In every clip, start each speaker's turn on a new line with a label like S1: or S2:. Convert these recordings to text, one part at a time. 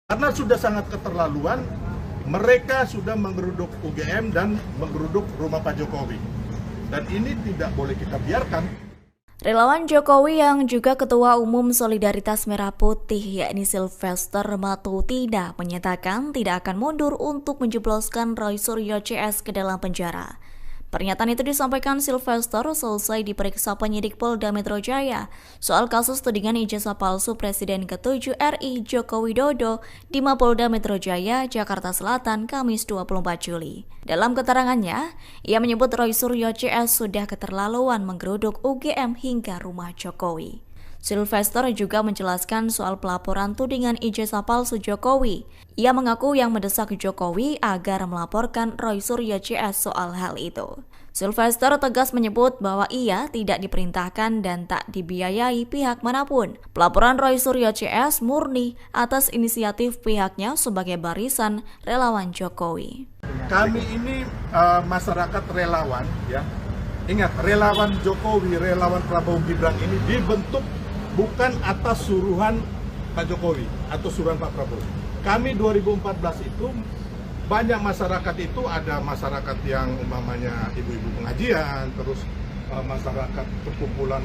S1: Karena sudah sangat keterlaluan, mereka sudah menggeruduk UGM dan menggeruduk rumah Pak Jokowi. Dan ini tidak boleh kita biarkan.
S2: Relawan Jokowi yang juga Ketua Umum Solidaritas Merah Putih yakni Sylvester Matutina menyatakan tidak akan mundur untuk menjebloskan Roy Suryo CS ke dalam penjara. Pernyataan itu disampaikan Sylvester selesai diperiksa penyidik Polda Metro Jaya soal kasus tudingan ijazah palsu Presiden ke-7 RI Joko Widodo di Mapolda Metro Jaya, Jakarta Selatan, Kamis 24 Juli. Dalam keterangannya, ia menyebut Roy Suryo CS sudah keterlaluan menggeruduk UGM hingga rumah Jokowi. Sylvester juga menjelaskan soal pelaporan tudingan ijazah palsu Jokowi. Ia mengaku yang mendesak Jokowi agar melaporkan Roy Suryo CS soal hal itu. Sylvester tegas menyebut bahwa ia tidak diperintahkan dan tak dibiayai pihak manapun. Pelaporan Roy Suryo CS murni atas inisiatif pihaknya sebagai barisan relawan Jokowi.
S1: Kami ini masyarakat relawan, ya. Ingat, relawan Jokowi, relawan Prabowo Gibran ini dibentuk bukan atas suruhan Pak Jokowi atau suruhan Pak Prabowo. Kami 2014 itu banyak masyarakat itu, ada masyarakat yang umpamanya ibu-ibu pengajian, terus masyarakat perkumpulan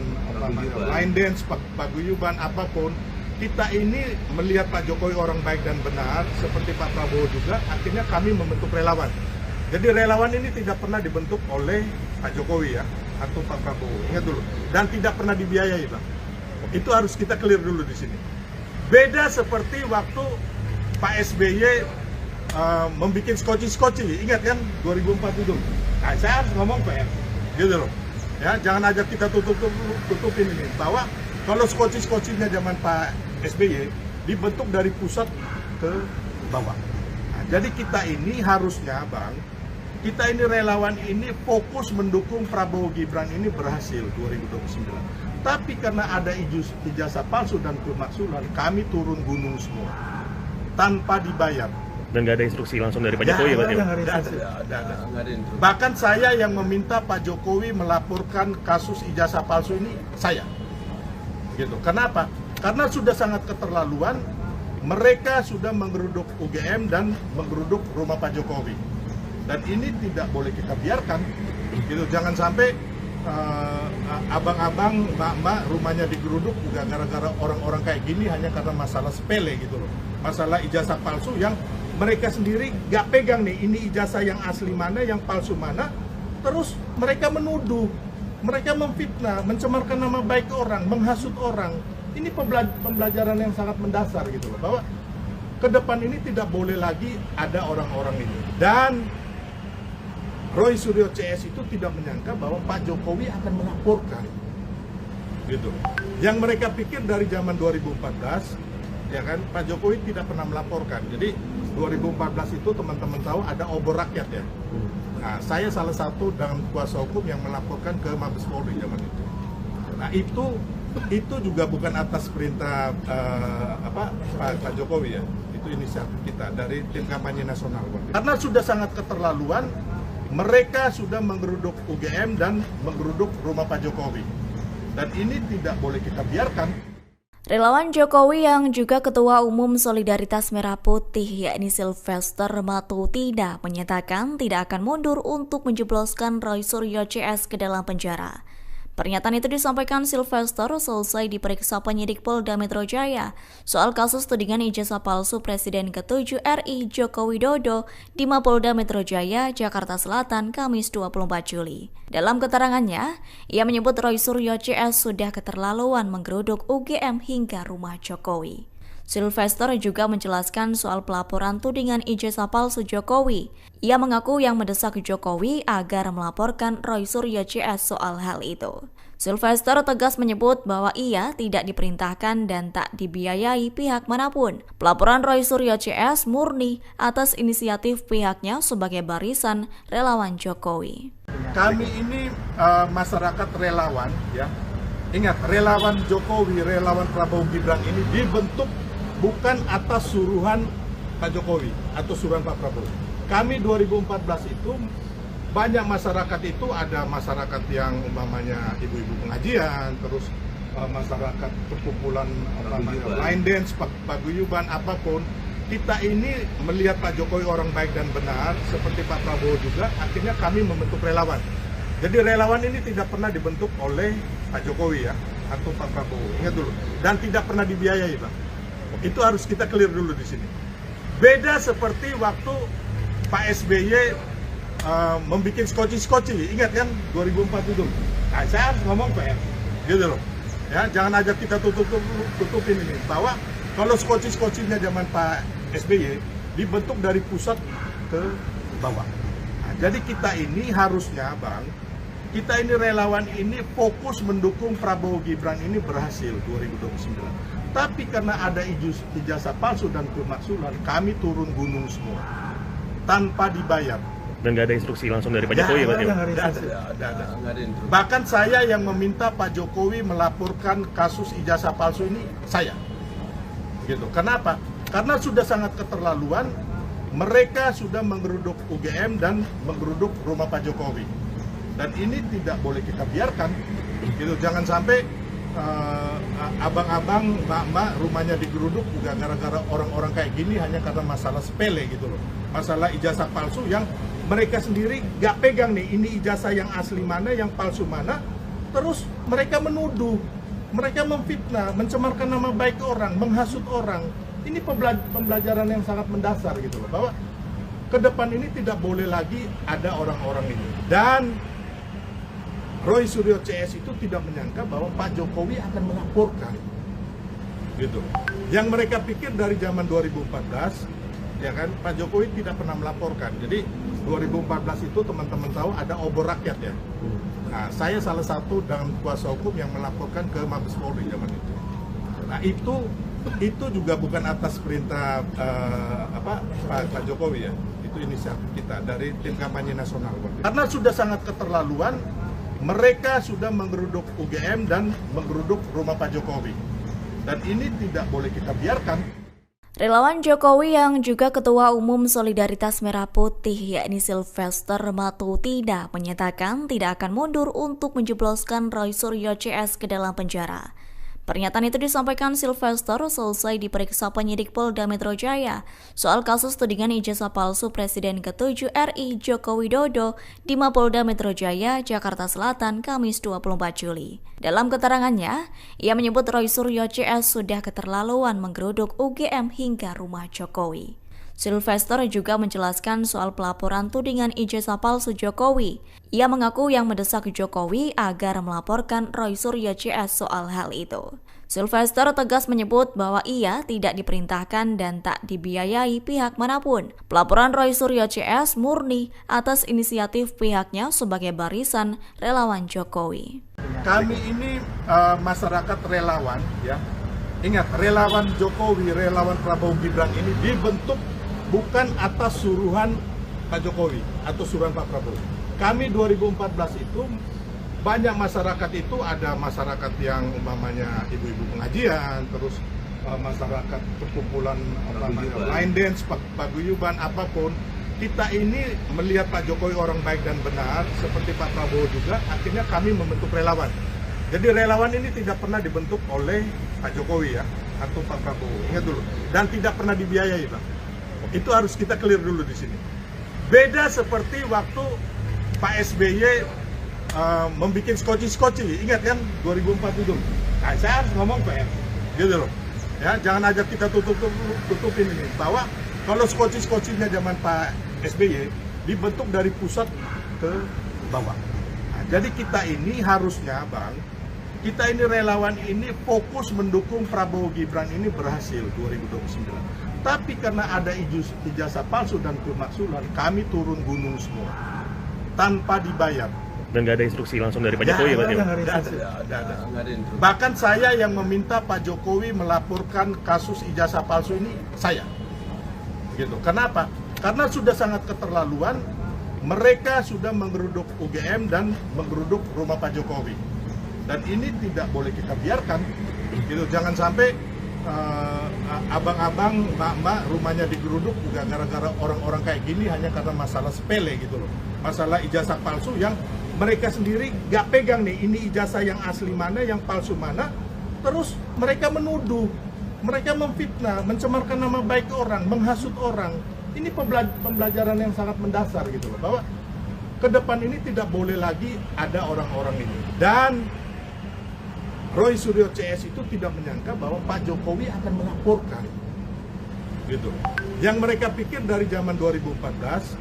S1: line dance, paguyuban, apapun. Kita ini melihat Pak Jokowi orang baik dan benar, seperti Pak Prabowo juga, akhirnya kami membentuk relawan. Jadi relawan ini tidak pernah dibentuk oleh Pak Jokowi ya, atau Pak Prabowo, ingat dulu. Dan tidak pernah dibiayai, Bang. Itu harus kita clear dulu di sini. Beda seperti waktu Pak SBY membuat skoci-skoci, ingat kan 2004 itu. Nah, saya harus ngomong PR, gitu loh. Ya, jangan aja kita tutupin ini bahwa kalau skoci-skocinya zaman Pak SBY dibentuk dari pusat ke bawah. Nah, jadi kita ini harusnya, Bang, kita ini relawan ini fokus mendukung Prabowo Gibran ini berhasil 2029. Tapi karena ada ijazah palsu dan pemaksulan, kami turun gunung semua tanpa dibayar.
S3: Dan nggak ada instruksi langsung dari Pak Jokowi ya, Pak?
S1: Bahkan saya yang meminta Pak Jokowi melaporkan kasus ijazah palsu ini, saya. Gitu. Kenapa? Karena sudah sangat keterlaluan, mereka sudah menggeruduk UGM dan menggeruduk rumah Pak Jokowi. Dan ini tidak boleh kita biarkan. Gitu. Jangan sampai abang-abang, mbak-mbak rumahnya digeruduk juga gara-gara orang-orang kayak gini hanya karena masalah sepele gitu loh. Masalah ijazah palsu yang mereka sendiri gak pegang nih, ini ijazah yang asli mana, yang palsu mana. Terus mereka menuduh, mereka memfitnah, mencemarkan nama baik orang, menghasut orang. Ini pembelajaran yang sangat mendasar gitu loh, bahwa ke depan ini tidak boleh lagi ada orang-orang ini. Dan Roy Suryo CS itu tidak menyangka bahwa Pak Jokowi akan melaporkan, gitu. Yang mereka pikir dari zaman 2014, ya kan, Pak Jokowi tidak pernah melaporkan. Jadi 2014 itu teman-teman tahu ada obor rakyat ya. Nah, saya salah satu dengan kuasa hukum yang melaporkan ke Mabes Polri zaman itu. Nah, itu juga bukan atas perintah Pak Jokowi ya. Itu inisiatif kita dari tim kampanye nasional. Karena sudah sangat keterlaluan, mereka sudah menggeruduk UGM dan menggeruduk rumah Pak Jokowi. Dan ini tidak boleh kita biarkan.
S2: Relawan Jokowi yang juga Ketua Umum Solidaritas Merah Putih yakni Sylvester Matutina menyatakan tidak akan mundur untuk menjebloskan Roy Suryo CS ke dalam penjara. Pernyataan itu disampaikan Sylvester selesai diperiksa penyidik Polda Metro Jaya soal kasus tudingan ijazah palsu Presiden ke-7 RI Joko Widodo di Mapolda Metro Jaya, Jakarta Selatan, Kamis 24 Juli. Dalam keterangannya, ia menyebut Roy Suryo CS sudah keterlaluan menggeruduk UGM hingga rumah Jokowi. Sylvester juga menjelaskan soal pelaporan tudingan ijazah palsu Jokowi. Ia mengaku yang mendesak Jokowi agar melaporkan Roy Suryo CS soal hal itu. Sylvester tegas menyebut bahwa ia tidak diperintahkan dan tak dibiayai pihak manapun. Pelaporan Roy Suryo CS murni atas inisiatif pihaknya sebagai barisan relawan Jokowi.
S1: Kami ini masyarakat relawan, ya. Ingat, relawan Jokowi, relawan Prabowo Gibran ini dibentuk bukan atas suruhan Pak Jokowi atau suruhan Pak Prabowo. Kami 2014 itu banyak masyarakat itu, ada masyarakat yang umpamanya ibu-ibu pengajian, terus masyarakat perkumpulan line dance, paguyuban, apapun. kita ini melihat Pak Jokowi orang baik dan benar, seperti Pak Prabowo juga, akhirnya kami membentuk relawan. Jadi relawan ini tidak pernah dibentuk oleh Pak Jokowi ya, atau Pak Prabowo, ingat dulu. Dan tidak pernah dibiayai, Pak. Itu harus kita clear dulu di sini. Beda seperti waktu Pak SBY membuat skoci-skoci, ingat kan 2004 itu. Nah, saya harus ngomong PR, gitu loh. Ya, jangan aja kita tutupin ini, bahwa kalau skoci-skocinya zaman Pak SBY dibentuk dari pusat ke bawah. Nah, jadi kita ini harusnya, Bang, kita ini relawan ini fokus mendukung Prabowo Gibran ini berhasil 2029. Tapi karena ada ijazah palsu dan pemaksulan, kami turun gunung semua tanpa dibayar.
S3: Dan nggak ada instruksi langsung dari Pak Jokowi ya, Pak?
S1: Ada. Bahkan saya yang meminta Pak Jokowi melaporkan kasus ijazah palsu ini, saya. Gitu. Kenapa? Karena sudah sangat keterlaluan, mereka sudah menggeruduk UGM dan menggeruduk rumah Pak Jokowi. Dan ini tidak boleh kita biarkan. Gitu. Jangan sampai abang-abang, mbak-mbak rumahnya digeruduk juga gara-gara orang-orang kayak gini hanya karena masalah sepele gitu loh. Masalah ijazah palsu yang mereka sendiri gak pegang nih, ini ijazah yang asli mana, yang palsu mana. Terus mereka menuduh, mereka memfitnah, mencemarkan nama baik orang, menghasut orang. Ini pembelajaran yang sangat mendasar gitu loh, bahwa ke depan ini tidak boleh lagi ada orang-orang ini. Dan Roy Suryo CS itu tidak menyangka bahwa Pak Jokowi akan melaporkan, gitu. Yang mereka pikir dari zaman 2014, ya kan, Pak Jokowi tidak pernah melaporkan. Jadi 2014 itu teman-teman tahu ada obor rakyat ya. Nah, saya salah satu dalam kuasa hukum yang melaporkan ke Mabes Polri zaman itu. Nah, itu juga bukan atas perintah Pak Jokowi ya. Itu inisiatif kita dari tim kampanye nasional. Karena sudah sangat keterlaluan, mereka sudah menggeruduk UGM dan menggeruduk rumah Pak Jokowi. Dan ini tidak boleh kita biarkan.
S2: Relawan Jokowi yang juga Ketua Umum Solidaritas Merah Putih yakni Sylvester Matutina menyatakan tidak akan mundur untuk menjebloskan Roy Suryo CS ke dalam penjara. Pernyataan itu disampaikan Sylvester selesai diperiksa penyidik Polda Metro Jaya soal kasus tudingan ijazah palsu Presiden ke-7 RI Joko Widodo di Mapolda Metro Jaya, Jakarta Selatan, Kamis 24 Juli. Dalam keterangannya, ia menyebut Roy Suryo CS sudah keterlaluan menggeruduk UGM hingga rumah Jokowi. Sylvester juga menjelaskan soal pelaporan tudingan ijazah palsu Jokowi. Ia mengaku yang mendesak Jokowi agar melaporkan Roy Suryo CS soal hal itu. Sylvester tegas menyebut bahwa ia tidak diperintahkan dan tak dibiayai pihak manapun. Pelaporan Roy Suryo CS murni atas inisiatif pihaknya sebagai barisan relawan Jokowi.
S1: Kami ini masyarakat relawan ya. Ingat, relawan Jokowi, relawan Prabowo Gibran ini dibentuk bukan atas suruhan Pak Jokowi atau suruhan Pak Prabowo. Kami 2014 itu banyak masyarakat itu, ada masyarakat yang umpamanya ibu-ibu pengajian, terus masyarakat perkumpulan line dance, paguyuban, apapun. Kita ini melihat Pak Jokowi orang baik dan benar, seperti Pak Prabowo juga, akhirnya kami membentuk relawan. Jadi relawan ini tidak pernah dibentuk oleh Pak Jokowi ya, atau Pak Prabowo, ingat dulu. Dan tidak pernah dibiayai, Pak. Itu harus kita clear dulu di sini. Beda seperti waktu Pak SBY membuat skoci-skoci, ingat kan 2004 itu. Nah, saya harus ngomong PR, gitu loh. Ya, jangan aja kita tutupin ini, bahwa kalau skoci-skocinya zaman Pak SBY dibentuk dari pusat ke bawah. Nah, jadi kita ini harusnya, Bang, kita ini relawan ini fokus mendukung Prabowo Gibran ini berhasil 2029. Tapi karena ada ijazah palsu dan pemaksulan, kami turun gunung semua tanpa dibayar.
S3: Dan nggak ada instruksi langsung dari Pak Jokowi ya, Pak?
S1: Ada. Bahkan saya yang meminta Pak Jokowi melaporkan kasus ijazah palsu ini, saya. Gitu. Kenapa? Karena sudah sangat keterlaluan, mereka sudah menggeruduk UGM dan menggeruduk rumah Pak Jokowi. Dan ini tidak boleh kita biarkan. Gitu. Jangan sampai abang-abang, mbak-mbak rumahnya digeruduk juga gara-gara orang-orang kayak gini hanya karena masalah sepele gitu loh. Masalah ijazah palsu yang mereka sendiri gak pegang nih, ini ijazah yang asli mana, yang palsu mana. Terus mereka menuduh, mereka memfitnah, mencemarkan nama baik orang, menghasut orang. Ini pembelajaran yang sangat mendasar gitu loh, bahwa ke depan ini tidak boleh lagi ada orang-orang ini. Dan Roy Suryo CS itu tidak menyangka bahwa Pak Jokowi akan melaporkan gitu. Yang mereka pikir dari zaman 2014,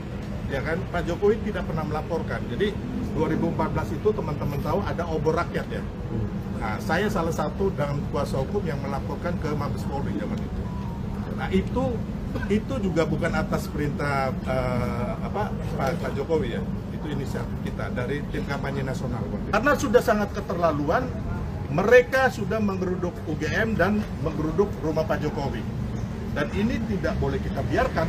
S1: ya kan, Pak Jokowi tidak pernah melaporkan. Jadi 2014 itu teman-teman tahu ada obor rakyat ya. Nah, saya salah satu dengan kuasa hukum yang melaporkan ke Mabes Polri zaman itu. Nah, itu juga bukan atas perintah Pak Jokowi ya. Itu inisiatif kita dari tim kampanye nasional. Karena sudah sangat keterlaluan, mereka sudah menggeruduk UGM dan menggeruduk rumah Pak Jokowi. Dan ini tidak boleh kita biarkan.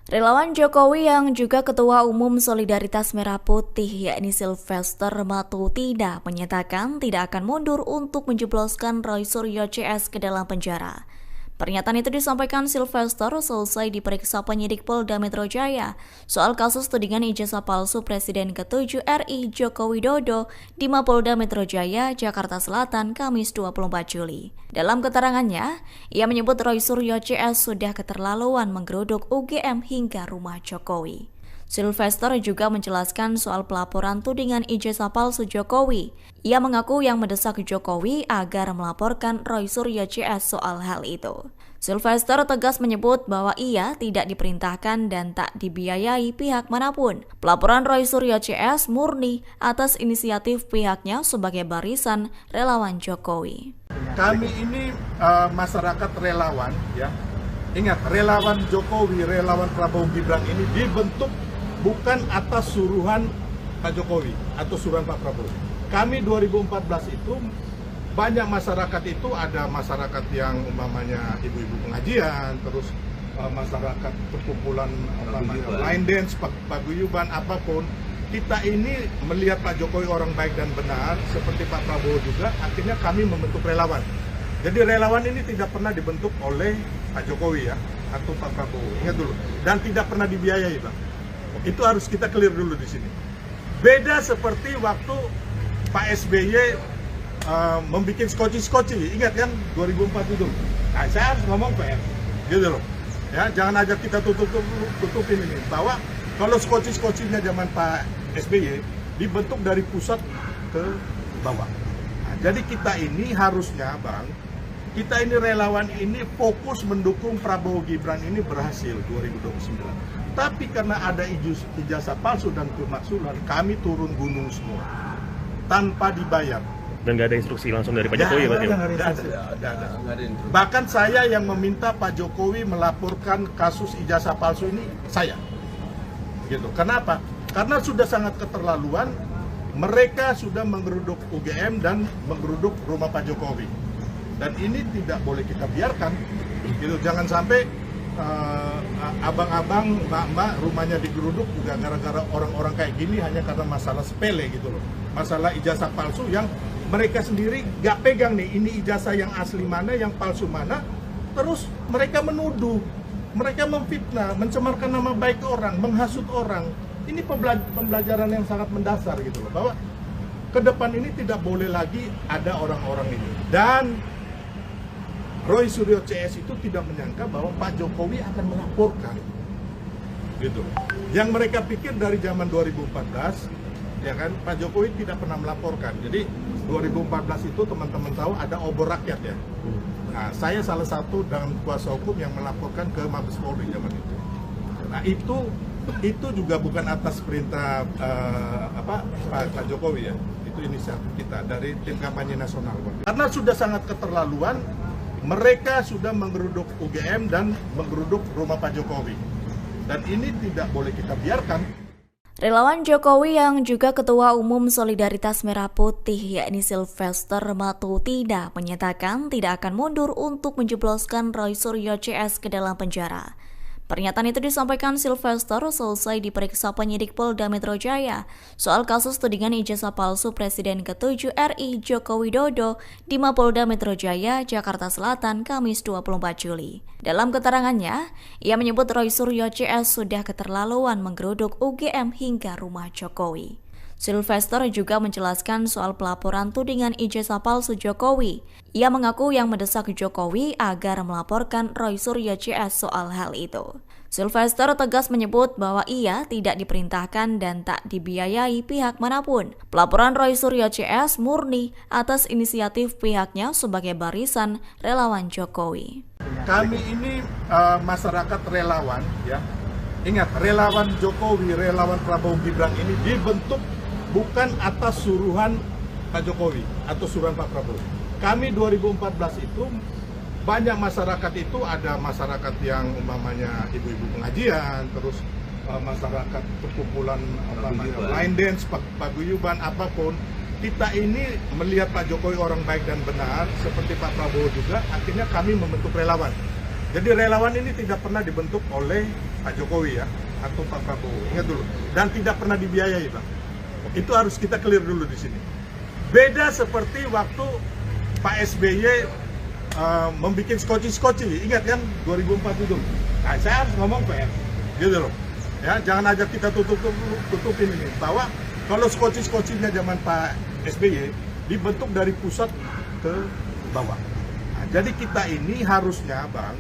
S2: Relawan Jokowi yang juga Ketua Umum Solidaritas Merah Putih yakni Sylvester Matutina menyatakan tidak akan mundur untuk menjebloskan Roy Suryo CS ke dalam penjara. Pernyataan itu disampaikan Sylvester selesai diperiksa penyidik Polda Metro Jaya soal kasus tudingan ijazah palsu Presiden ke-7 RI Joko Widodo di Mapolda Metro Jaya, Jakarta Selatan, Kamis 24 Juli. Dalam keterangannya, ia menyebut Roy Suryo CS sudah keterlaluan menggeruduk UGM hingga rumah Jokowi. Sylvester juga menjelaskan soal pelaporan tudingan ijazah palsu Jokowi. Ia mengaku yang mendesak Jokowi agar melaporkan Roy Suryo CS soal hal itu. Sylvester tegas menyebut bahwa ia tidak diperintahkan dan tak dibiayai pihak manapun. Pelaporan Roy Suryo CS murni atas inisiatif pihaknya sebagai barisan relawan Jokowi.
S1: Kami ini masyarakat relawan ya. Ingat, relawan Jokowi, relawan Prabowo Gibran ini dibentuk bukan atas suruhan Pak Jokowi atau suruhan Pak Prabowo. Kami 2014 itu banyak masyarakat itu, ada masyarakat yang umpamanya ibu-ibu pengajian, terus masyarakat perkumpulan line dance, paguyuban, apapun. Kita ini melihat Pak Jokowi orang baik dan benar, seperti Pak Prabowo juga, akhirnya kami membentuk relawan. Jadi relawan ini tidak pernah dibentuk oleh Pak Jokowi ya, atau Pak Prabowo, ingat dulu. Dan tidak pernah dibiayai, Pak. Itu harus kita clear dulu di sini. Beda seperti waktu Pak SBY membuat skoci-skoci, ingat kan 2004 itu. Nah, saya harus ngomong PR, gitu loh. Ya, jangan aja kita tutupin ini bahwa kalau skoci-skocinya zaman Pak SBY dibentuk dari pusat ke bawah. Nah, jadi kita ini harusnya, Bang, kita ini relawan ini fokus mendukung Prabowo Gibran ini berhasil 2029. Tapi karena ada ijazah palsu dan pemaksulan, kami turun gunung semua tanpa dibayar.
S3: Dan nggak ada instruksi langsung dari Pak Jokowi ya, Pak?
S1: Bahkan saya yang meminta Pak Jokowi melaporkan kasus ijazah palsu ini, saya. Gitu. Kenapa? Karena sudah sangat keterlaluan, mereka sudah menggeruduk UGM dan menggeruduk rumah Pak Jokowi. Dan ini tidak boleh kita biarkan. Gitu. Jangan sampai abang-abang, mbak-mbak rumahnya digeruduk juga gara-gara orang-orang kayak gini hanya karena masalah sepele gitu loh. Masalah ijazah palsu yang mereka sendiri gak pegang nih, ini ijazah yang asli mana, yang palsu mana. Terus mereka menuduh, mereka memfitnah, mencemarkan nama baik orang, menghasut orang. Ini pembelajaran yang sangat mendasar gitu loh, bahwa ke depan ini tidak boleh lagi ada orang-orang ini. Dan Roy Suryo CS itu tidak menyangka bahwa Pak Jokowi akan melaporkan gitu. Yang mereka pikir dari zaman 2014, ya kan, Pak Jokowi tidak pernah melaporkan. Jadi 2014 itu teman-teman tahu ada obor rakyat ya. Nah, saya salah satu dengan kuasa hukum yang melaporkan ke Mabes Polri zaman itu. Nah, itu juga bukan atas perintah Pak Jokowi ya. Itu inisiatif kita dari tim kampanye nasional. Karena sudah sangat keterlaluan, mereka sudah menggeruduk UGM dan menggeruduk rumah Pak Jokowi. Dan ini tidak boleh kita biarkan.
S2: Relawan Jokowi yang juga Ketua Umum Solidaritas Merah Putih yakni Sylvester Matutina menyatakan tidak akan mundur untuk menjebloskan Roy Suryo CS ke dalam penjara. Pernyataan itu disampaikan Sylvester selesai diperiksa penyidik Polda Metro Jaya soal kasus tudingan ijazah palsu Presiden ke-7 RI Joko Widodo di Mapolda Metro Jaya, Jakarta Selatan, Kamis 24 Juli. Dalam keterangannya, ia menyebut Roy Suryo CS sudah keterlaluan menggeruduk UGM hingga rumah Jokowi. Sylvester juga menjelaskan soal pelaporan tudingan ijazah palsu Jokowi. Ia mengaku yang mendesak Jokowi agar melaporkan Roy Suryo CS soal hal itu. Sylvester tegas menyebut bahwa ia tidak diperintahkan dan tak dibiayai pihak manapun. Pelaporan Roy Suryo CS murni atas inisiatif pihaknya sebagai barisan relawan Jokowi.
S1: Kami ini masyarakat relawan, ya. Ingat, relawan Jokowi, relawan Prabowo Gibran ini dibentuk bukan atas suruhan Pak Jokowi atau suruhan Pak Prabowo. Kami 2014 itu banyak masyarakat itu, ada masyarakat yang umpamanya ibu-ibu pengajian, terus masyarakat perkumpulan line dance, paguyuban, apapun. Kita ini melihat Pak Jokowi orang baik dan benar, seperti Pak Prabowo juga, akhirnya kami membentuk relawan. Jadi relawan ini tidak pernah dibentuk oleh Pak Jokowi ya, atau Pak Prabowo, ingat dulu. Dan tidak pernah dibiayai, Pak. Itu harus kita clear dulu di sini. Beda seperti waktu Pak SBY membuat skoci-skoci, ingat kan 2004 itu. Nah, saya harus ngomong PR, gitu loh. Ya, jangan aja kita tutupin ini. Bahwa kalau skoci-skocinya zaman Pak SBY dibentuk dari pusat ke bawah. Nah, jadi kita ini harusnya, Bang,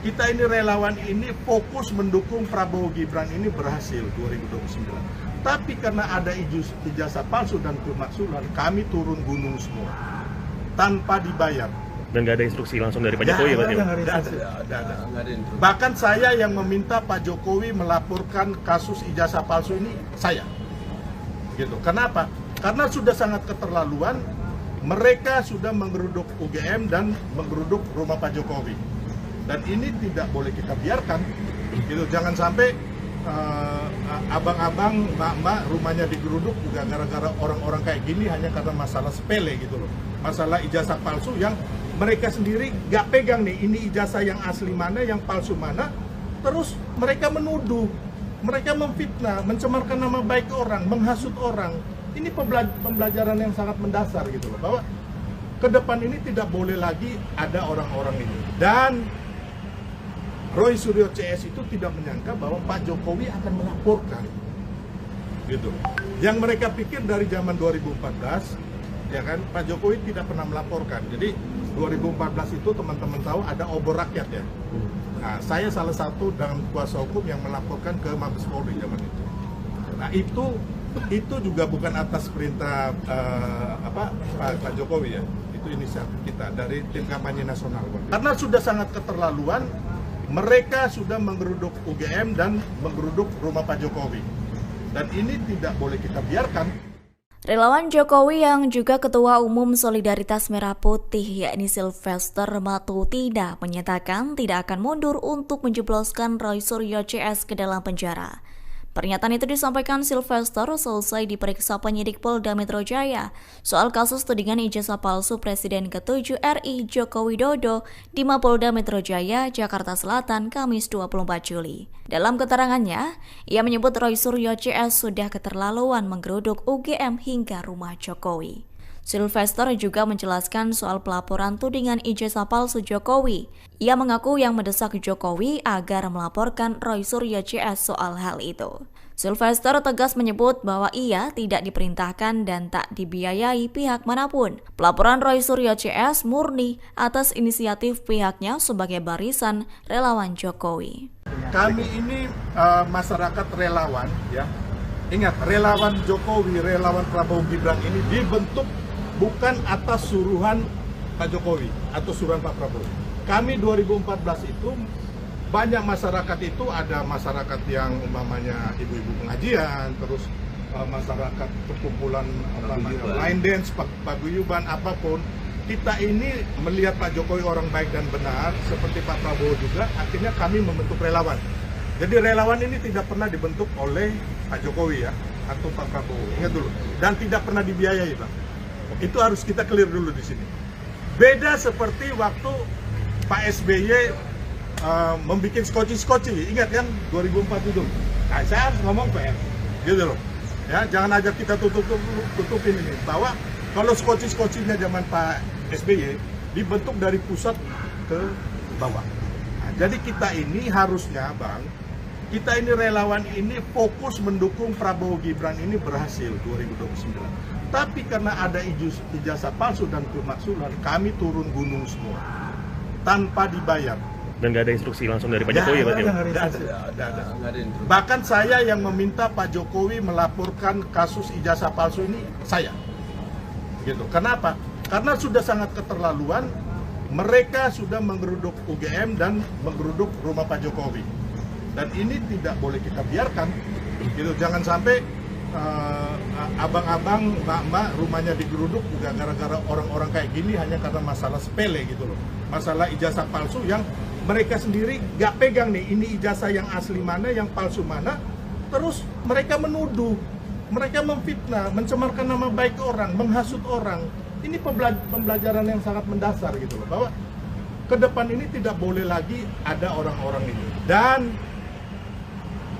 S1: kita ini relawan ini fokus mendukung Prabowo Gibran ini berhasil 2029. Tapi karena ada ijazah palsu dan pemaksulan, kami turun gunung semua tanpa dibayar.
S3: Dan nggak ada instruksi langsung dari Pak Jokowi ya, Pak?
S1: Ada. Bahkan saya yang meminta Pak Jokowi melaporkan kasus ijazah palsu ini, saya. Gitu. Kenapa? Karena sudah sangat keterlaluan, mereka sudah menggeruduk UGM dan menggeruduk rumah Pak Jokowi. Dan ini tidak boleh kita biarkan. Gitu. Jangan sampai abang-abang, mbak-mbak rumahnya digeruduk juga gara-gara orang-orang kayak gini hanya karena masalah sepele gitu loh. Masalah ijazah palsu yang mereka sendiri gak pegang nih, ini ijazah yang asli mana, yang palsu mana. Terus mereka menuduh, mereka memfitnah, mencemarkan nama baik orang, menghasut orang. Ini pembelajaran yang sangat mendasar gitu loh, bahwa ke depan ini tidak boleh lagi ada orang-orang ini. Dan Roy Suryo CS itu tidak menyangka bahwa Pak Jokowi akan melaporkan, gitu. Yang mereka pikir dari zaman 2014, ya kan, Pak Jokowi tidak pernah melaporkan. Jadi 2014 itu teman-teman tahu ada obor rakyat ya. Nah, saya salah satu dengan kuasa hukum yang melaporkan ke Mabes Polri zaman itu. Nah, itu juga bukan atas perintah Pak Jokowi ya. Itu inisiatif kita dari tim kampanye nasional. Karena sudah sangat keterlaluan, mereka sudah menggeruduk UGM dan menggeruduk rumah Pak Jokowi. Dan ini tidak boleh kita biarkan.
S2: Relawan Jokowi yang juga Ketua Umum Solidaritas Merah Putih yakni Sylvester Matutina menyatakan tidak akan mundur untuk menjebloskan Roy Suryo CS ke dalam penjara. Pernyataan itu disampaikan Sylvester selesai diperiksa penyidik Polda Metro Jaya soal kasus tudingan ijazah palsu Presiden ke-7 RI Joko Widodo di Mapolda Metro Jaya, Jakarta Selatan, Kamis 24 Juli. Dalam keterangannya, ia menyebut Roy Suryo CS sudah keterlaluan menggeruduk UGM hingga rumah Jokowi. Sylvester juga menjelaskan soal pelaporan tudingan ijazah palsu Jokowi. Ia mengaku yang mendesak Jokowi agar melaporkan Roy Suryo CS soal hal itu. Sylvester tegas menyebut bahwa ia tidak diperintahkan dan tak dibiayai pihak manapun. Pelaporan Roy Suryo CS murni atas inisiatif pihaknya sebagai barisan relawan Jokowi.
S1: Kami ini masyarakat relawan, ya. Ingat, relawan Jokowi, relawan Prabowo Gibran ini dibentuk bukan atas suruhan Pak Jokowi atau suruhan Pak Prabowo. Kami 2014 itu banyak masyarakat itu, ada masyarakat yang umpamanya ibu-ibu pengajian, terus masyarakat perkumpulan line dance, paguyuban, apapun. Kita ini melihat Pak Jokowi orang baik dan benar, seperti Pak Prabowo juga, akhirnya kami membentuk relawan. Jadi relawan ini tidak pernah dibentuk oleh Pak Jokowi ya, atau Pak Prabowo, ingat dulu. Dan tidak pernah dibiayai, Pak. Itu harus kita clear dulu di sini. Beda seperti waktu Pak SBY membuat skoci-skoci, ingat kan 2004 itu. Nah, saya harus ngomong PR, gitu loh. Ya, jangan aja kita tutupin ini, bahwa kalau skoci-skocinya zaman Pak SBY dibentuk dari pusat ke bawah. Nah, jadi kita ini harusnya, Bang, kita ini relawan ini fokus mendukung Prabowo Gibran ini berhasil 2029. Tapi karena ada ijazah palsu dan pemaksulan, kami turun gunung semua tanpa dibayar.
S3: Dan nggak ada instruksi langsung dari Pak Jokowi ya Pak?
S1: Nggak ada. Bahkan saya yang meminta Pak Jokowi melaporkan kasus ijazah palsu ini, saya. Gitu. Kenapa? Karena sudah sangat keterlaluan, mereka sudah menggeruduk UGM dan menggeruduk rumah Pak Jokowi. Dan ini tidak boleh kita biarkan. Gitu. Jangan sampai abang-abang, mbak-mbak rumahnya digeruduk juga gara-gara orang-orang kayak gini hanya karena masalah sepele gitu loh. Masalah ijazah palsu yang mereka sendiri gak pegang nih, ini ijazah yang asli mana, yang palsu mana. Terus mereka menuduh, mereka memfitnah, mencemarkan nama baik orang, menghasut orang. Ini pembelajaran yang sangat mendasar gitu loh, bahwa ke depan ini tidak boleh lagi ada orang-orang ini. Dan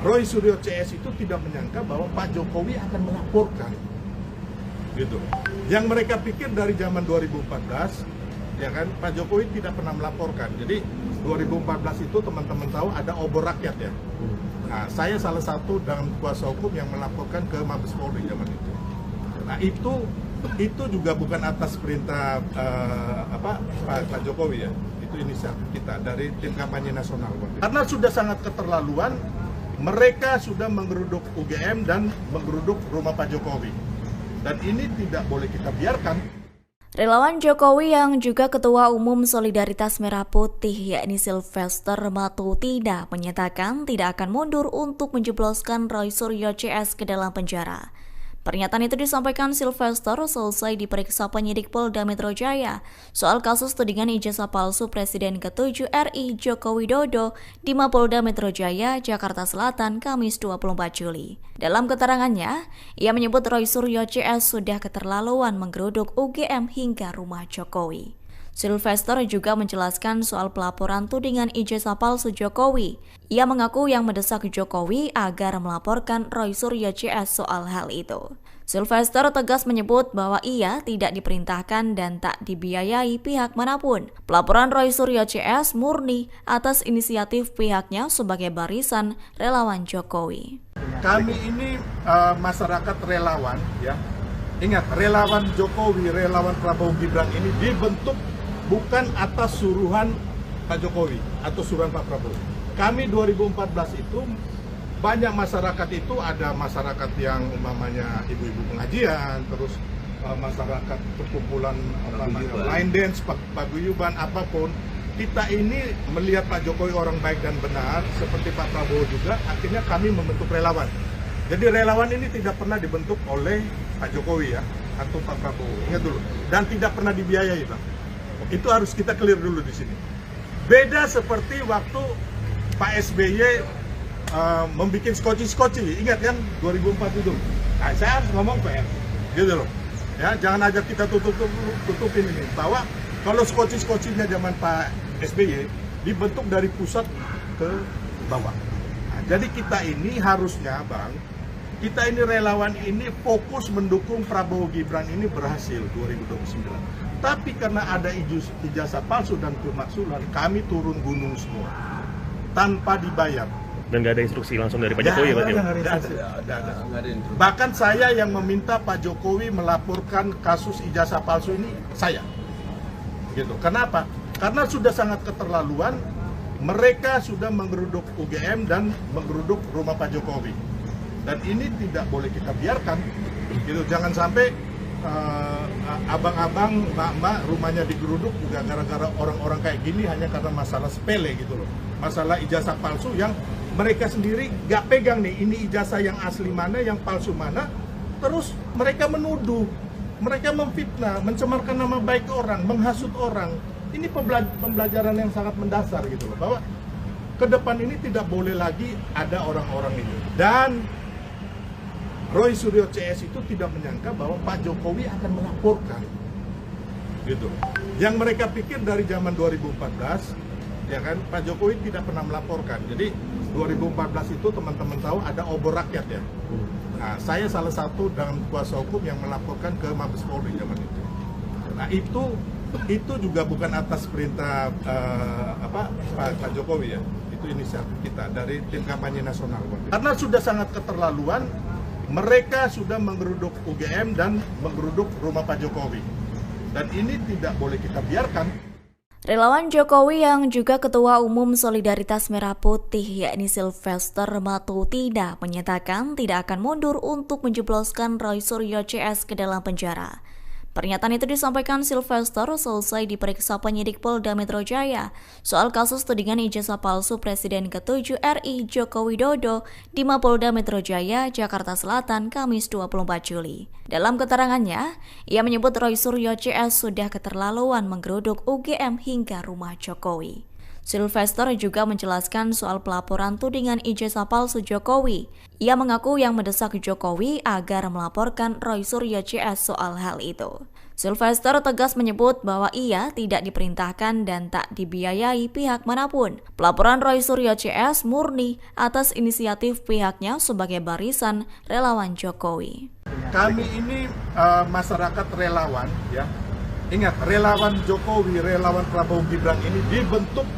S1: Roy Suryo CS itu tidak menyangka bahwa Pak Jokowi akan melaporkan, gitu. Yang mereka pikir dari zaman 2014, ya kan, Pak Jokowi tidak pernah melaporkan. Jadi 2014 itu teman-teman tahu ada obor rakyat ya. Nah, saya salah satu dan kuasa hukum yang melaporkan ke Mabes Polri zaman itu. Nah, itu juga bukan atas perintah Pak Jokowi ya. Itu inisiatif kita dari tim kampanye nasional. Karena sudah sangat keterlaluan, mereka sudah menggeruduk UGM dan menggeruduk rumah Pak Jokowi. Dan ini tidak boleh kita biarkan.
S2: Relawan Jokowi yang juga Ketua Umum Solidaritas Merah Putih yakni Sylvester Matutina menyatakan tidak akan mundur untuk menjebloskan Roy Suryo CS ke dalam penjara. Pernyataan itu disampaikan Sylvester selesai diperiksa penyidik Polda Metro Jaya soal kasus tudingan ijazah palsu Presiden ke-7 RI Joko Widodo di Mapolda Metro Jaya, Jakarta Selatan, Kamis 24 Juli. Dalam keterangannya, ia menyebut Roy Suryo CS sudah keterlaluan menggeruduk UGM hingga rumah Jokowi. Sylvester juga menjelaskan soal pelaporan tudingan ijazah palsu Jokowi. Ia mengaku yang mendesak Jokowi agar melaporkan Roy Suryo CS soal hal itu. Sylvester tegas menyebut bahwa ia tidak diperintahkan dan tak dibiayai pihak manapun. Pelaporan Roy Suryo CS murni atas inisiatif pihaknya sebagai barisan relawan Jokowi.
S1: Kami ini masyarakat relawan ya. Ingat, relawan Jokowi, relawan Prabowo Gibran ini dibentuk bukan atas suruhan Pak Jokowi atau suruhan Pak Prabowo. Kami 2014 itu banyak masyarakat itu, ada masyarakat yang umpamanya ibu-ibu pengajian, terus masyarakat perkumpulan line dance, paguyuban, apapun. Kita ini melihat Pak Jokowi orang baik dan benar, seperti Pak Prabowo juga, akhirnya kami membentuk relawan. Jadi relawan ini tidak pernah dibentuk oleh Pak Jokowi ya, atau Pak Prabowo. Ingat dulu. Dan tidak pernah dibiayai, Pak. Itu harus kita clear dulu di sini. Beda seperti waktu Pak SBY membuat skoci-skoci, ingat kan 2004 itu. Nah, saya harus ngomong PR, gitu loh. Ya, jangan aja kita tutupin ini. Bahwa kalau skoci-skocinya zaman Pak SBY dibentuk dari pusat ke bawah. Nah, jadi kita ini harusnya, Bang, kita ini relawan ini fokus mendukung Prabowo Gibran ini berhasil 2029. Tapi karena ada ijazah palsu dan pemaksulan, kami turun gunung semua tanpa dibayar.
S3: Dan nggak ada instruksi langsung dari Pak Jokowi ya Pak?
S1: Nggak ada. Bahkan saya yang meminta Pak Jokowi melaporkan kasus ijazah palsu ini, saya. Gitu. Kenapa? Karena sudah sangat keterlaluan, mereka sudah menggeruduk UGM dan menggeruduk rumah Pak Jokowi. Dan ini tidak boleh kita biarkan. Gitu. Jangan sampai abang-abang, mbak-mbak rumahnya digeruduk juga gara-gara orang-orang kayak gini hanya karena masalah sepele gitu loh. Masalah ijazah palsu yang mereka sendiri gak pegang nih, ini ijazah yang asli mana, yang palsu mana. Terus mereka menuduh, mereka memfitnah, mencemarkan nama baik orang, menghasut orang. Ini pembelajaran yang sangat mendasar gitu loh, bahwa ke depan ini tidak boleh lagi ada orang-orang ini. Dan Roy Suryo CS itu tidak menyangka bahwa Pak Jokowi akan melaporkan, gitu. Yang mereka pikir dari zaman 2014, ya kan, Pak Jokowi tidak pernah melaporkan. Jadi 2014 itu teman-teman tahu ada obor rakyat ya. Nah, saya salah satu dan kuasa hukum yang melaporkan ke Mabes Polri zaman itu. Nah, itu juga bukan atas perintah Pak Jokowi ya. Itu inisiatif kita dari tim kampanye nasional. Karena sudah sangat keterlaluan, mereka sudah menggeruduk UGM dan menggeruduk rumah Pak Jokowi. Dan ini tidak boleh kita biarkan.
S2: Relawan Jokowi yang juga Ketua Umum Solidaritas Merah Putih yakni Sylvester Matutina menyatakan tidak akan mundur untuk menjebloskan Roy Suryo CS ke dalam penjara. Pernyataan itu disampaikan Sylvester selesai diperiksa penyidik Polda Metro Jaya soal kasus tudingan ijazah palsu Presiden ke-7 RI Joko Widodo di Mapolda Metro Jaya, Jakarta Selatan, Kamis 24 Juli. Dalam keterangannya, ia menyebut Roy Suryo CS sudah keterlaluan menggeruduk UGM hingga rumah Jokowi. Sylvester juga menjelaskan soal pelaporan tudingan ijazah palsu Jokowi. Ia mengaku yang mendesak Jokowi agar melaporkan Roy Suryo CS soal hal itu. Sylvester tegas menyebut bahwa ia tidak diperintahkan dan tak dibiayai pihak manapun. Pelaporan Roy Suryo CS murni atas inisiatif pihaknya sebagai barisan relawan Jokowi.
S1: Kami ini masyarakat relawan, ya. Ingat, relawan Jokowi, relawan Prabowo Gibran ini dibentuk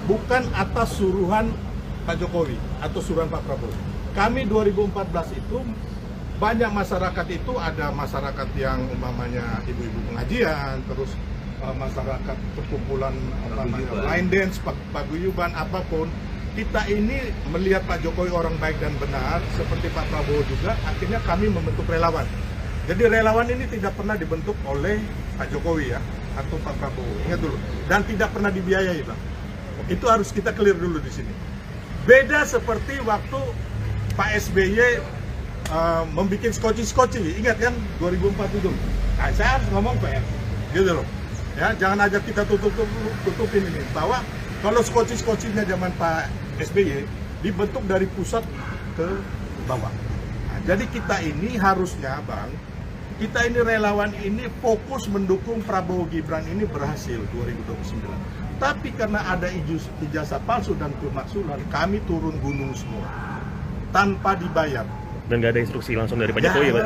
S1: bukan atas suruhan Pak Jokowi atau suruhan Pak Prabowo. Kami 2014 itu banyak masyarakat itu, ada masyarakat yang umpamanya ibu-ibu pengajian, terus masyarakat perkumpulan line dance, paguyuban, apapun. Kita ini melihat Pak Jokowi orang baik dan benar, seperti Pak Prabowo juga, akhirnya kami membentuk relawan. Jadi relawan ini tidak pernah dibentuk oleh Pak Jokowi ya, atau Pak Prabowo. Ingat dulu. Dan tidak pernah dibiayai, Pak. Itu harus kita clear dulu di sini. Beda seperti waktu Pak SBY membuat skoci-skoci, ingat kan 2004 itu. Nah, saya harus ngomong PR, gitu loh. Ya, jangan aja kita tutupin ini. Bahwa kalau skoci-skocinya zaman Pak SBY dibentuk dari pusat ke bawah. Nah, jadi kita ini harusnya, Bang, kita ini relawan ini fokus mendukung Prabowo Gibran ini berhasil 2029. Tapi karena ada ijazah palsu dan pemaksulan, kami turun gunung semua tanpa dibayar.
S3: Dan nggak ada instruksi langsung dari Pak Jokowi ya, Pak?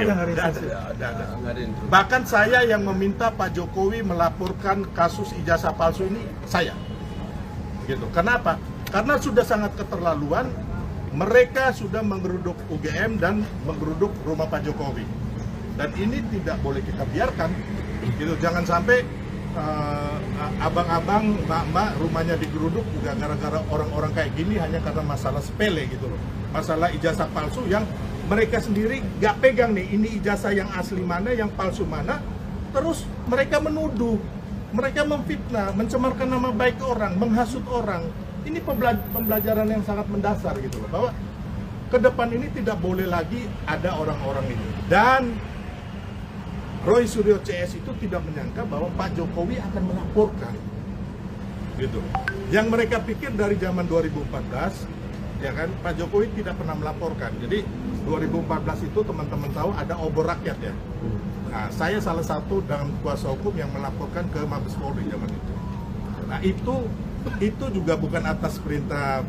S1: Ada. Bahkan saya yang meminta Pak Jokowi melaporkan kasus ijazah palsu ini, saya. Gitu. Kenapa? Karena sudah sangat keterlaluan, mereka sudah menggeruduk UGM dan menggeruduk rumah Pak Jokowi. Dan ini tidak boleh kita biarkan. Gitu. Jangan sampai abang-abang, mbak-mbak rumahnya digeruduk juga gara-gara orang-orang kayak gini hanya karena masalah sepele gitu loh. Masalah ijazah palsu yang mereka sendiri gak pegang nih, ini ijazah yang asli mana, yang palsu mana. Terus mereka menuduh, mereka memfitnah, mencemarkan nama baik orang, menghasut orang. Ini pembelajaran yang sangat mendasar gitu loh, bahwa ke depan ini tidak boleh lagi ada orang-orang ini. Dan Roy Suryo CS itu tidak menyangka bahwa Pak Jokowi akan melaporkan, gitu. Yang mereka pikir dari zaman 2014, ya kan, Pak Jokowi tidak pernah melaporkan. Jadi 2014 itu teman-teman tahu ada obor rakyat ya. Nah, saya salah satu dan kuasa hukum yang melaporkan ke Mabes Polri zaman itu. Nah, itu juga bukan atas perintah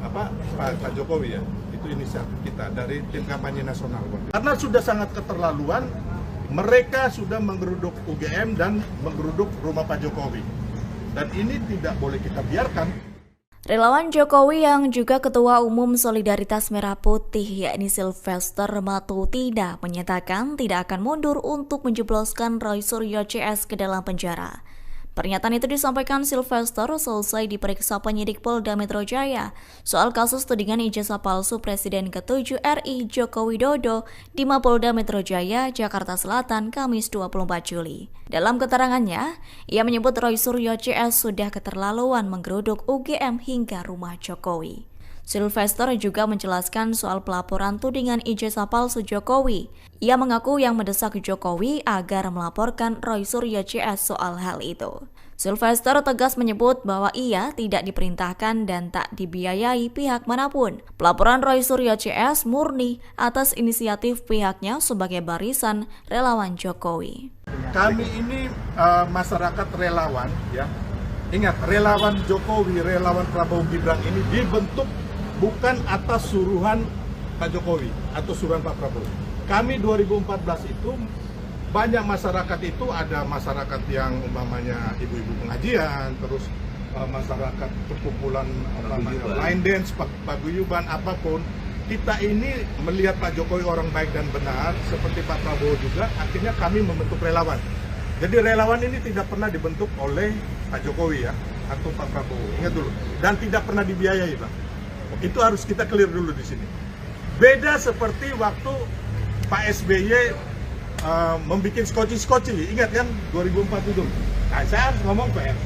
S1: Pak Jokowi ya. Itu inisiatif kita dari tim kampanye nasional. Karena sudah sangat keterlaluan, mereka sudah menggeruduk UGM dan menggeruduk rumah Pak Jokowi. Dan ini tidak boleh kita biarkan.
S2: Relawan Jokowi yang juga Ketua Umum Solidaritas Merah Putih yakni Sylvester Matutina menyatakan tidak akan mundur untuk menjebloskan Roy Suryo CS ke dalam penjara. Pernyataan itu disampaikan Sylvester selesai diperiksa penyidik Polda Metro Jaya soal kasus tudingan ijazah palsu Presiden ke-7 RI Joko Widodo di Mapolda Metro Jaya, Jakarta Selatan, Kamis 24 Juli. Dalam keterangannya, ia menyebut Roy Suryo CS sudah keterlaluan menggeruduk UGM hingga rumah Jokowi. Sylvester juga menjelaskan soal pelaporan tudingan ijazah palsu Jokowi. Ia mengaku yang mendesak Jokowi agar melaporkan Roy Suryo CS soal hal itu. Sylvester tegas menyebut bahwa ia tidak diperintahkan dan tak dibiayai pihak manapun. Pelaporan Roy Suryo CS murni atas inisiatif pihaknya sebagai barisan relawan Jokowi.
S1: Kami ini masyarakat relawan, ya. Ingat, relawan Jokowi, relawan Prabowo Gibran ini dibentuk bukan atas suruhan Pak Jokowi atau suruhan Pak Prabowo. Kami 2014 itu banyak masyarakat itu, ada masyarakat yang umpamanya ibu-ibu pengajian, terus masyarakat perkumpulan line dance, paguyuban, apapun. Kita ini melihat Pak Jokowi orang baik dan benar, seperti Pak Prabowo juga, akhirnya kami membentuk relawan. Jadi relawan ini tidak pernah dibentuk oleh Pak Jokowi ya, atau Pak Prabowo, ingat dulu. Dan tidak pernah dibiayai, Pak. Itu harus kita clear dulu di sini. Beda seperti waktu Pak SBY membuat skoci, ingat kan 2004 itu. Nah, saya harus ngomong PR,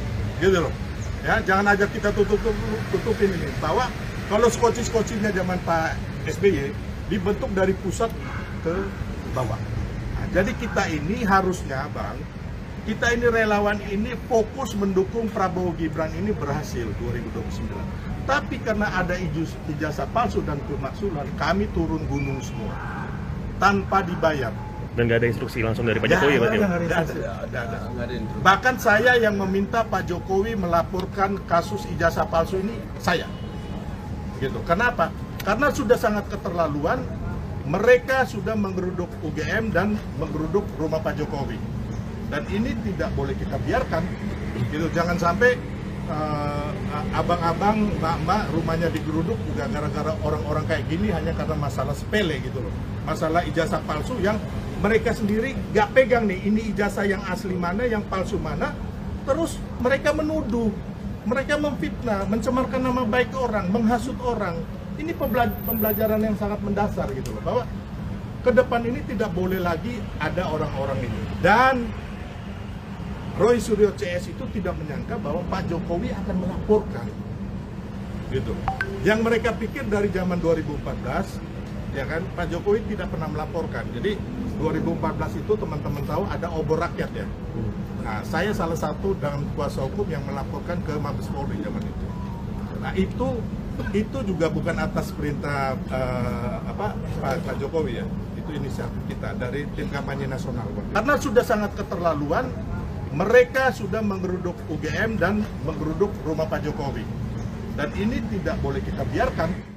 S1: gitu loh. Ya, jangan aja kita tutupin ini, bahwa kalau skoci-skocinya zaman Pak SBY dibentuk dari pusat ke bawah. Nah, jadi kita ini harusnya, Bang, kita ini relawan ini fokus mendukung Prabowo Gibran ini berhasil 2029. Tapi karena ada ijazah palsu dan pemaksulan, kami turun gunung semua tanpa dibayar.
S3: Dan nggak ada instruksi langsung dari Pak Jokowi ya Pak?
S1: Nggak ada. Bahkan saya yang meminta Pak Jokowi melaporkan kasus ijazah palsu ini, saya. Gitu. Kenapa? Karena sudah sangat keterlaluan, mereka sudah menggeruduk UGM dan menggeruduk rumah Pak Jokowi. Dan ini tidak boleh kita biarkan. Gitu. Jangan sampai abang-abang, mbak-mbak rumahnya digeruduk juga gara-gara orang-orang kayak gini hanya karena masalah sepele gitu loh. Masalah ijazah palsu yang mereka sendiri gak pegang nih, ini ijazah yang asli mana, yang palsu mana. Terus mereka menuduh, mereka memfitnah, mencemarkan nama baik orang, menghasut orang. Ini pembelajaran yang sangat mendasar gitu loh, bahwa ke depan ini tidak boleh lagi ada orang-orang ini. Dan Roy Suryo CS itu tidak menyangka bahwa Pak Jokowi akan melaporkan, gitu. Yang mereka pikir dari zaman 2014, ya kan, Pak Jokowi tidak pernah melaporkan. Jadi 2014 itu teman-teman tahu ada obor rakyat ya. Nah, saya salah satu dengan kuasa hukum yang melaporkan ke Mabes Polri zaman itu. Nah, itu juga bukan atas perintah Pak Jokowi ya. Itu inisiatif kita dari tim kampanye nasional. Karena sudah sangat keterlaluan, mereka sudah menggeruduk UGM dan menggeruduk rumah Pak Jokowi. Dan ini tidak boleh kita biarkan.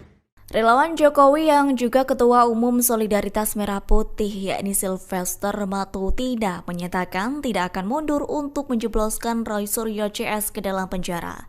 S2: Relawan Jokowi yang juga Ketua Umum Solidaritas Merah Putih yakni Sylvester Matutina menyatakan tidak akan mundur untuk menjebloskan Roy Suryo CS ke dalam penjara.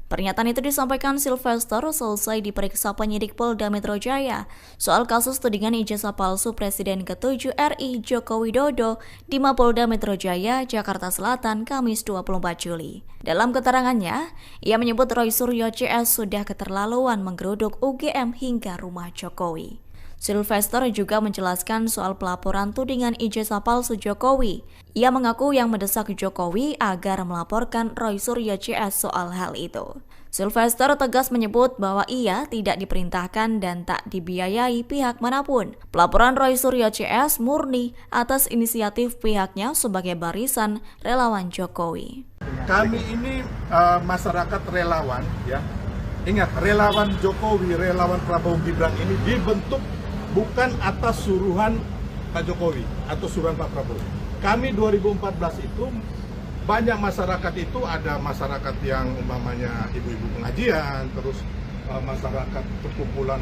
S2: Pernyataan itu disampaikan Sylvester selesai diperiksa penyidik Polda Metro Jaya soal kasus tudingan ijazah palsu Presiden ke-7 RI Joko Widodo di Mapolda Metro Jaya, Jakarta Selatan, Kamis 24 Juli. Dalam keterangannya, ia menyebut Roy Suryo CS sudah keterlaluan menggeruduk UGM hingga rumah Jokowi. Sylvester juga menjelaskan soal pelaporan tudingan ijazah palsu Jokowi. Ia mengaku yang mendesak Jokowi agar melaporkan Roy Suryo CS soal hal itu. Sylvester tegas menyebut bahwa ia tidak diperintahkan dan tak dibiayai pihak manapun. Pelaporan Roy Suryo CS murni atas inisiatif pihaknya sebagai barisan relawan Jokowi.
S1: Kami ini masyarakat relawan ya. Ingat, relawan Jokowi, relawan Prabowo Gibran ini dibentuk bukan atas suruhan Pak Jokowi atau suruhan Pak Prabowo. Kami 2014 itu banyak masyarakat itu, ada masyarakat yang umpamanya ibu-ibu pengajian, terus masyarakat perkumpulan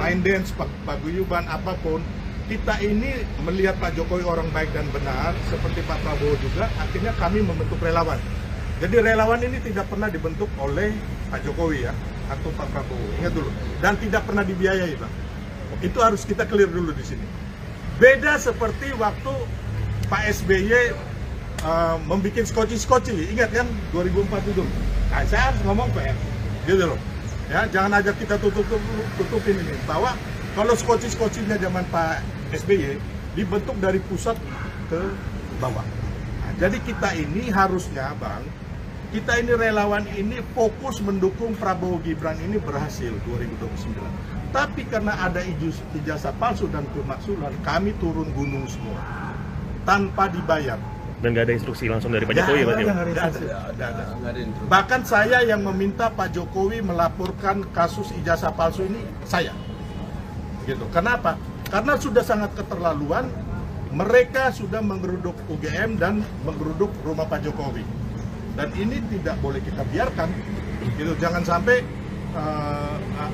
S1: line dance, paguyuban, apapun. Kita ini melihat Pak Jokowi orang baik dan benar, seperti Pak Prabowo juga, akhirnya kami membentuk relawan. Jadi relawan ini tidak pernah dibentuk oleh Pak Jokowi ya, atau Pak Prabowo, ingat dulu. Dan tidak pernah dibiayai, Pak. Itu harus kita clear dulu di sini. Beda seperti waktu Pak SBY membuat skoci, ingat kan 2004 itu. Nah, saya harus ngomong PR, gitu loh. Ya, jangan aja kita tutupin ini, bahwa kalau skoci-skocinya zaman Pak SBY dibentuk dari pusat ke bawah. Nah, jadi kita ini harusnya, Bang, kita ini relawan ini fokus mendukung Prabowo Gibran ini berhasil 2029. Tapi karena ada ijazah palsu dan pemaksulan, kami turun gunung semua tanpa dibayar.
S3: Dan nggak ada instruksi langsung dari Pak Jokowi ya Pak?
S1: Nggak ada. Bahkan saya yang meminta Pak Jokowi melaporkan kasus ijazah palsu ini, saya. Gitu. Kenapa? Karena sudah sangat keterlaluan, mereka sudah menggeruduk UGM dan menggeruduk rumah Pak Jokowi. Dan ini tidak boleh kita biarkan. Gitu. Jangan sampai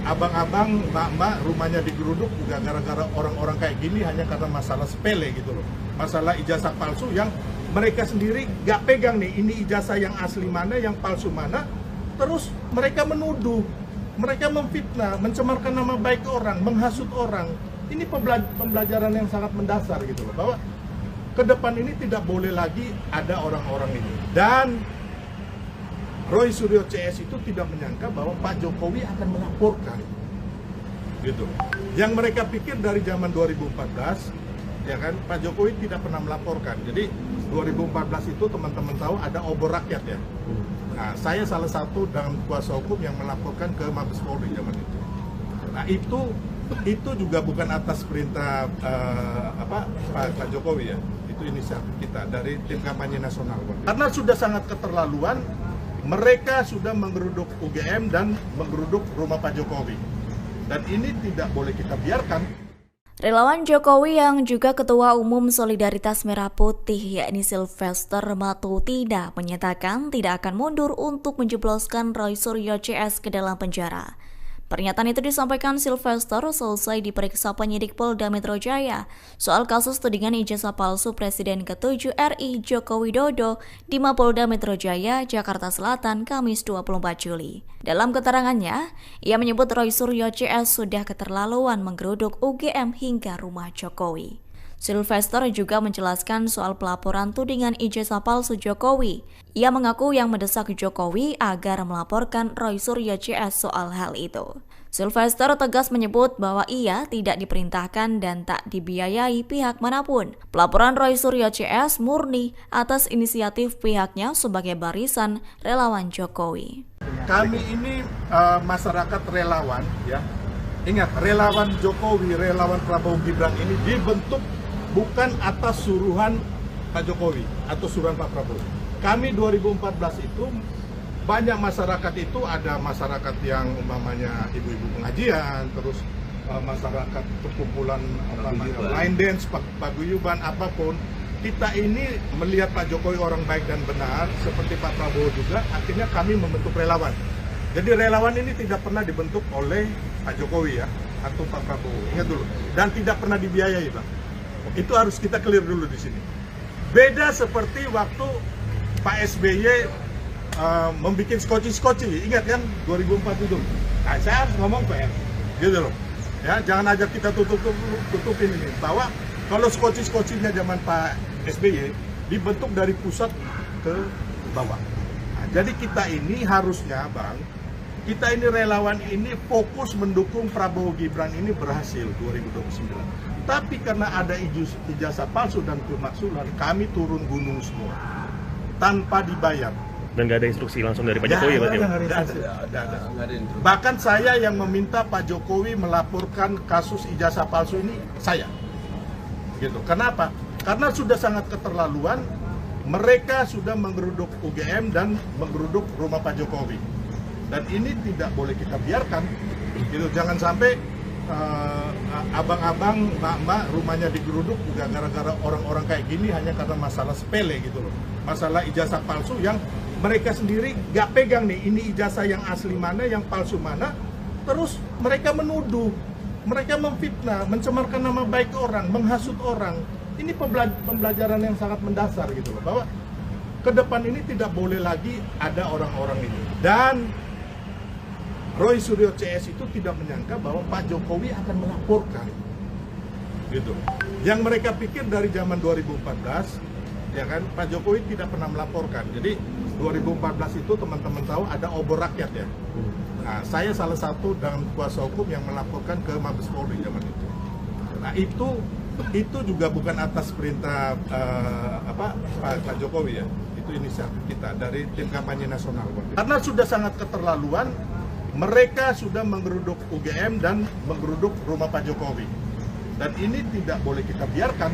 S1: abang-abang, mbak-mbak rumahnya digeruduk juga gara-gara orang-orang kayak gini hanya karena masalah sepele gitu loh. Masalah ijazah palsu yang mereka sendiri gak pegang nih, ini ijazah yang asli mana, yang palsu mana. terus mereka menuduh, mereka memfitnah, mencemarkan nama baik orang, menghasut orang. Ini pembelajaran yang sangat mendasar gitu loh, bahwa ke depan ini tidak boleh lagi ada orang-orang ini. Dan Roy Suryo CS itu tidak menyangka bahwa Pak Jokowi akan melaporkan gitu. Yang mereka pikir dari zaman 2014, ya kan, Pak Jokowi tidak pernah melaporkan. Jadi 2014 itu teman-teman tahu ada obor rakyat ya. Nah, saya salah satu dengan kuasa hukum yang melaporkan ke Mabes Polri zaman itu. Nah, itu juga bukan atas perintah Pak Jokowi ya. Itu inisiatif kita dari tim kampanye nasional. Karena sudah sangat keterlaluan, mereka sudah menggeruduk UGM dan menggeruduk rumah Pak Jokowi. Dan ini tidak boleh kita biarkan.
S2: Relawan Jokowi yang juga Ketua Umum Solidaritas Merah Putih yakni Sylvester Matutida menyatakan tidak akan mundur untuk menjebloskan Roy Suryo CS ke dalam penjara. Pernyataan itu disampaikan Sylvester selesai diperiksa penyidik Polda Metro Jaya soal kasus tudingan ijazah palsu Presiden ke-7 RI Joko Widodo di Mapolda Metro Jaya, Jakarta Selatan, Kamis 24 Juli. Dalam keterangannya, ia menyebut Roy Suryo CS sudah keterlaluan menggeruduk UGM hingga rumah Jokowi. Sylvester juga menjelaskan soal pelaporan tudingan ijazah palsu Jokowi. Ia mengaku yang mendesak Jokowi agar melaporkan Roy Suryo CS soal hal itu. Sylvester tegas menyebut bahwa ia tidak diperintahkan dan tak dibiayai pihak manapun. Pelaporan Roy Suryo CS murni atas inisiatif pihaknya sebagai barisan relawan Jokowi.
S1: Kami ini masyarakat relawan ya. Ingat, relawan Jokowi, relawan Prabowo Gibran ini dibentuk bukan atas suruhan Pak Jokowi atau suruhan Pak Prabowo. Kami 2014 itu banyak masyarakat itu, ada masyarakat yang umpamanya ibu-ibu pengajian, terus masyarakat perkumpulan line dance, paguyuban, apapun. Kita ini melihat Pak Jokowi orang baik dan benar, seperti Pak Prabowo juga, akhirnya kami membentuk relawan. Jadi relawan ini tidak pernah dibentuk oleh Pak Jokowi ya, atau Pak Prabowo, ingat dulu. Dan tidak pernah dibiayai, Pak. Itu harus kita clear dulu di sini. Beda seperti waktu Pak SBY membuat skoci-skoci, ingat kan 2004 itu. Nah, saya harus ngomong PR, gitu loh. Ya, jangan ajak kita tutupin ini. Bahwa kalau skoci-skocinya zaman Pak SBY dibentuk dari pusat ke bawah. Nah, jadi kita ini harusnya, Bang, kita ini relawan ini fokus mendukung Prabowo Gibran ini berhasil 2029. Tapi karena ada ijazah palsu dan pemaksulan, kami turun gunung semua tanpa dibayar.
S3: Dan nggak ada instruksi langsung dari Pak Jokowi ya, Pak?
S1: Ada. Bahkan saya yang meminta Pak Jokowi melaporkan kasus ijazah palsu ini, saya. Gitu. Kenapa? Karena sudah sangat keterlaluan, mereka sudah menggeruduk UGM dan menggeruduk rumah Pak Jokowi. Dan ini tidak boleh kita biarkan. Gitu. Jangan sampai abang-abang, mbak-mbak rumahnya digeruduk juga gara-gara orang-orang kayak gini hanya karena masalah sepele gitu loh. Masalah ijazah palsu yang mereka sendiri gak pegang nih, ini ijazah yang asli mana, yang palsu mana. Terus mereka menuduh, mereka memfitnah, mencemarkan nama baik orang, menghasut orang. Ini pembelajaran yang sangat mendasar gitu loh, bahwa ke depan ini tidak boleh lagi ada orang-orang ini. Dan Roy Suryo CS itu tidak menyangka bahwa Pak Jokowi akan melaporkan gitu. Yang mereka pikir dari zaman 2014, ya kan, Pak Jokowi tidak pernah melaporkan. Jadi 2014 itu teman-teman tahu ada obor rakyat ya. Nah, saya salah satu dengan kuasa hukum yang melaporkan ke Mabes Polri zaman itu. Nah, itu juga bukan atas perintah Pak Jokowi ya. Itu inisiatif kita dari tim kampanye nasional. Karena sudah sangat keterlaluan, mereka sudah menggeruduk UGM dan menggeruduk rumah Pak Jokowi. Dan ini tidak boleh kita biarkan.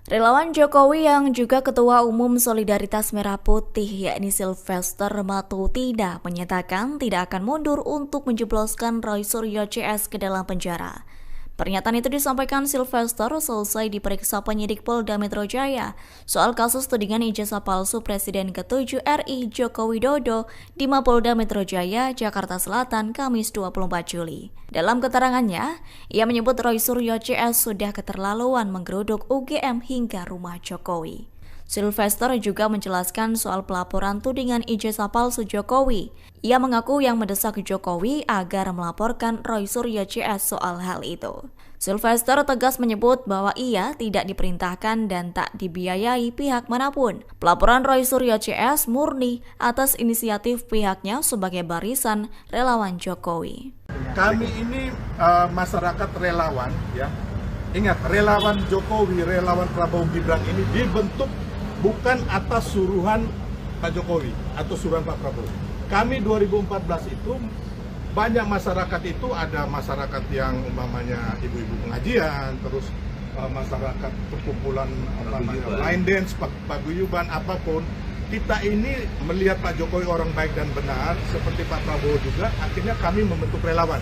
S2: Relawan Jokowi yang juga Ketua Umum Solidaritas Merah Putih yakni Sylvester Matutida menyatakan tidak akan mundur untuk menjebloskan Roy Suryo CS ke dalam penjara. Pernyataan itu disampaikan Sylvester selesai diperiksa penyidik Polda Metro Jaya soal kasus tudingan ijazah palsu Presiden ke-7 RI Joko Widodo di Mapolda Metro Jaya, Jakarta Selatan, Kamis 24 Juli. Dalam keterangannya, ia menyebut Roy Suryo CS sudah keterlaluan menggeruduk UGM hingga rumah Jokowi. Sylvester juga menjelaskan soal pelaporan tudingan ijazah palsu Jokowi. Ia mengaku yang mendesak Jokowi agar melaporkan Roy Suryo CS soal hal itu. Sylvester tegas menyebut bahwa ia tidak diperintahkan dan tak dibiayai pihak manapun. Pelaporan Roy Suryo CS murni atas inisiatif pihaknya sebagai barisan relawan Jokowi.
S1: Kami ini masyarakat relawan, ya. Ingat, relawan Jokowi, relawan Prabowo Gibran ini dibentuk bukan atas suruhan Pak Jokowi atau suruhan Pak Prabowo. Kami 2014 itu banyak masyarakat itu, ada masyarakat yang umpamanya ibu-ibu pengajian, terus masyarakat perkumpulan line dance, paguyuban, apapun. Kita ini melihat Pak Jokowi orang baik dan benar, seperti Pak Prabowo juga, akhirnya kami membentuk relawan.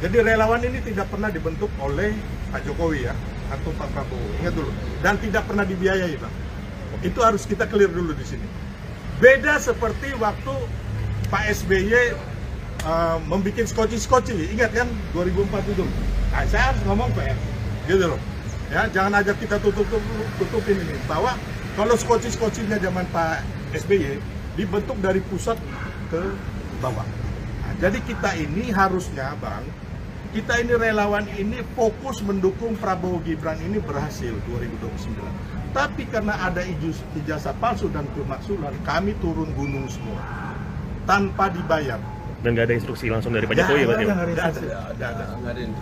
S1: Jadi relawan ini tidak pernah dibentuk oleh Pak Jokowi ya, atau Pak Prabowo, ingat dulu. Dan tidak pernah dibiayai, Pak. Itu harus kita clear dulu di sini. Beda seperti waktu Pak SBY membuat skoci-skoci, ingat kan 2004 itu. Nah, saya harus ngomong PR, gitu loh. Ya, jangan ajak kita tutupin ini. Bahwa kalau skoci-skocinya zaman Pak SBY dibentuk dari pusat ke bawah. Nah, jadi kita ini harusnya, Bang, kita ini relawan ini fokus mendukung Prabowo Gibran ini berhasil 2029. Tapi karena ada ijazah palsu dan pemaksulan, kami turun gunung semua tanpa dibayar.
S3: Dan nggak ada instruksi langsung dari Pak Jokowi ya, Pak?
S1: Tidak ada.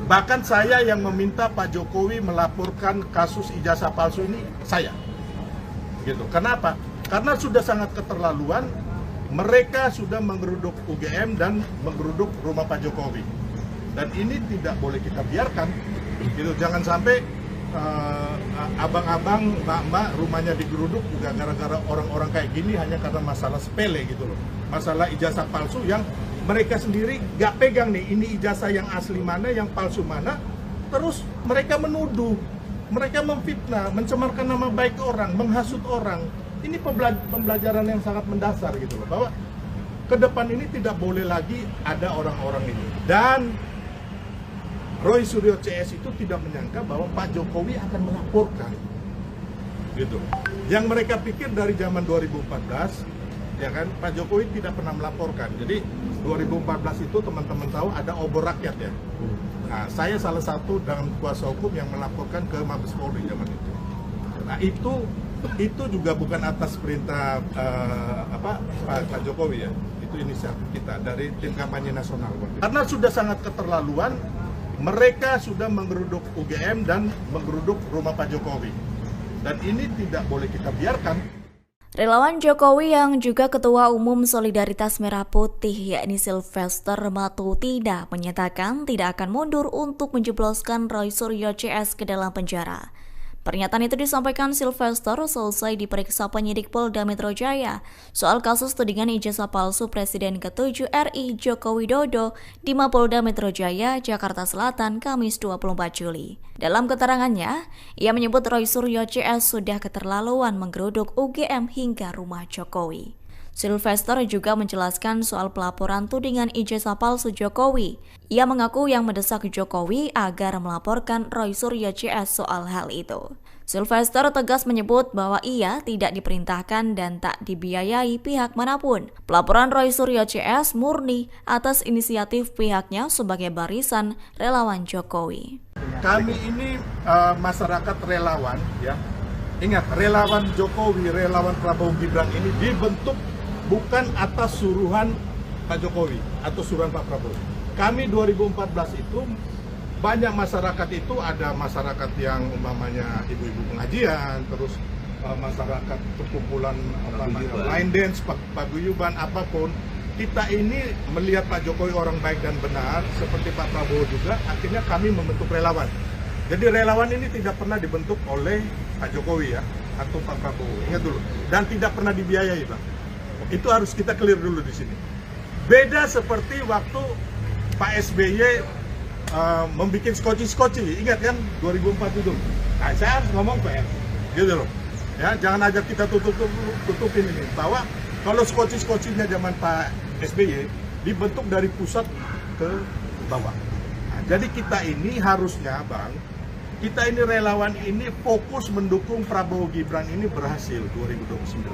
S1: Bahkan saya yang meminta Pak Jokowi melaporkan kasus ijazah palsu ini, saya. Gitu. Kenapa? Karena sudah sangat keterlaluan. Mereka sudah menggeruduk UGM dan menggeruduk rumah Pak Jokowi. Dan ini tidak boleh kita biarkan. Gitu. Jangan sampai abang-abang, mbak-mbak rumahnya digeruduk juga gara-gara orang-orang kayak gini hanya karena masalah sepele gitu loh. Masalah ijazah palsu yang mereka sendiri gak pegang nih, ini ijazah yang asli mana, yang palsu mana. Terus mereka menuduh, mereka memfitnah, mencemarkan nama baik orang, menghasut orang. Ini pembelajaran yang sangat mendasar gitu loh, bahwa ke depan ini tidak boleh lagi ada orang-orang ini. Dan Roy Suryo CS itu tidak menyangka bahwa Pak Jokowi akan melaporkan, gitu. Yang mereka pikir dari zaman 2014, ya kan, Pak Jokowi tidak pernah melaporkan. Jadi 2014 itu teman-teman tahu ada obor rakyat ya. Nah, saya salah satu dalam kuasa hukum yang melaporkan ke Mabes Polri zaman itu. Nah, itu juga bukan atas perintah Pak Jokowi ya. Itu inisiatif kita dari tim kampanye nasional. Karena sudah sangat keterlaluan. Mereka sudah menggeruduk UGM dan menggeruduk rumah Pak Jokowi. Dan ini tidak boleh kita biarkan.
S2: Relawan Jokowi yang juga Ketua Umum Solidaritas Merah Putih yakni Sylvester Matutida menyatakan tidak akan mundur untuk menjebloskan Roy Suryo CS ke dalam penjara. Pernyataan itu disampaikan Sylvester selesai diperiksa penyidik Polda Metro Jaya soal kasus tudingan ijazah palsu Presiden ke-7 RI Joko Widodo di Mapolda Metro Jaya, Jakarta Selatan, Kamis 24 Juli. Dalam keterangannya, ia menyebut Roy Suryo CS sudah keterlaluan menggeruduk UGM hingga rumah Jokowi. Sylvester juga menjelaskan soal pelaporan tudingan ijazah palsu Jokowi. Ia mengaku yang mendesak Jokowi agar melaporkan Roy Suryo CS soal hal itu. Sylvester tegas menyebut bahwa ia tidak diperintahkan dan tak dibiayai pihak manapun. Pelaporan Roy Suryo CS murni atas inisiatif pihaknya sebagai barisan relawan Jokowi.
S1: Kami ini masyarakat relawan, ya. Ingat, relawan Jokowi, relawan Prabowo Gibran ini dibentuk bukan atas suruhan Pak Jokowi atau suruhan Pak Prabowo. Kami 2014 itu banyak masyarakat itu, ada masyarakat yang umpamanya ibu-ibu pengajian, terus masyarakat perkumpulan line dance, paguyuban, apapun. Kita ini melihat Pak Jokowi orang baik dan benar, seperti Pak Prabowo juga, akhirnya kami membentuk relawan. Jadi relawan ini tidak pernah dibentuk oleh Pak Jokowi ya, atau Pak Prabowo, ingat dulu. Dan tidak pernah dibiayai, Pak. Itu harus kita clear dulu di sini. Beda seperti waktu Pak SBY membuat skoci-skoci, ingat kan 2004 itu. Nah, saya harus ngomong PR, gitu loh. Ya, jangan ajak kita tutupin ini. Bahwa kalau skoci-skocinya zaman Pak SBY dibentuk dari pusat ke bawah. Nah, jadi kita ini harusnya, Bang, kita ini relawan ini fokus mendukung Prabowo Gibran ini berhasil 2029.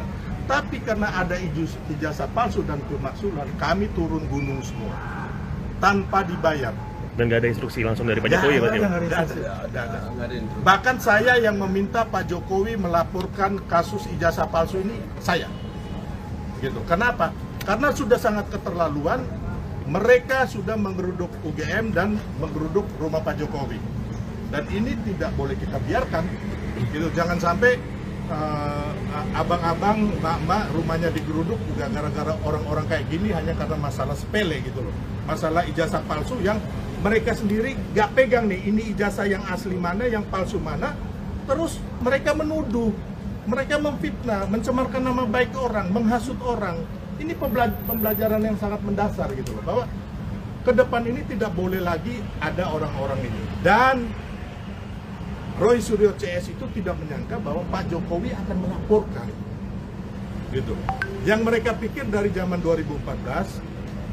S1: Tapi karena ada ijazah palsu dan pemaksulan, kami turun gunung semua tanpa dibayar.
S3: Dan nggak ada instruksi langsung dari Pak Jokowi ya berarti?
S1: Nggak ada. Bahkan saya yang meminta Pak Jokowi melaporkan kasus ijazah palsu ini, saya. Gitu. Kenapa? Karena sudah sangat keterlaluan. Mereka sudah menggeruduk UGM dan menggeruduk rumah Pak Jokowi. Dan ini tidak boleh kita biarkan. Gitu. Jangan sampai abang-abang, mbak-mbak rumahnya digeruduk juga gara-gara orang-orang kayak gini hanya karena masalah sepele gitu loh. Masalah ijazah palsu yang mereka sendiri gak pegang nih, ini ijazah yang asli mana, yang palsu mana. Terus mereka menuduh, mereka memfitnah, mencemarkan nama baik orang, menghasut orang. Ini pembelajaran yang sangat mendasar gitu loh, bahwa ke depan ini tidak boleh lagi ada orang-orang ini. Dan Roy Suryo CS itu tidak menyangka bahwa Pak Jokowi akan melaporkan. Gitu. Yang mereka pikir dari zaman 2014,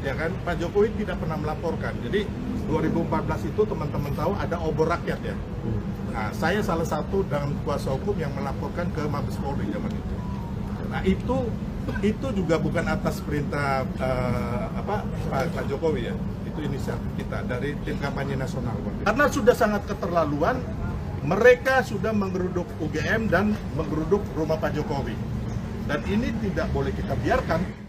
S1: ya kan, Pak Jokowi tidak pernah melaporkan. Jadi 2014 itu teman-teman tahu ada obor rakyat ya. Nah, saya salah satu dalam kuasa hukum yang melaporkan ke Mabes Polri zaman itu. Nah, itu juga bukan atas perintah Pak Jokowi ya. Itu inisiatif kita dari tim kampanye nasional. Karena sudah sangat keterlaluan, mereka sudah menggeruduk UGM dan menggeruduk rumah Pak Jokowi. Dan ini tidak boleh kita biarkan.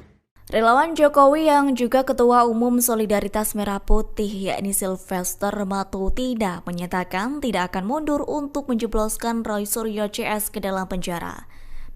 S2: Relawan Jokowi yang juga Ketua Umum Solidaritas Merah Putih yakni Sylvester Matutida menyatakan tidak akan mundur untuk menjebloskan Roy Suryo CS ke dalam penjara.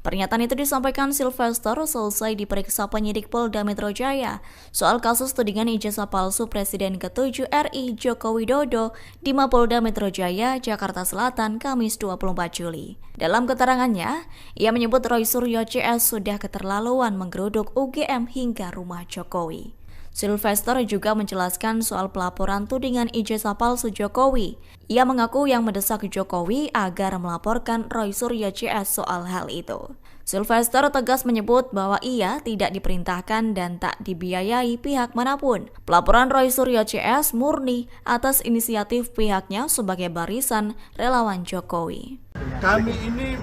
S2: Pernyataan itu disampaikan Sylvester selesai diperiksa penyidik Polda Metro Jaya soal kasus tudingan ijazah palsu Presiden ke-7 RI Joko Widodo di Mapolda Metro Jaya, Jakarta Selatan, Kamis 24 Juli. Dalam keterangannya, ia menyebut Roy Suryo CS sudah keterlaluan menggeruduk UGM hingga rumah Jokowi. Sylvester juga menjelaskan soal pelaporan tudingan ijazah palsu Jokowi. Ia mengaku yang mendesak Jokowi agar melaporkan Roy Suryo CS soal hal itu. Sylvester tegas menyebut bahwa ia tidak diperintahkan dan tak dibiayai pihak manapun. Pelaporan Roy Suryo CS murni atas inisiatif pihaknya sebagai barisan relawan Jokowi.
S1: Kami ini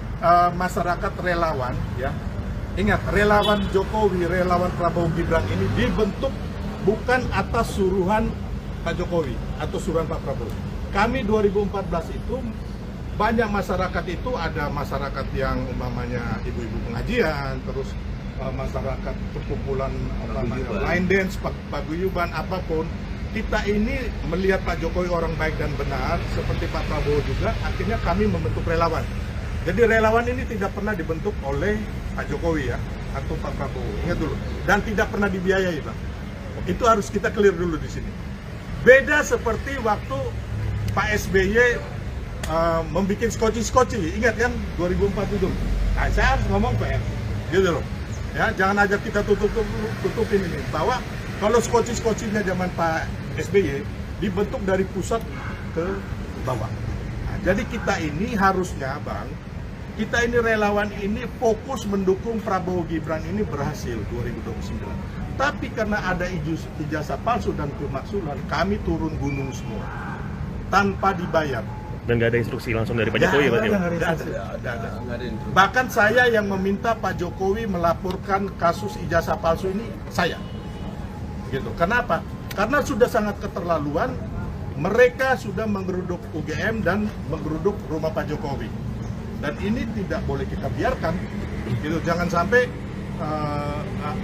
S1: masyarakat relawan ya. Ingat, relawan Jokowi, relawan Prabowo Gibran ini dibentuk bukan atas suruhan Pak Jokowi atau suruhan Pak Prabowo. Kami 2014 itu banyak masyarakat itu, ada masyarakat yang umpamanya ibu-ibu pengajian, terus masyarakat perkumpulan line dance, paguyuban, apapun. Kita ini melihat Pak Jokowi orang baik dan benar, seperti Pak Prabowo juga, akhirnya kami membentuk relawan. Jadi relawan ini tidak pernah dibentuk oleh Pak Jokowi ya, atau Pak Prabowo, ingat dulu. Dan tidak pernah dibiayai, Pak. Itu harus kita clear dulu di sini. Beda seperti waktu Pak SBY membuat skoci-skoci, ingat kan 2004 itu. Nah, saya harus ngomong PR, gitu loh. Ya, jangan aja kita tutupin ini bahwa kalau skoci-skocinya zaman Pak SBY dibentuk dari pusat ke bawah. Nah, jadi kita ini harusnya, Bang, kita ini relawan ini fokus mendukung Prabowo Gibran ini berhasil 2029. Tapi karena ada ijazah palsu dan pemaksulan, kami turun gunung semua tanpa dibayar.
S3: Dan nggak ada instruksi langsung dari Pak Jokowi ya berarti?
S1: Nggak ada. Bahkan saya yang meminta Pak Jokowi melaporkan kasus ijazah palsu ini, saya. Gitu. Kenapa? Karena sudah sangat keterlaluan. Mereka sudah menggeruduk UGM dan menggeruduk rumah Pak Jokowi. Dan ini tidak boleh kita biarkan. Gitu. Jangan sampai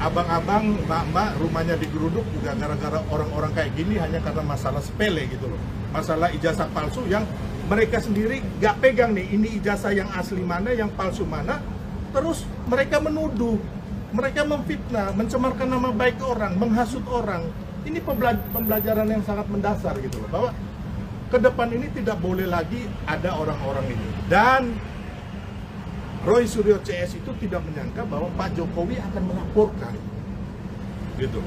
S1: abang-abang, mbak-mbak rumahnya digeruduk juga gara-gara orang-orang kayak gini hanya karena masalah sepele gitu loh. Masalah ijazah palsu yang mereka sendiri gak pegang nih, ini ijazah yang asli mana, yang palsu mana. Terus mereka menuduh, mereka memfitnah, mencemarkan nama baik orang, menghasut orang. Ini pembelajaran yang sangat mendasar gitu loh, bahwa ke depan ini tidak boleh lagi ada orang-orang ini. Dan Roy Suryo CS itu tidak menyangka bahwa Pak Jokowi akan melaporkan. Gitu.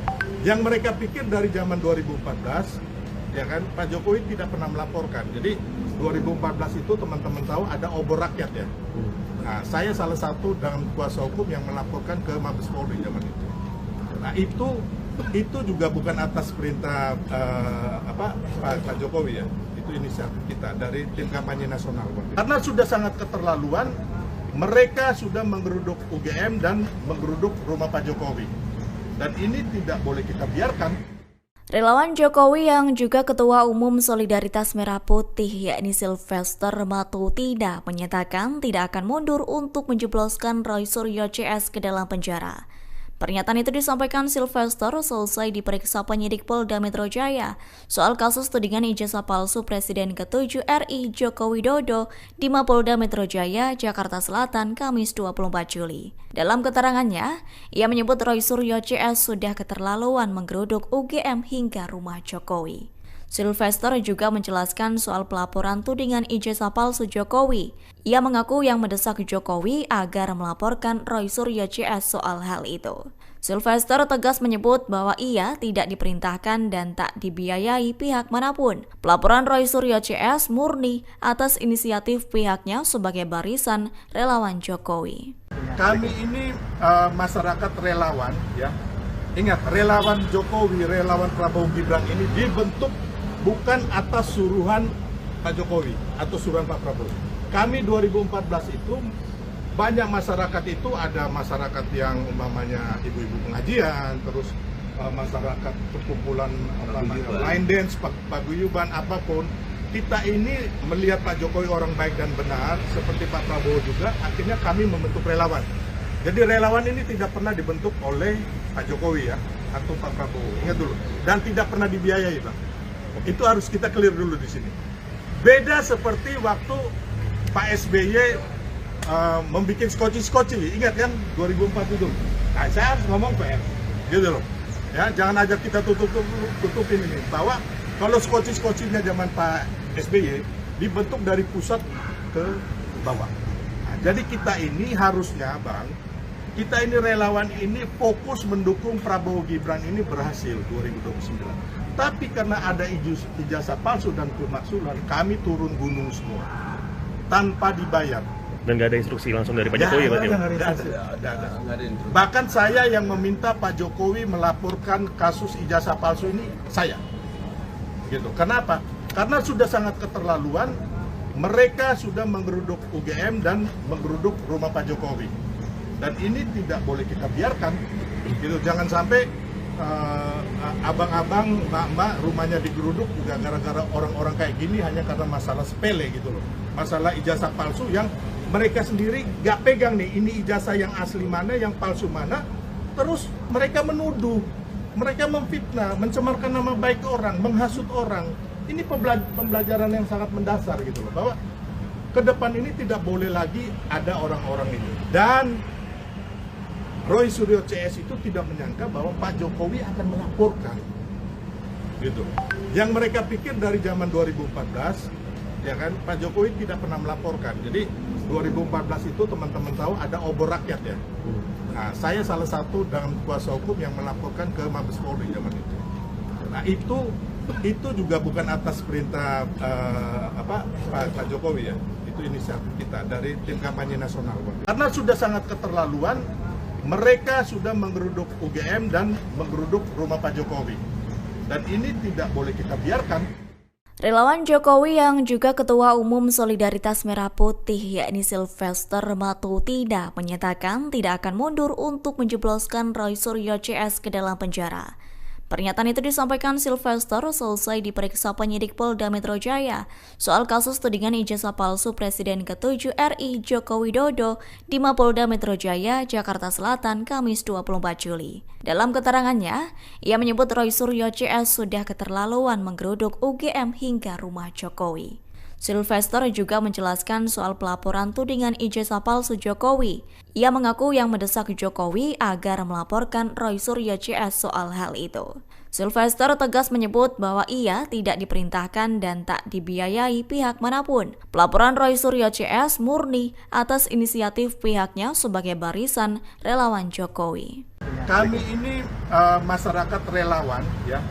S1: Yang mereka pikir dari zaman 2014, ya kan, Pak Jokowi tidak pernah melaporkan. Jadi 2014 itu teman-teman tahu ada obor rakyat ya. Nah, saya salah satu dalam kuasa hukum yang melaporkan ke Mabes Polri zaman itu. Nah, itu juga bukan atas perintah Pak Jokowi ya. Itu Itu inisiatif kita dari tim kampanye nasional. Karena sudah sangat keterlaluan, mereka sudah menggeruduk UGM dan menggeruduk rumah Pak Jokowi. Dan ini tidak boleh kita biarkan.
S2: Relawan Jokowi yang juga Ketua Umum Solidaritas Merah Putih yakni Sylvester Matutina menyatakan tidak akan mundur untuk menjebloskan Roy Suryo CS ke dalam penjara. Pernyataan itu disampaikan Sylvester selesai diperiksa penyidik Polda Metro Jaya soal kasus tudingan ijazah palsu Presiden ke-7 RI Joko Widodo di Mapolda Metro Jaya, Jakarta Selatan, Kamis 24 Juli. Dalam keterangannya, ia menyebut Roy Suryo CS sudah keterlaluan menggeruduk UGM hingga rumah Jokowi. Sylvester juga menjelaskan soal pelaporan tudingan ijazah palsu Jokowi. Ia mengaku yang mendesak Jokowi agar melaporkan Roy Suryo CS soal hal itu. Sylvester tegas menyebut bahwa ia tidak diperintahkan dan tak dibiayai pihak manapun. Pelaporan Roy Suryo CS murni atas inisiatif pihaknya sebagai barisan relawan Jokowi.
S1: Kami ini masyarakat relawan, ya. Ingat, relawan Jokowi, relawan Prabowo Gibran ini dibentuk bukan atas suruhan Pak Jokowi atau suruhan Pak Prabowo. Kami 2014 itu banyak masyarakat itu, ada masyarakat yang umpamanya ibu-ibu pengajian, terus masyarakat perkumpulan line dance, paguyuban, apapun. Kita ini melihat Pak Jokowi orang baik dan benar, seperti Pak Prabowo juga, akhirnya kami membentuk relawan. Jadi relawan ini tidak pernah dibentuk oleh Pak Jokowi ya, atau Pak Prabowo, ingat dulu. Dan tidak pernah dibiayai, Pak. Itu harus kita clear dulu di sini. Beda seperti waktu Pak SBY membuat skoci-skoci, ingat kan 2004 itu. Nah, saya harus ngomong PR, gitu loh. Ya, jangan ajak kita tutupin ini. Bahwa kalau skoci-skocinya zaman Pak SBY dibentuk dari pusat ke bawah. Nah, jadi kita ini harusnya, Bang, kita ini relawan ini fokus mendukung Prabowo Gibran ini berhasil 2029. Tapi karena ada ijazah palsu dan pemaksulan, kami turun gunung semua tanpa dibayar.
S3: Dan nggak ada instruksi langsung dari Pak Jokowi ya, Pak?
S1: Ada. Bahkan saya yang meminta Pak Jokowi melaporkan kasus ijazah palsu ini, saya. Gitu. Kenapa? Karena sudah sangat keterlaluan, mereka sudah menggeruduk UGM dan menggeruduk rumah Pak Jokowi. Dan ini tidak boleh kita biarkan. Gitu. Jangan sampai abang-abang, mbak-mbak rumahnya digeruduk juga gara-gara orang-orang kayak gini hanya karena masalah sepele gitu loh. Masalah ijazah palsu yang mereka sendiri gak pegang nih, ini ijazah yang asli mana, yang palsu mana. Terus mereka menuduh, mereka memfitnah, mencemarkan nama baik orang, menghasut orang. Ini pembelajaran yang sangat mendasar gitu loh, bahwa ke depan ini tidak boleh lagi ada orang-orang ini. Dan Roy Suryo CS itu tidak menyangka bahwa Pak Jokowi akan melaporkan, gitu. Yang mereka pikir dari zaman 2014, ya kan, Pak Jokowi tidak pernah melaporkan. Jadi 2014 itu teman-teman tahu ada obor rakyat ya. Nah, saya salah satu dalam kuasa hukum yang melaporkan ke Mabes Polri zaman itu. Nah, itu juga bukan atas perintah Pak Jokowi ya. Itu inisiatif kita dari tim kampanye nasional. Karena sudah sangat keterlaluan, mereka sudah menggeruduk UGM dan menggeruduk rumah Pak Jokowi. Dan ini tidak boleh kita biarkan.
S2: Relawan Jokowi yang juga Ketua Umum Solidaritas Merah Putih yakni Sylvester Matutina menyatakan tidak akan mundur untuk menjebloskan Roy Suryo CS ke dalam penjara. Pernyataan itu disampaikan Sylvester selesai diperiksa penyidik Polda Metro Jaya soal kasus tudingan ijazah palsu Presiden ke-7 RI Joko Widodo di Mapolda Metro Jaya, Jakarta Selatan, Kamis 24 Juli. Dalam keterangannya, ia menyebut Roy Suryo CS sudah keterlaluan menggeruduk UGM hingga rumah Jokowi. Sylvester juga menjelaskan soal pelaporan tudingan ijazah palsu Jokowi. Ia mengaku yang mendesak Jokowi agar melaporkan Roy Suryo CS soal hal itu. Sylvester tegas menyebut bahwa ia tidak diperintahkan dan tak dibiayai pihak manapun. Pelaporan Roy Suryo CS murni atas inisiatif pihaknya sebagai barisan relawan Jokowi.
S1: Kami ini masyarakat relawan, ya.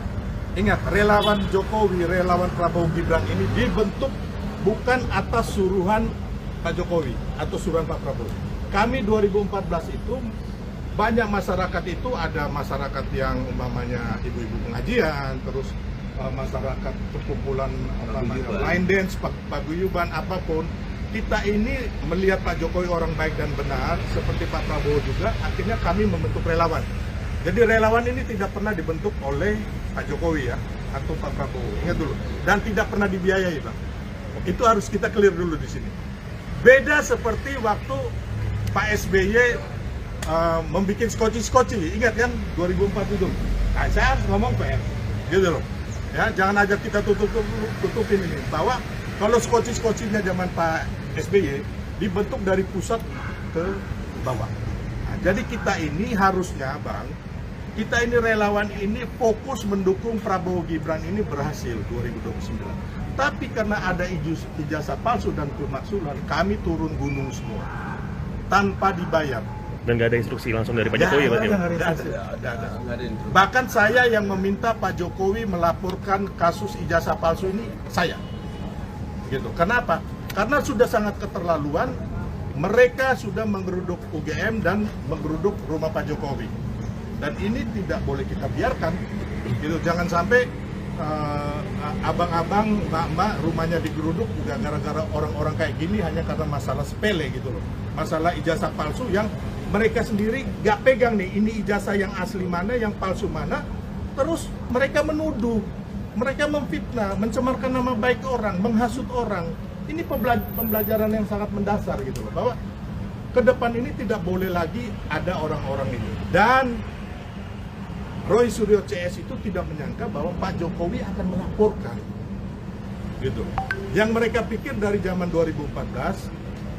S1: Ingat, relawan Jokowi, relawan Prabowo Gibran ini dibentuk bukan atas suruhan Pak Jokowi atau suruhan Pak Prabowo. Kami 2014 itu banyak masyarakat itu, ada masyarakat yang umpamanya ibu-ibu pengajian, terus masyarakat perkumpulan line dance, paguyuban, apapun. Kita ini melihat Pak Jokowi orang baik dan benar, seperti Pak Prabowo juga, akhirnya kami membentuk relawan. Jadi relawan ini tidak pernah dibentuk oleh Pak Jokowi ya, atau Pak Prabowo, ingat dulu. Dan tidak pernah dibiayai, Pak. Itu harus kita clear dulu di sini. Beda seperti waktu Pak SBY membuat skoci-skoci, ingat kan 2004 itu. Nah, saya harus ngomong PR, gitu loh. Ya, jangan aja kita tutupin ini, bahwa kalau skoci-skocinya zaman Pak SBY dibentuk dari pusat ke bawah. Nah, jadi kita ini harusnya, Bang, kita ini relawan ini fokus mendukung Prabowo Gibran ini berhasil 2029. Tapi karena ada ijazah palsu dan pemaksulan, kami turun gunung semua tanpa dibayar.
S3: Dan nggak ada instruksi langsung dari Pak Jokowi ya berarti?
S1: Ada. Bahkan saya yang meminta Pak Jokowi melaporkan kasus ijazah palsu ini, saya. Gitu. Kenapa? Karena sudah sangat keterlaluan, mereka sudah menggeruduk UGM dan menggeruduk rumah Pak Jokowi. Dan ini tidak boleh kita biarkan. Gitu. Jangan sampai abang-abang, mbak-mbak rumahnya digeruduk juga gara-gara orang-orang kayak gini hanya karena masalah sepele gitu loh. Masalah ijazah palsu yang mereka sendiri gak pegang nih, ini ijazah yang asli mana, yang palsu mana. Terus mereka menuduh, mereka memfitnah, mencemarkan nama baik orang, menghasut orang. Ini pembelajaran yang sangat mendasar gitu loh, bahwa ke depan ini tidak boleh lagi ada orang-orang ini. Dan Roy Suryo CS itu tidak menyangka bahwa Pak Jokowi akan melaporkan, gitu. Yang mereka pikir dari zaman 2014,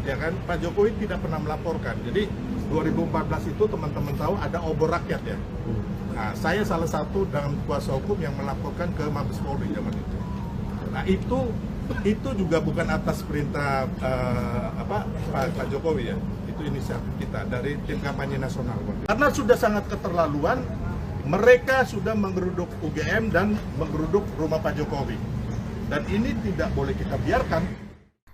S1: ya kan, Pak Jokowi tidak pernah melaporkan. Jadi 2014 itu teman-teman tahu ada obor rakyat ya. Nah, saya salah satu dalam kuasa hukum yang melaporkan ke Mabes Polri zaman itu. Nah, itu juga bukan atas perintah Pak Jokowi ya. Itu inisiatif kita dari tim kampanye nasional. Karena sudah sangat keterlaluan, mereka sudah menggeruduk UGM dan menggeruduk rumah Pak Jokowi. Dan ini tidak boleh kita biarkan.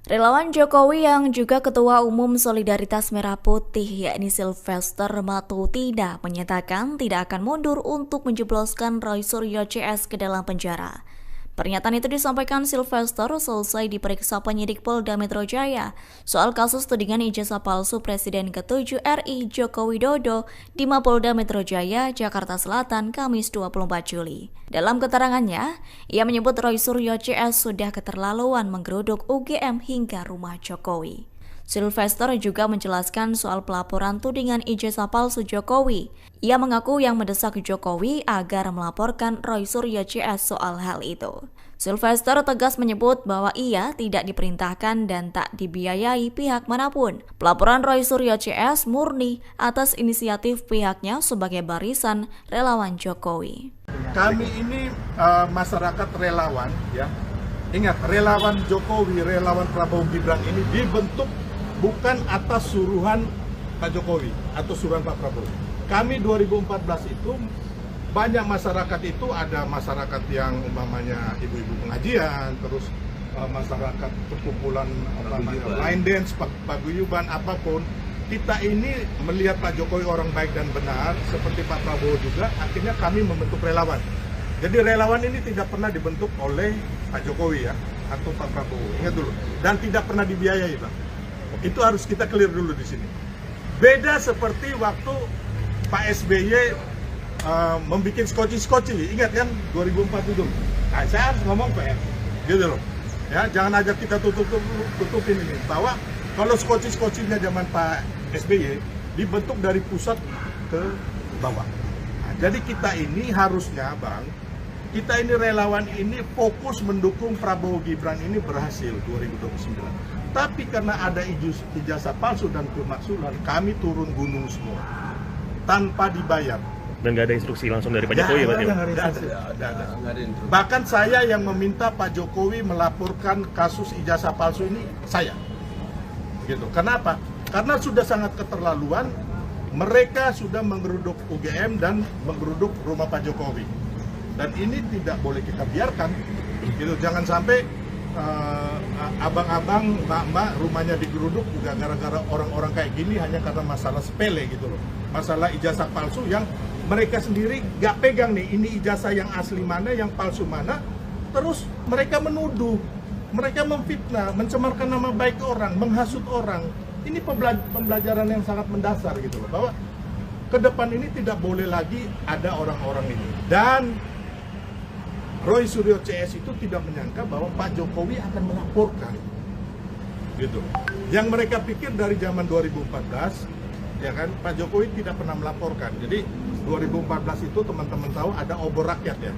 S2: Relawan Jokowi yang juga Ketua Umum Solidaritas Merah Putih yakni Sylvester Matutida menyatakan tidak akan mundur untuk menjebloskan Roy Suryo CS ke dalam penjara. Pernyataan itu disampaikan Sylvester selesai diperiksa penyidik Polda Metro Jaya soal kasus tudingan ijazah palsu Presiden ke-7 RI Joko Widodo di Mapolda Metro Jaya, Jakarta Selatan, Kamis 24 Juli. Dalam keterangannya, ia menyebut Roy Suryo CS sudah keterlaluan menggeruduk UGM hingga rumah Jokowi. Sylvester juga menjelaskan soal pelaporan tudingan ijazah palsu Jokowi. Ia mengaku yang mendesak Jokowi agar melaporkan Roy Suryo CS soal hal itu. Sylvester tegas menyebut bahwa ia tidak diperintahkan dan tak dibiayai pihak manapun. Pelaporan Roy Suryo CS murni atas inisiatif pihaknya sebagai barisan relawan Jokowi.
S1: Kami ini masyarakat relawan ya. Ingat, relawan Jokowi, relawan Prabowo Gibran ini dibentuk bukan atas suruhan Pak Jokowi atau suruhan Pak Prabowo. Kami 2014 itu banyak masyarakat itu, ada masyarakat yang umpamanya ibu-ibu pengajian, terus masyarakat perkumpulan line dance, paguyuban, apapun. Kita ini melihat Pak Jokowi orang baik dan benar, seperti Pak Prabowo juga, akhirnya kami membentuk relawan. Jadi relawan ini tidak pernah dibentuk oleh Pak Jokowi ya, atau Pak Prabowo, ingat dulu. Dan tidak pernah dibiayai, Pak. Itu harus kita clear dulu di sini. Beda seperti waktu Pak SBY membuat skoci-skoci, ingat kan 2004 itu. Nah, saya harus ngomong PR, gitu loh. Ya, jangan aja kita tutupin ini, bahwa kalau skoci-skocinya zaman Pak SBY dibentuk dari pusat ke bawah. Nah, jadi kita ini harusnya, Bang, kita ini relawan ini fokus mendukung Prabowo Gibran ini berhasil 2029. Tapi karena ada ijazah palsu dan pemaksulan, kami turun gunung semua tanpa dibayar.
S3: Dan nggak ada instruksi langsung dari Pak Jokowi ya berarti?
S1: Ada. Bahkan saya yang meminta Pak Jokowi melaporkan kasus ijazah palsu ini, saya. Gitu. Kenapa? Karena sudah sangat keterlaluan, mereka sudah menggeruduk UGM dan menggeruduk rumah Pak Jokowi. Dan ini tidak boleh kita biarkan. Gitu. Jangan sampai abang-abang, mbak-mbak rumahnya digeruduk juga gara-gara orang-orang kayak gini hanya karena masalah sepele gitu loh. Masalah ijazah palsu yang mereka sendiri gak pegang nih, ini ijazah yang asli mana, yang palsu mana. terus mereka menuduh, mereka memfitnah, mencemarkan nama baik orang, menghasut orang. Ini pembelajaran yang sangat mendasar gitu loh, bahwa ke depan ini tidak boleh lagi ada orang-orang ini. Dan Roy Suryo CS itu tidak menyangka bahwa Pak Jokowi akan melaporkan gitu. Yang mereka pikir dari zaman 2014, ya kan, Pak Jokowi tidak pernah melaporkan. Jadi 2014 itu teman-teman tahu ada obor rakyat ya.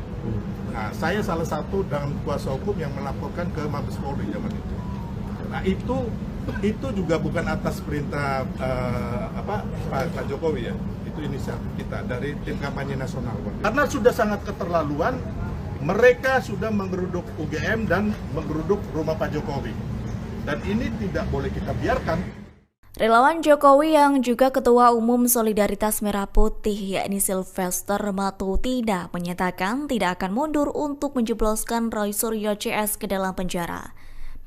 S1: Nah, saya salah satu dan kuasa hukum yang melaporkan ke Mabes Polri zaman itu. Nah, itu juga bukan atas perintah Pak Jokowi ya. Itu inisiatif kita dari tim kampanye nasional. Karena sudah sangat keterlaluan, mereka sudah menggeruduk UGM dan menggeruduk rumah Pak Jokowi. Dan ini tidak boleh kita biarkan.
S2: Relawan Jokowi yang juga Ketua Umum Solidaritas Merah Putih yakni Sylvester Matutida menyatakan tidak akan mundur untuk menjebloskan Roy Suryo CS ke dalam penjara.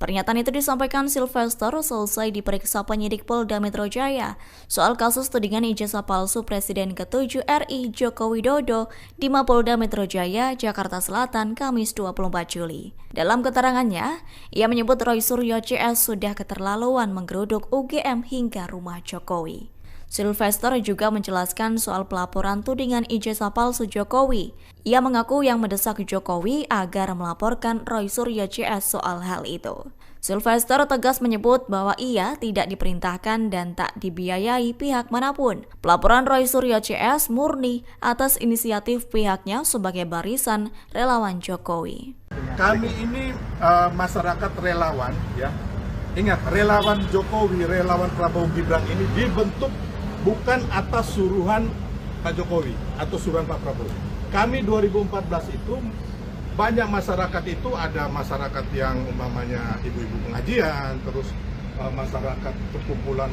S2: Pernyataan itu disampaikan Sylvester selesai diperiksa penyidik Polda Metro Jaya soal kasus tudingan ijazah palsu Presiden ke-7 RI Joko Widodo di Mapolda Metro Jaya, Jakarta Selatan, Kamis 24 Juli. Dalam keterangannya, ia menyebut Roy Suryo CS sudah keterlaluan menggeruduk UGM hingga rumah Jokowi. Sylvester juga menjelaskan soal pelaporan tudingan ijazah palsu Jokowi. Ia mengaku yang mendesak Jokowi agar melaporkan Roy Suryo CS soal hal itu. Sylvester tegas menyebut bahwa ia tidak diperintahkan dan tak dibiayai pihak manapun. Pelaporan Roy Suryo CS murni atas inisiatif pihaknya sebagai barisan relawan Jokowi.
S1: Kami ini masyarakat relawan ya. Ingat, relawan Jokowi, relawan Prabowo Gibran ini dibentuk bukan atas suruhan Pak Jokowi atau suruhan Pak Prabowo. Kami 2014 itu banyak masyarakat itu, ada masyarakat yang umpamanya ibu-ibu pengajian, terus masyarakat perkumpulan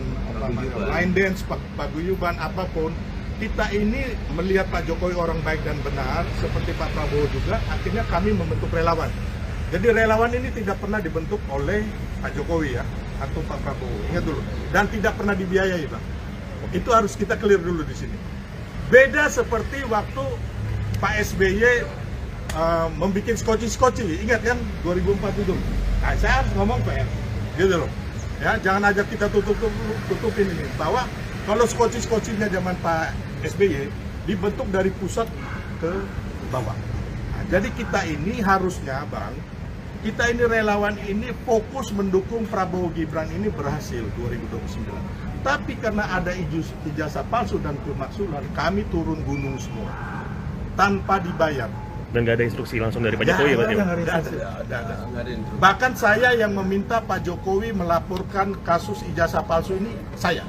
S1: line dance, paguyuban, apapun. Kita ini melihat Pak Jokowi orang baik dan benar, seperti Pak Prabowo juga, akhirnya kami membentuk relawan. Jadi relawan ini tidak pernah dibentuk oleh Pak Jokowi ya, atau Pak Prabowo, ingat dulu. Dan tidak pernah dibiayai, Pak. Itu harus kita clear dulu di sini. Beda seperti waktu Pak SBY membuat skoci-skoci, ingat kan 2004 itu. Nah, saya harus ngomong PR, gitu loh. Ya, jangan ajak kita tutupin ini. Bahwa kalau skoci-skocinya zaman Pak SBY dibentuk dari pusat ke bawah. Nah, jadi kita ini harusnya, Bang, kita ini relawan ini fokus mendukung Prabowo Gibran ini berhasil 2029. Tapi karena ada ijazah palsu dan pemaksulan, kami turun gunung semua tanpa dibayar.
S3: Dan nggak ada instruksi langsung dari Pak Jokowi ya, Pak?
S1: Bahkan saya yang meminta Pak Jokowi melaporkan kasus ijazah palsu ini, saya.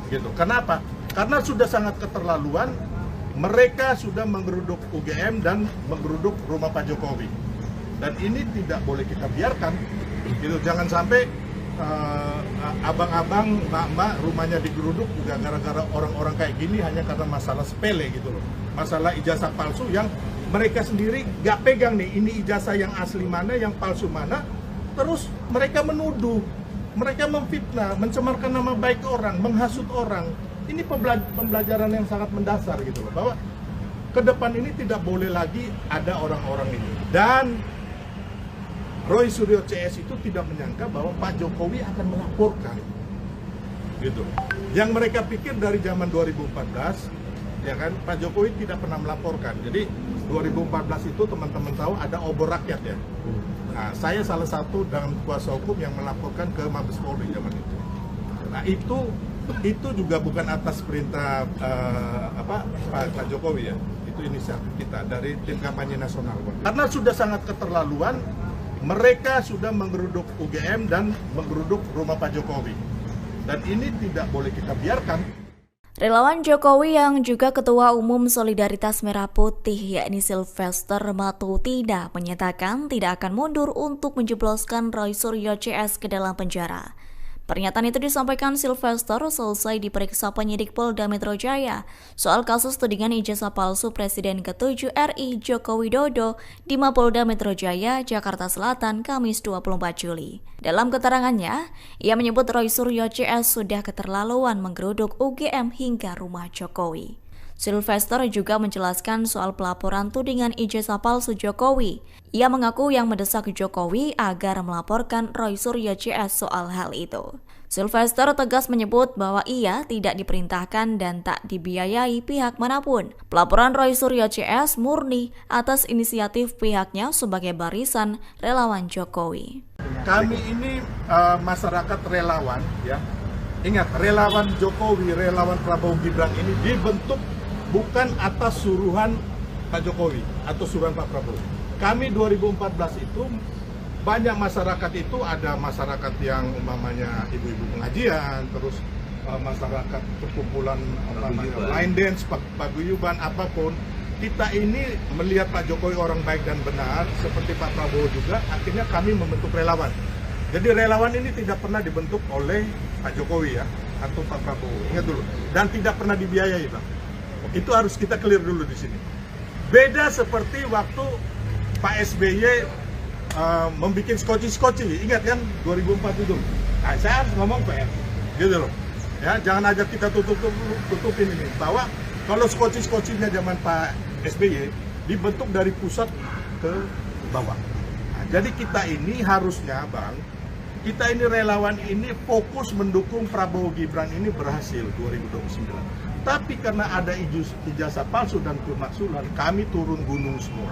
S1: Gitu. Kenapa? Karena sudah sangat keterlaluan, mereka sudah menggeruduk UGM dan menggeruduk rumah Pak Jokowi. Dan ini tidak boleh kita biarkan. Gitu. Jangan sampai abang-abang, mbak-mbak rumahnya digeruduk juga gara-gara orang-orang kayak gini hanya karena masalah sepele gitu loh. Masalah ijazah palsu yang mereka sendiri gak pegang nih, ini ijazah yang asli mana, yang palsu mana. Terus mereka menuduh, mereka memfitnah, mencemarkan nama baik orang, menghasut orang. Ini pembelajaran yang sangat mendasar gitu loh, bahwa ke depan ini tidak boleh lagi ada orang-orang ini. Dan Roy Suryo CS itu tidak menyangka bahwa Pak Jokowi akan melaporkan gitu. Yang mereka pikir dari zaman 2014, ya kan, Pak Jokowi tidak pernah melaporkan. Jadi 2014 itu teman-teman tahu ada obor rakyat ya. Nah, saya salah satu dan kuasa hukum yang melaporkan ke Mabes Polri zaman itu. Nah, itu juga bukan atas perintah Pak Jokowi ya. Itu inisiatif kita dari tim kampanye nasional. Karena sudah sangat keterlaluan, mereka sudah menggeruduk UGM dan menggeruduk rumah Pak Jokowi. Dan ini tidak boleh kita biarkan.
S2: Relawan Jokowi yang juga Ketua Umum Solidaritas Merah Putih yakni Sylvester Matutida menyatakan tidak akan mundur untuk menjebloskan Roy Suryo CS ke dalam penjara. Pernyataan itu disampaikan Sylvester selesai diperiksa penyidik Polda Metro Jaya soal kasus tudingan ijazah palsu Presiden ke-7 RI Joko Widodo di Mapolda Metro Jaya, Jakarta Selatan, Kamis 24 Juli. Dalam keterangannya, ia menyebut Roy Suryo CS sudah keterlaluan menggeruduk UGM hingga rumah Jokowi. Sylvester juga menjelaskan soal pelaporan tudingan ijazah palsu Jokowi. Ia mengaku yang mendesak Jokowi agar melaporkan Roy Suryo CS soal hal itu. Sylvester tegas menyebut bahwa ia tidak diperintahkan dan tak dibiayai pihak manapun. Pelaporan Roy Suryo CS murni atas inisiatif pihaknya sebagai barisan relawan Jokowi.
S1: Kami ini masyarakat relawan, ya. Ingat, relawan Jokowi, relawan Prabowo Gibran ini dibentuk bukan atas suruhan Pak Jokowi atau suruhan Pak Prabowo. Kami 2014 itu banyak masyarakat itu, ada masyarakat yang umpamanya ibu-ibu pengajian, terus masyarakat perkumpulan line dance, paguyuban, apapun. Kita ini melihat Pak Jokowi orang baik dan benar, seperti Pak Prabowo juga, akhirnya kami membentuk relawan. Jadi relawan ini tidak pernah dibentuk oleh Pak Jokowi ya, atau Pak Prabowo, ingat dulu. Dan tidak pernah dibiayai, Pak. Itu harus kita clear dulu di sini. Beda seperti waktu Pak SBY membuat skoci-skoci, ingat kan 2004 itu. Nah, saya harus ngomong PR, gitu loh. Ya, jangan aja kita tutupin ini. Bahwa kalau skoci-skocinya zaman Pak SBY dibentuk dari pusat ke bawah. Nah, jadi kita ini harusnya, Bang, kita ini relawan ini fokus mendukung Prabowo Gibran ini berhasil 2029. Tapi karena ada ijazah palsu dan pemaksulan, kami turun gunung semua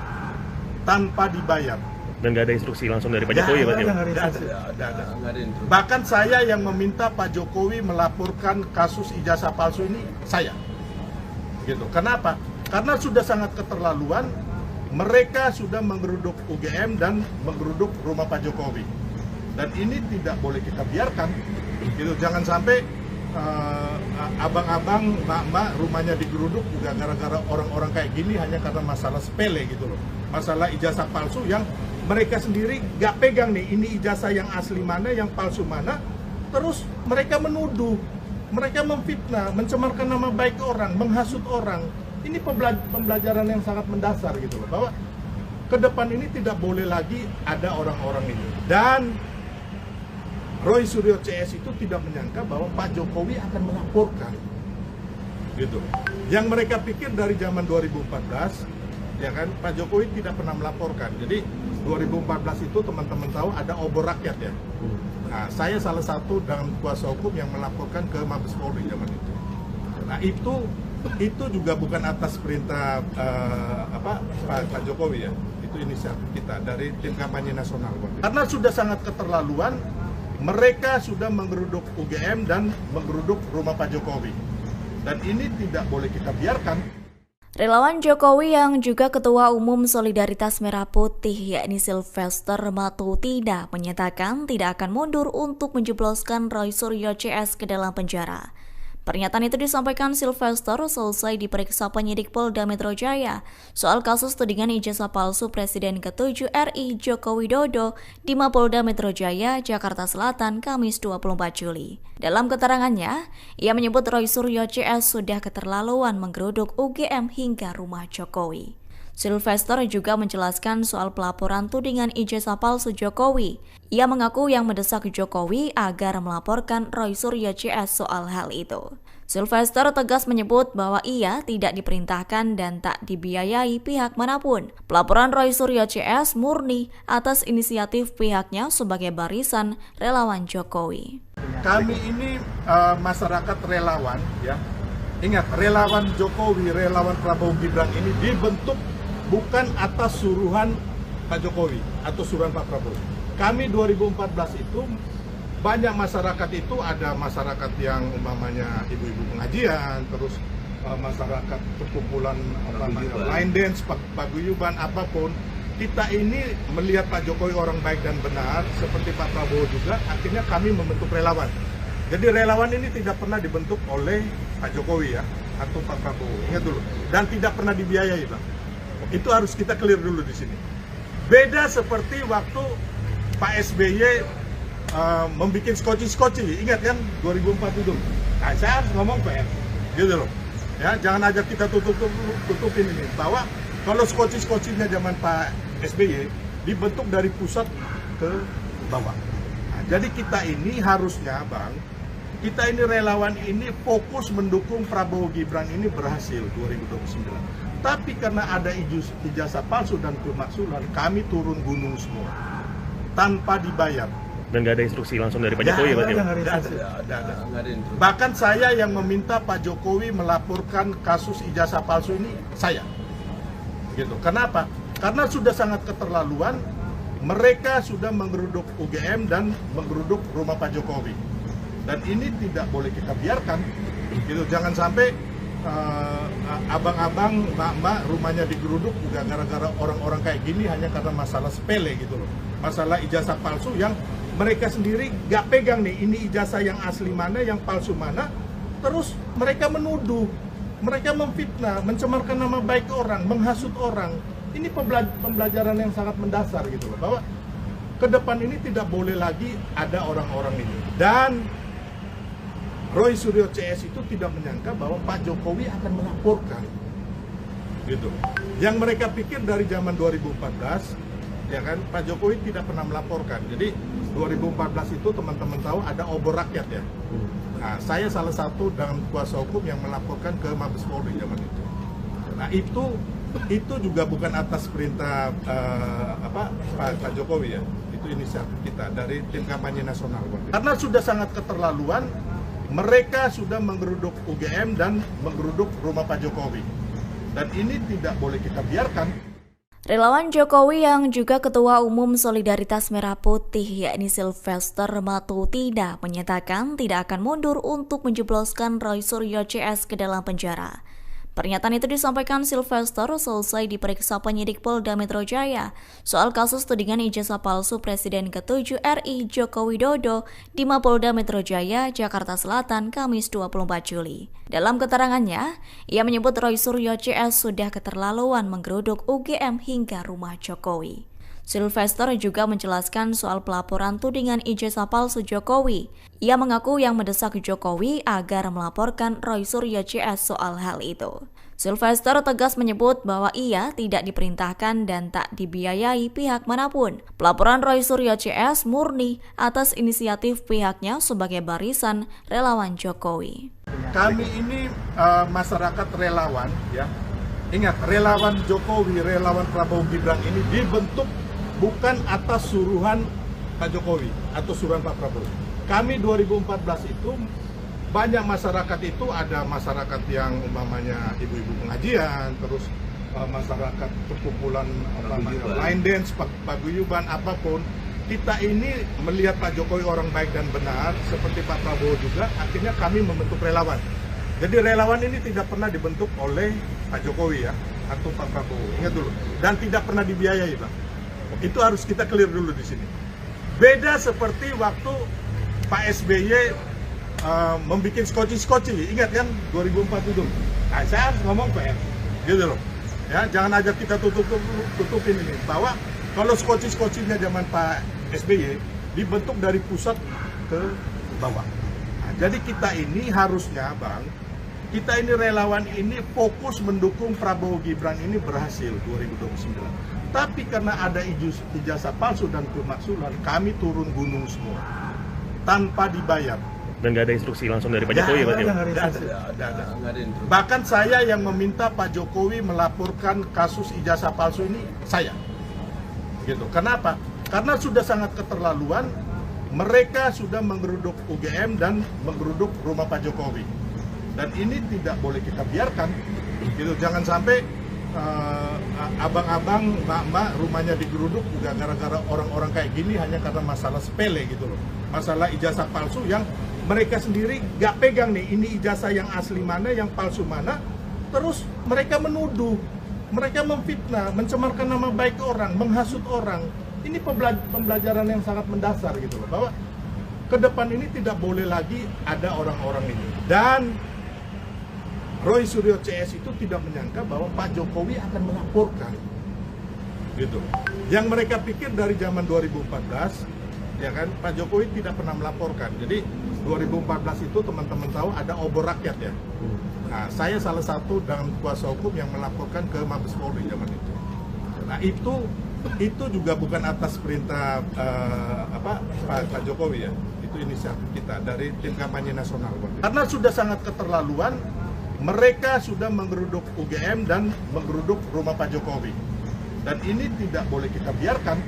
S1: tanpa dibayar.
S3: Dan nggak ada instruksi langsung dari Pak Jokowi berarti?
S1: Ada. Bahkan saya yang meminta Pak Jokowi melaporkan kasus ijazah palsu ini, saya. Gitu. Kenapa? Karena sudah sangat keterlaluan, mereka sudah menggeruduk UGM dan menggeruduk rumah Pak Jokowi. Dan ini tidak boleh kita biarkan. Gitu. Jangan sampai abang-abang, mbak-mbak rumahnya digeruduk juga gara-gara orang-orang kayak gini hanya karena masalah sepele gitu loh. Masalah ijazah palsu yang mereka sendiri gak pegang nih, ini ijazah yang asli mana, yang palsu mana. Terus mereka menuduh, mereka memfitnah, mencemarkan nama baik orang, menghasut orang. Ini pembelajaran yang sangat mendasar gitu loh, bahwa ke depan ini tidak boleh lagi ada orang-orang ini. Dan Roy Suryo CS itu tidak menyangka bahwa Pak Jokowi akan melaporkan, gitu. Yang mereka pikir dari zaman 2014, ya kan, Pak Jokowi tidak pernah melaporkan. Jadi 2014 itu teman-teman tahu ada obor rakyat ya. Nah, saya salah satu dengan kuasa hukum yang melaporkan ke Mabes Polri zaman itu. Nah, itu juga bukan atas perintah Pak Jokowi ya. Itu inisiatif kita dari tim kampanye nasional. Karena sudah sangat keterlaluan, mereka sudah menggeruduk UGM dan menggeruduk rumah Pak Jokowi. Dan ini tidak boleh kita biarkan.
S2: Relawan Jokowi yang juga Ketua Umum Solidaritas Merah Putih yakni Sylvester Matutina menyatakan tidak akan mundur untuk menjebloskan Roy Suryo CS ke dalam penjara. Pernyataan itu disampaikan Sylvester selesai diperiksa penyidik Polda Metro Jaya soal kasus tudingan ijazah palsu Presiden ke-7 RI Joko Widodo di Mapolda Metro Jaya, Jakarta Selatan, Kamis 24 Juli. Dalam keterangannya, ia menyebut Roy Suryo CS sudah keterlaluan menggeruduk UGM hingga rumah Jokowi. Sylvester juga menjelaskan soal pelaporan tudingan ijazah palsu Jokowi. Ia mengaku yang mendesak Jokowi agar melaporkan Roy Suryo CS soal hal itu. Sylvester tegas menyebut bahwa ia tidak diperintahkan dan tak dibiayai pihak manapun. Pelaporan Roy Suryo CS murni atas inisiatif pihaknya sebagai barisan relawan Jokowi.
S1: Kami ini masyarakat relawan, ya. Ingat, relawan Jokowi, relawan Prabowo Gibran ini dibentuk bukan atas suruhan Pak Jokowi atau suruhan Pak Prabowo. Kami 2014 itu banyak masyarakat itu, ada masyarakat yang umpamanya ibu-ibu pengajian, terus masyarakat perkumpulan line dance, paguyuban, apapun. Kita ini melihat Pak Jokowi orang baik dan benar, seperti Pak Prabowo juga, akhirnya kami membentuk relawan. Jadi relawan ini tidak pernah dibentuk oleh Pak Jokowi ya, atau Pak Prabowo, ingat dulu. Dan tidak pernah dibiayai, Pak. Itu harus kita clear dulu di sini. Beda seperti waktu Pak SBY membuat skoci-skoci, ingat kan 2004 itu. Nah, saya harus ngomong PR, gitu loh. Ya, jangan aja kita tutupin ini, bahwa kalau skoci-skocinya zaman Pak SBY dibentuk dari pusat ke bawah. Nah, jadi kita ini harusnya, Bang, kita ini relawan ini fokus mendukung Prabowo Gibran ini berhasil 2029. Tapi karena ada ijazah palsu dan pemaksulan, kami turun gunung semua tanpa dibayar.
S3: Dan nggak ada instruksi langsung dari Pak Jokowi ya Pak?
S1: Ada. Bahkan saya yang meminta Pak Jokowi melaporkan kasus ijazah palsu ini, saya. Gitu. Kenapa? Karena sudah sangat keterlaluan, mereka sudah menggeruduk UGM dan menggeruduk rumah Pak Jokowi. Dan ini tidak boleh kita biarkan. Gitu. Jangan sampai abang-abang, mbak-mbak rumahnya digeruduk juga gara-gara orang-orang kayak gini hanya karena masalah sepele gitu loh. Masalah ijazah palsu yang mereka sendiri gak pegang nih, ini ijazah yang asli mana, yang palsu mana. Terus mereka menuduh, mereka memfitnah, mencemarkan nama baik orang, menghasut orang. Ini pembelajaran yang sangat mendasar gitu loh, bahwa ke depan ini tidak boleh lagi ada orang-orang ini. Dan Roy Suryo CS itu tidak menyangka bahwa Pak Jokowi akan melaporkan, gitu. Yang mereka pikir dari zaman 2014, ya kan, Pak Jokowi tidak pernah melaporkan. Jadi 2014 itu teman-teman tahu ada obor rakyat ya. Nah, saya salah satu dengan kuasa hukum yang melaporkan ke Mabes Polri zaman itu. Nah itu juga bukan atas perintah Pak Jokowi ya. Itu inisiatif kita dari tim kampanye nasional. Karena sudah sangat keterlaluan, mereka sudah menggeruduk UGM dan menggeruduk rumah Pak Jokowi. Dan ini tidak boleh kita biarkan.
S2: Relawan Jokowi yang juga Ketua Umum Solidaritas Merah Putih yakni Sylvester Matutina menyatakan tidak akan mundur untuk menjebloskan Roy Suryo CS ke dalam penjara. Pernyataan itu disampaikan Sylvester selesai diperiksa penyidik Polda Metro Jaya soal kasus tudingan ijazah palsu Presiden ke-7 RI Joko Widodo di Mapolda Metro Jaya, Jakarta Selatan, Kamis 24 Juli. Dalam keterangannya, ia menyebut Roy Suryo CS sudah keterlaluan menggeruduk UGM hingga rumah Jokowi. Sylvester juga menjelaskan soal pelaporan tudingan ijazah palsu Jokowi. Ia mengaku yang mendesak Jokowi agar melaporkan Roy Suryo CS soal hal itu. Sylvester tegas menyebut bahwa ia tidak diperintahkan dan tak dibiayai pihak manapun. Pelaporan Roy Suryo CS murni atas inisiatif pihaknya sebagai barisan relawan Jokowi.
S1: Kami ini masyarakat relawan ya. Ingat, relawan Jokowi, relawan Prabowo Gibran ini dibentuk bukan atas suruhan Pak Jokowi atau suruhan Pak Prabowo. Kami 2014 itu banyak masyarakat itu, ada masyarakat yang umpamanya ibu-ibu pengajian, terus masyarakat perkumpulan line dance, paguyuban, apapun. Kita ini melihat Pak Jokowi orang baik dan benar, seperti Pak Prabowo juga, akhirnya kami membentuk relawan. Jadi relawan ini tidak pernah dibentuk oleh Pak Jokowi ya, atau Pak Prabowo, ingat dulu. Dan tidak pernah dibiayai Pak. Itu harus kita clear dulu di sini. Beda seperti waktu Pak SBY membuat skoci-skoci, ingat kan 2004 itu. Nah, saya harus ngomong PR, gitu loh. Ya, jangan aja kita tutupin ini bahwa kalau skoci-skocinya zaman Pak SBY dibentuk dari pusat ke bawah. Nah, jadi kita ini harusnya Bang, kita ini relawan ini fokus mendukung Prabowo Gibran ini berhasil 2029. Tapi karena ada ijazah palsu dan pemaksulan, kami turun gunung semua tanpa dibayar.
S3: Dan nggak ada instruksi langsung dari Pak Jokowi ya Pak?
S1: Ada. Bahkan saya yang meminta Pak Jokowi melaporkan kasus ijazah palsu ini, saya. Gitu. Kenapa? Karena sudah sangat keterlaluan, mereka sudah menggeruduk UGM dan menggeruduk rumah Pak Jokowi. Dan ini tidak boleh kita biarkan. Gitu. Jangan sampai abang-abang, mbak-mbak rumahnya digeruduk juga gara-gara orang-orang kayak gini hanya karena masalah sepele gitu loh. Masalah ijazah palsu yang mereka sendiri gak pegang nih, ini ijazah yang asli mana, yang palsu mana. Terus mereka menuduh, mereka memfitnah, mencemarkan nama baik orang, menghasut orang. Ini pembelajaran yang sangat mendasar gitu loh, bahwa ke depan ini tidak boleh lagi ada orang-orang ini. Dan Roy Suryo CS itu tidak menyangka bahwa Pak Jokowi akan melaporkan, gitu. Yang mereka pikir dari zaman 2014, ya kan, Pak Jokowi tidak pernah melaporkan. Jadi 2014 itu teman-teman tahu ada obor rakyat ya. Nah, saya salah satu dengan kuasa hukum yang melaporkan ke Mabes Polri zaman itu. Nah itu juga bukan atas perintah Pak Jokowi ya. Itu inisiatif kita dari tim kampanye nasional. Karena sudah sangat keterlaluan, mereka sudah menggeruduk UGM dan menggeruduk rumah Pak Jokowi. Dan ini tidak boleh kita biarkan.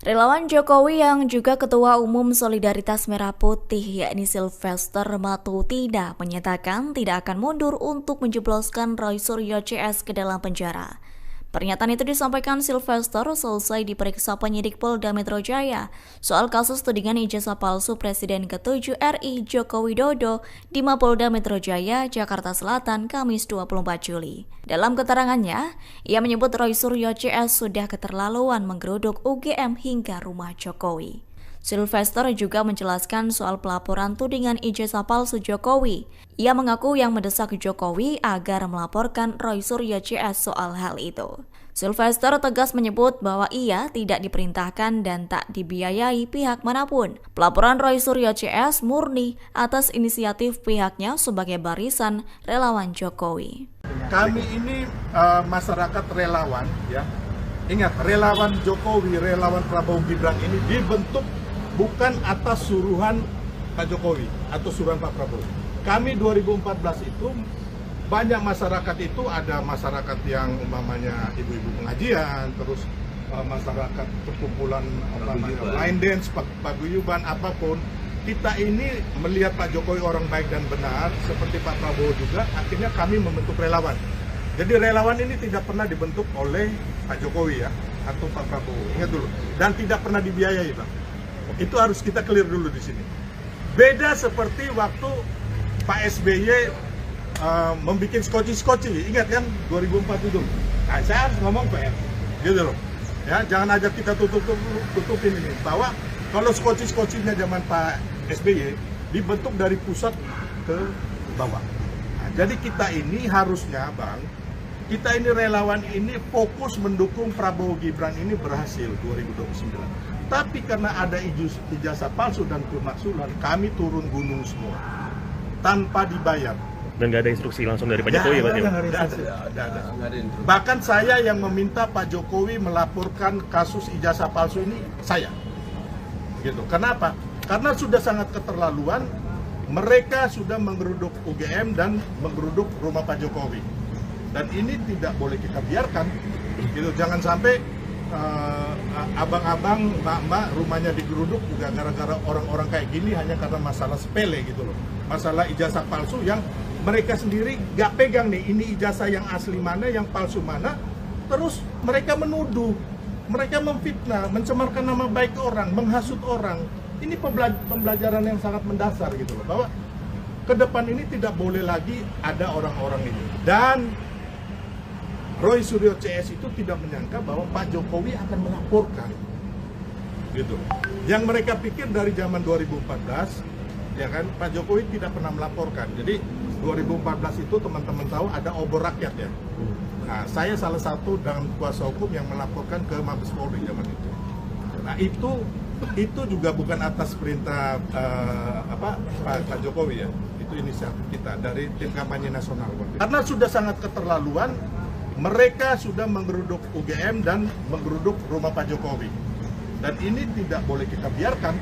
S2: Relawan Jokowi yang juga Ketua Umum Solidaritas Merah Putih yakni Sylvester Matutina menyatakan tidak akan mundur untuk menjebloskan Roy Suryo CS ke dalam penjara. Pernyataan itu disampaikan Sylvester selesai diperiksa penyidik Polda Metro Jaya soal kasus tudingan ijazah palsu Presiden ke-7 RI Joko Widodo di Mapolda Metro Jaya, Jakarta Selatan, Kamis 24 Juli. Dalam keterangannya, ia menyebut Roy Suryo CS sudah keterlaluan menggeruduk UGM hingga rumah Jokowi. Sylvester juga menjelaskan soal pelaporan tudingan ijazah palsu Jokowi. Ia mengaku yang mendesak Jokowi agar melaporkan Roy Suryo CS soal hal itu. Sylvester tegas menyebut bahwa ia tidak diperintahkan dan tak dibiayai pihak manapun. Pelaporan Roy Suryo CS murni atas inisiatif pihaknya sebagai barisan relawan Jokowi.
S1: Kami ini masyarakat relawan, ya. Ingat, relawan Jokowi, relawan Prabowo Gibran ini dibentuk bukan atas suruhan Pak Jokowi atau suruhan Pak Prabowo. Kami 2014 itu banyak masyarakat itu, ada masyarakat yang umpamanya ibu-ibu pengajian, terus masyarakat perkumpulan line dance, paguyuban, apapun. Kita ini melihat Pak Jokowi orang baik dan benar, seperti Pak Prabowo juga, akhirnya kami membentuk relawan. Jadi relawan ini tidak pernah dibentuk oleh Pak Jokowi ya, atau Pak Prabowo, ingat dulu. Dan tidak pernah dibiayai, Pak. Itu harus kita clear dulu di sini. Beda seperti waktu Pak SBY membuat skoci-skoci, ingat kan 2004 itu. Nah, saya harus ngomong PR, gitu loh. Ya, jangan aja kita tutupin ini. Bahwa kalau skoci-skocinya zaman Pak SBY dibentuk dari pusat ke bawah. Nah, jadi kita ini harusnya, Bang, kita ini relawan ini fokus mendukung Prabowo Gibran ini berhasil 2029. Tapi karena ada ijazah palsu dan pemaksulan, kami turun gunung semua tanpa dibayar.
S3: Dan nggak ada instruksi langsung dari Pak Jokowi ya, Pak?
S1: Bahkan saya yang meminta Pak Jokowi melaporkan kasus ijazah palsu ini, saya. Gitu. Kenapa? Karena sudah sangat keterlaluan, mereka sudah menggeruduk UGM dan menggeruduk rumah Pak Jokowi. Dan ini tidak boleh kita biarkan. Gitu. Jangan sampai abang-abang, mbak-mbak rumahnya digeruduk juga gara-gara orang-orang kayak gini hanya karena masalah sepele gitu loh. Masalah ijazah palsu yang mereka sendiri gak pegang nih, ini ijazah yang asli mana, yang palsu mana. Terus mereka menuduh, mereka memfitnah, mencemarkan nama baik orang, menghasut orang. Ini pembelajaran yang sangat mendasar gitu loh, bahwa ke depan ini tidak boleh lagi ada orang-orang ini. Dan Roy Suryo CS itu tidak menyangka bahwa Pak Jokowi akan melaporkan, gitu. Yang mereka pikir dari zaman 2014, ya kan, Pak Jokowi tidak pernah melaporkan. Jadi 2014 itu teman-teman tahu ada obor rakyat ya. Nah, saya salah satu dan kuasa hukum yang melaporkan ke Mabes Polri zaman itu. Nah, itu juga bukan atas perintah Pak Jokowi ya. Itu inisiatif kita dari tim kampanye nasional. Karena sudah sangat keterlaluan, mereka sudah menggeruduk UGM dan menggeruduk rumah Pak Jokowi. Dan ini tidak boleh kita biarkan.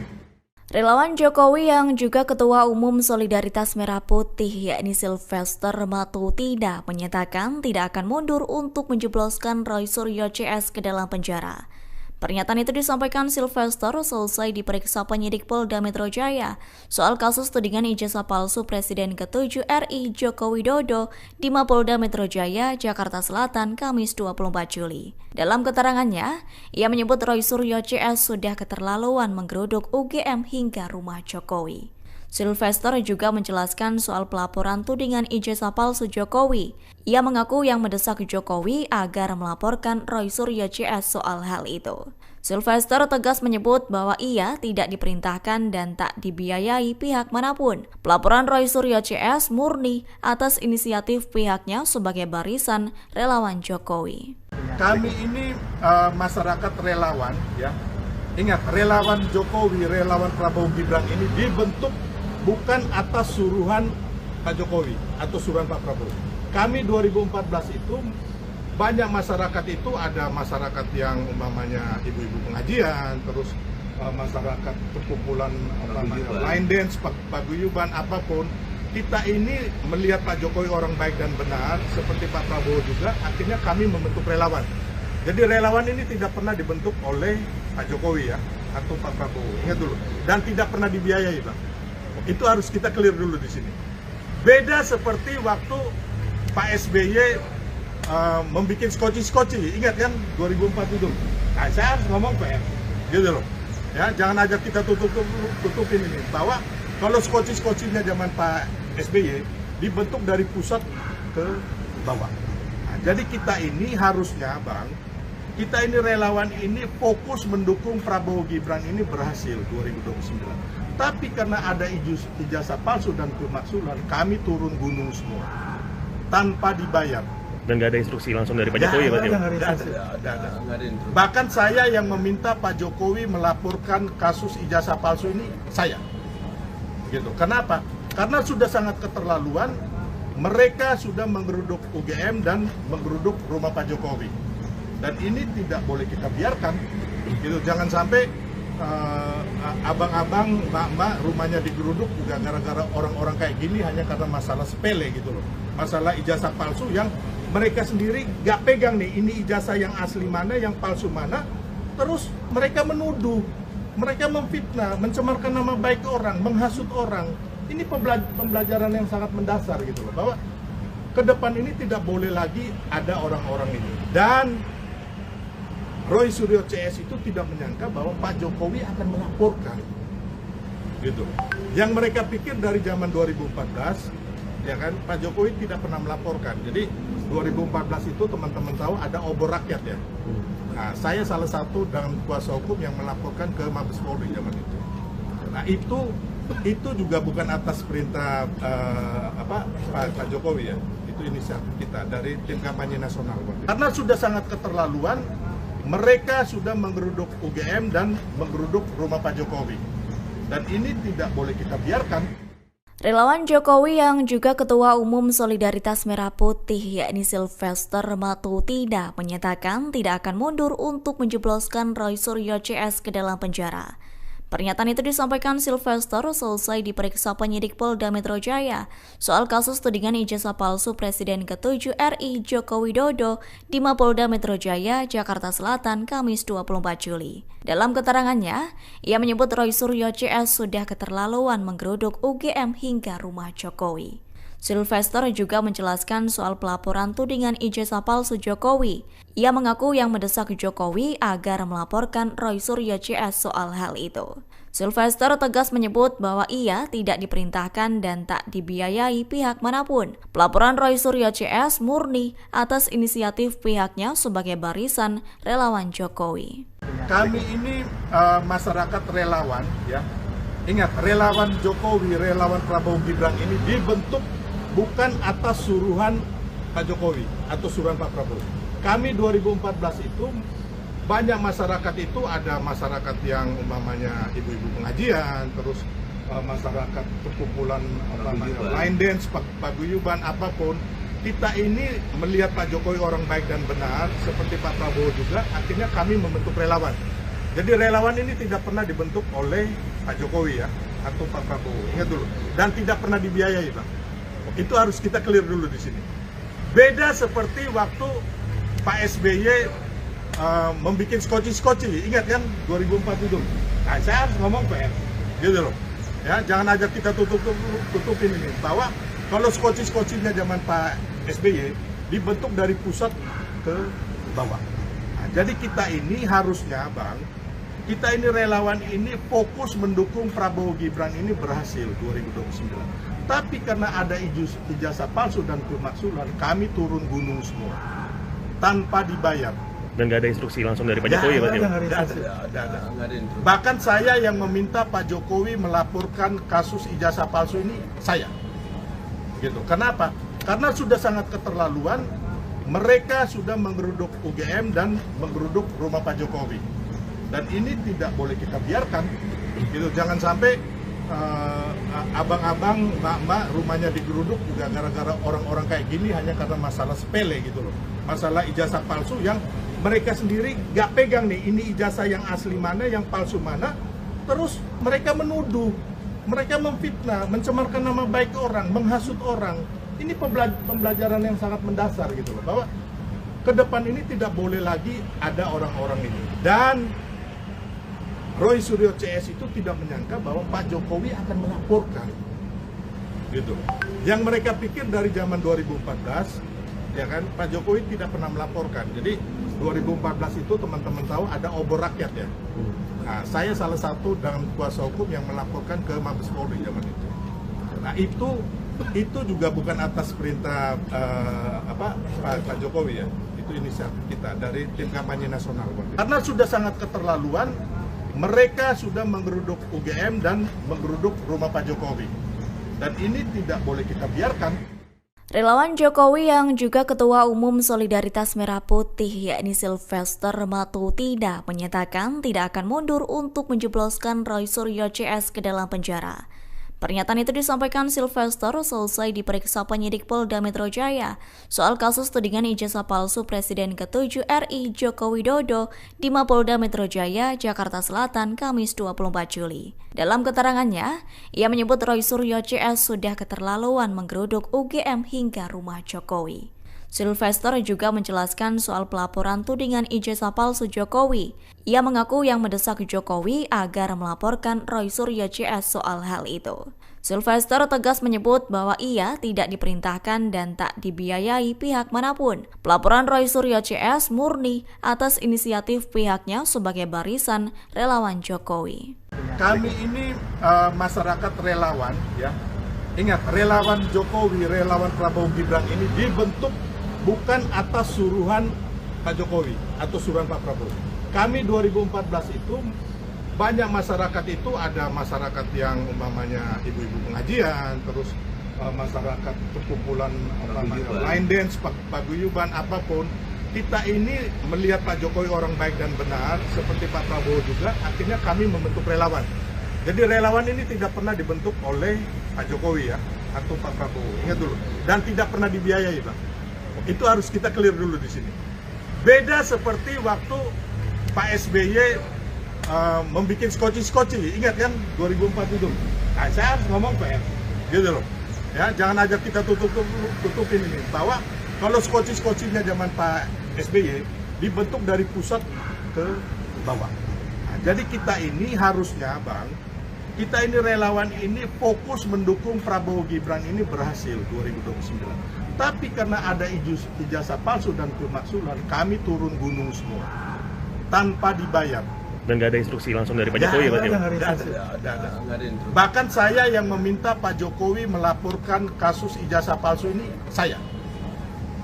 S2: Relawan Jokowi yang juga Ketua Umum Solidaritas Merah Putih yakni Sylvester Matutina menyatakan tidak akan mundur untuk menjebloskan Roy Suryo CS ke dalam penjara. Pernyataan itu disampaikan Sylvester selesai diperiksa penyidik Polda Metro Jaya soal kasus tudingan ijazah palsu Presiden ke-7 RI Joko Widodo di Mapolda Metro Jaya, Jakarta Selatan, Kamis 24 Juli. Dalam keterangannya, ia menyebut Roy Suryo CS sudah keterlaluan menggeruduk UGM hingga rumah Jokowi. Sylvester juga menjelaskan soal pelaporan tudingan ijazah palsu Jokowi. Ia mengaku yang mendesak Jokowi agar melaporkan Roy Suryo CS soal hal itu. Sylvester tegas menyebut bahwa ia tidak diperintahkan dan tak dibiayai pihak manapun. Pelaporan Roy Suryo CS murni atas inisiatif pihaknya sebagai barisan relawan Jokowi.
S1: Kami ini masyarakat relawan, ya. Ingat, relawan Jokowi, relawan Prabowo Gibran ini dibentuk bukan atas suruhan Pak Jokowi atau suruhan Pak Prabowo. Kami 2014 itu banyak masyarakat itu, ada masyarakat yang umpamanya ibu-ibu pengajian, terus masyarakat perkumpulan line dance, paguyuban, apapun. Kita ini melihat Pak Jokowi orang baik dan benar, seperti Pak Prabowo juga, akhirnya kami membentuk relawan. Jadi relawan ini tidak pernah dibentuk oleh Pak Jokowi ya, atau Pak Prabowo, ingat dulu. Dan tidak pernah dibiayai, Bang. Itu harus kita clear dulu di sini. Beda seperti waktu Pak SBY membuat skoci-skoci, ingat kan 2004 itu. Nah, saya harus ngomong PR, gitu loh. Ya, jangan aja kita tutupin ini, bahwa kalau skoci-skocinya zaman Pak SBY dibentuk dari pusat ke bawah. Nah, jadi kita ini harusnya, Bang, kita ini relawan ini fokus mendukung Prabowo Gibran ini berhasil 2029. Tapi karena ada ijazah palsu dan pemaksulan, kami turun gunung semua tanpa dibayar.
S3: Dan nggak ada instruksi langsung dari Pak Jokowi ya, Pak?
S1: Bahkan saya yang meminta Pak Jokowi melaporkan kasus ijazah palsu ini, saya. Gitu. Kenapa? Karena sudah sangat keterlaluan, mereka sudah menggeruduk UGM dan menggeruduk rumah Pak Jokowi. Dan ini tidak boleh kita biarkan. Gitu. Jangan sampai abang-abang, mbak-mbak rumahnya digeruduk juga gara-gara orang-orang kayak gini hanya karena masalah sepele gitu loh. Masalah ijazah palsu yang mereka sendiri gak pegang nih, ini ijazah yang asli mana, yang palsu mana. Terus mereka menuduh, mereka memfitnah, mencemarkan nama baik orang, menghasut orang. Ini pembelajaran yang sangat mendasar gitu loh, bahwa ke depan ini tidak boleh lagi ada orang-orang ini. Dan Roy Suryo CS itu tidak menyangka bahwa Pak Jokowi akan melaporkan, gitu. Yang mereka pikir dari zaman 2014, ya kan, Pak Jokowi tidak pernah melaporkan. Jadi 2014 itu teman-teman tahu ada obor rakyat ya. Nah, saya salah satu dan kuasa hukum yang melaporkan ke Mabes Polri zaman itu. Nah, itu juga bukan atas perintah Pak Jokowi ya. Itu inisiatif kita dari tim kampanye nasional. Karena sudah sangat keterlaluan, mereka sudah menggeruduk UGM dan menggeruduk rumah Pak Jokowi. Dan ini tidak boleh kita biarkan.
S2: Relawan Jokowi yang juga Ketua Umum Solidaritas Merah Putih yakni Sylvester Matutina menyatakan tidak akan mundur untuk menjebloskan Roy Suryo CS ke dalam penjara. Pernyataan itu disampaikan Sylvester selesai diperiksa penyidik Polda Metro Jaya soal kasus tudingan ijazah palsu Presiden ke-7 RI Joko Widodo di Mapolda Metro Jaya, Jakarta Selatan, Kamis 24 Juli. Dalam keterangannya, ia menyebut Roy Suryo CS sudah keterlaluan menggeruduk UGM hingga rumah Jokowi. Sylvester juga menjelaskan soal pelaporan tudingan ijazah palsu Jokowi. Ia mengaku yang mendesak Jokowi agar melaporkan Roy Suryo CS soal hal itu. Sylvester tegas menyebut bahwa ia tidak diperintahkan dan tak dibiayai pihak manapun. Pelaporan Roy Suryo CS murni atas inisiatif pihaknya sebagai barisan relawan Jokowi.
S1: Kami ini masyarakat relawan ya. Ingat, relawan Jokowi, relawan Prabowo Gibran ini dibentuk bukan atas suruhan Pak Jokowi atau suruhan Pak Prabowo. Kami 2014 itu banyak masyarakat itu, ada masyarakat yang umpamanya ibu-ibu pengajian, terus masyarakat perkumpulan line dance, paguyuban, apapun. Kita ini melihat Pak Jokowi orang baik dan benar, seperti Pak Prabowo juga, akhirnya kami membentuk relawan. Jadi relawan ini tidak pernah dibentuk oleh Pak Jokowi ya, atau Pak Prabowo, ingat dulu. Dan tidak pernah dibiayai, Bang. Itu harus kita clear dulu di sini. Beda seperti waktu Pak SBY membuat skoci-skoci, ingat kan 2004 itu. Nah, saya harus ngomong PR, gitu loh. Ya, jangan aja kita tutupin ini, bahwa kalau skoci-skocinya zaman Pak SBY dibentuk dari pusat ke bawah. Nah, jadi kita ini harusnya, Bang, kita ini relawan ini fokus mendukung Prabowo Gibran ini berhasil 2029. Tapi karena ada ijazah palsu dan pemaksulan, kami turun gunung semua tanpa dibayar.
S3: Dan nggak ada instruksi langsung dari Pak Jokowi ya, Pak?
S1: Bahkan saya yang meminta Pak Jokowi melaporkan kasus ijazah palsu ini, saya. Gitu. Kenapa? Karena sudah sangat keterlaluan, mereka sudah menggeruduk UGM dan menggeruduk rumah Pak Jokowi. Dan ini tidak boleh kita biarkan. Gitu. Jangan sampai abang-abang, mbak-mbak rumahnya digeruduk juga gara-gara orang-orang kayak gini hanya karena masalah sepele gitu loh. Masalah ijazah palsu yang mereka sendiri gak pegang nih, ini ijazah yang asli mana, yang palsu mana. terus mereka menuduh, mereka memfitnah, mencemarkan nama baik orang, menghasut orang. Ini pembelajaran yang sangat mendasar gitu loh, bahwa ke depan ini tidak boleh lagi ada orang-orang ini. Dan Roy Suryo CS itu tidak menyangka bahwa Pak Jokowi akan melaporkan gitu. Yang mereka pikir dari zaman 2014 ya kan, Pak Jokowi tidak pernah melaporkan. Jadi 2014 itu teman-teman tahu ada obor rakyat ya. Nah, saya salah satu dengan kuasa hukum yang melaporkan ke Mabes Polri zaman itu. Nah, itu juga bukan atas perintah Pak Jokowi ya. Itu inisiatif kita dari tim kampanye nasional. Karena sudah sangat keterlaluan, mereka sudah menggeruduk UGM dan menggeruduk rumah Pak Jokowi. Dan ini tidak boleh kita biarkan.
S2: Relawan Jokowi yang juga Ketua Umum Solidaritas Merah Putih yakni Sylvester Matutina menyatakan tidak akan mundur untuk menjebloskan Roy Suryo CS ke dalam penjara. Pernyataan itu disampaikan Sylvester selesai diperiksa penyidik Polda Metro Jaya soal kasus tudingan ijazah palsu Presiden ke-7 RI Joko Widodo di Mapolda Metro Jaya, Jakarta Selatan, Kamis 24 Juli. Dalam keterangannya, ia menyebut Roy Suryo CS sudah keterlaluan menggeruduk UGM hingga rumah Jokowi. Sylvester juga menjelaskan soal pelaporan tudingan ijazah palsu Jokowi. Ia mengaku yang mendesak Jokowi agar melaporkan Roy Suryo CS soal hal itu. Sylvester tegas menyebut bahwa ia tidak diperintahkan dan tak dibiayai pihak manapun. Pelaporan Roy Suryo CS murni atas inisiatif pihaknya sebagai barisan relawan Jokowi.
S1: Kami ini masyarakat relawan ya. Ingat, relawan Jokowi, relawan Prabowo Gibran ini dibentuk bukan atas suruhan Pak Jokowi atau suruhan Pak Prabowo. Kami 2014 itu banyak masyarakat itu, ada masyarakat yang umpamanya ibu-ibu pengajian, terus masyarakat perkumpulan line dance, paguyuban, apapun. Kita ini melihat Pak Jokowi orang baik dan benar, seperti Pak Prabowo juga, akhirnya kami membentuk relawan. Jadi relawan ini tidak pernah dibentuk oleh Pak Jokowi ya, atau Pak Prabowo, ingat dulu. Dan tidak pernah dibiayai, Pak. Itu harus kita clear dulu di sini. Beda seperti waktu Pak SBY membuat skoci-skoci, ingat kan 2004 itu. Nah, saya harus ngomong PR, gitu loh. Ya, jangan aja kita tutupin ini. Bahwa kalau skoci-skocinya zaman Pak SBY dibentuk dari pusat ke bawah. Nah, jadi kita ini harusnya, Bang, kita ini relawan ini fokus mendukung Prabowo Gibran ini berhasil 2029. Tapi karena ada ijazah palsu dan pemaksulan, kami turun gunung semua tanpa dibayar.
S3: Dan nggak ada instruksi langsung dari Pak Jokowi ya, Pak?
S1: Bahkan saya yang meminta Pak Jokowi melaporkan kasus ijazah palsu ini, saya.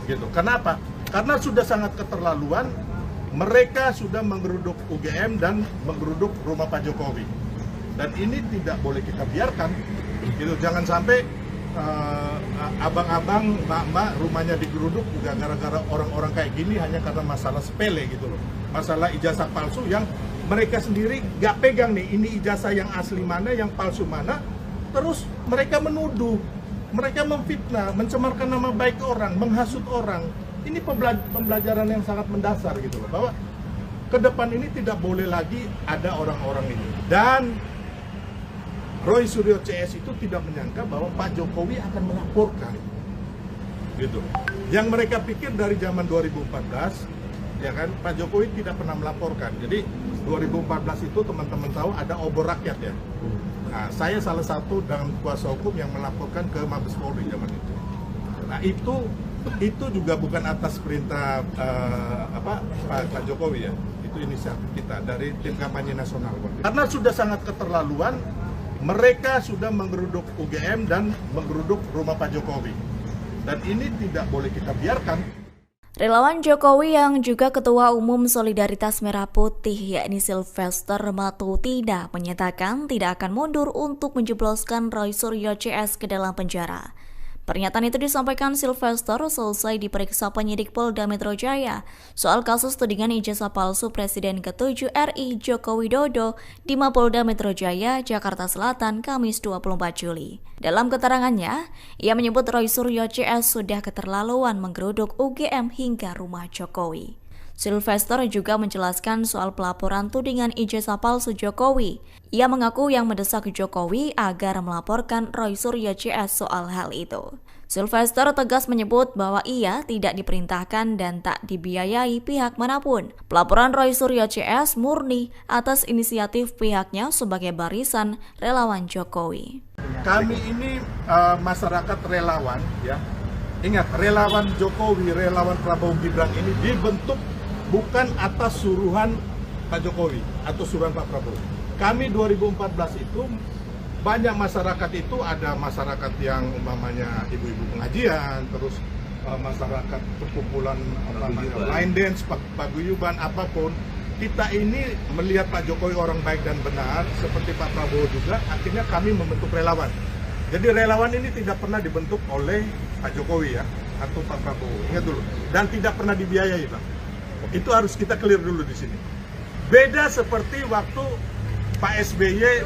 S1: Gitu. Kenapa? Karena sudah sangat keterlaluan, mereka sudah menggeruduk UGM dan menggeruduk rumah Pak Jokowi. Dan ini tidak boleh kita biarkan. Gitu. Jangan sampai abang-abang, mbak-mbak rumahnya digeruduk juga gara-gara orang-orang kayak gini hanya karena masalah sepele gitu loh. Masalah ijazah palsu yang mereka sendiri gak pegang nih, ini ijazah yang asli mana, yang palsu mana. Terus mereka menuduh, mereka memfitnah, mencemarkan nama baik orang, menghasut orang. Ini pembelajaran yang sangat mendasar gitu loh, bahwa ke depan ini tidak boleh lagi ada orang-orang ini. Dan Roy Suryo CS itu tidak menyangka bahwa Pak Jokowi akan melaporkan gitu. Yang mereka pikir dari zaman 2014 ya kan, Pak Jokowi tidak pernah melaporkan. Jadi 2014 itu teman-teman tahu ada obor rakyat ya. Nah, saya salah satu dengan kuasa hukum yang melaporkan ke Mabes Polri zaman itu. Nah, itu juga bukan atas perintah Pak Jokowi ya. Itu inisiatif kita dari tim kampanye nasional. Karena sudah sangat keterlaluan, mereka sudah menggeruduk UGM dan menggeruduk rumah Pak Jokowi. Dan ini tidak boleh kita biarkan.
S2: Relawan Jokowi yang juga Ketua Umum Solidaritas Merah Putih yakni Sylvester Matutina menyatakan tidak akan mundur untuk menjebloskan Roy Suryo CS ke dalam penjara. Pernyataan itu disampaikan Sylvester selesai diperiksa penyidik Polda Metro Jaya soal kasus tudingan ijazah palsu Presiden ke-7 RI Joko Widodo di Mapolda Metro Jaya, Jakarta Selatan, Kamis 24 Juli. Dalam keterangannya, ia menyebut Roy Suryo CS sudah keterlaluan menggeruduk UGM hingga rumah Jokowi. Sylvester juga menjelaskan soal pelaporan tudingan ijazah palsu Jokowi. Ia mengaku yang mendesak Jokowi agar melaporkan Roy Suryo CS soal hal itu. Sylvester tegas menyebut bahwa ia tidak diperintahkan dan tak dibiayai pihak manapun. Pelaporan Roy Suryo CS murni atas inisiatif pihaknya sebagai barisan relawan Jokowi.
S1: Kami ini masyarakat relawan, ya. Ingat, relawan Jokowi, relawan Prabowo Gibran ini dibentuk bukan atas suruhan Pak Jokowi atau suruhan Pak Prabowo. Kami 2014 itu banyak masyarakat itu, ada masyarakat yang umpamanya ibu-ibu pengajian, terus masyarakat perkumpulan line dance, paguyuban, apapun. Kita ini melihat Pak Jokowi orang baik dan benar, seperti Pak Prabowo juga, akhirnya kami membentuk relawan. Jadi relawan ini tidak pernah dibentuk oleh Pak Jokowi ya, atau Pak Prabowo, ingat dulu. Dan tidak pernah dibiayai, Pak. Itu harus kita clear dulu di sini. Beda seperti waktu Pak SBY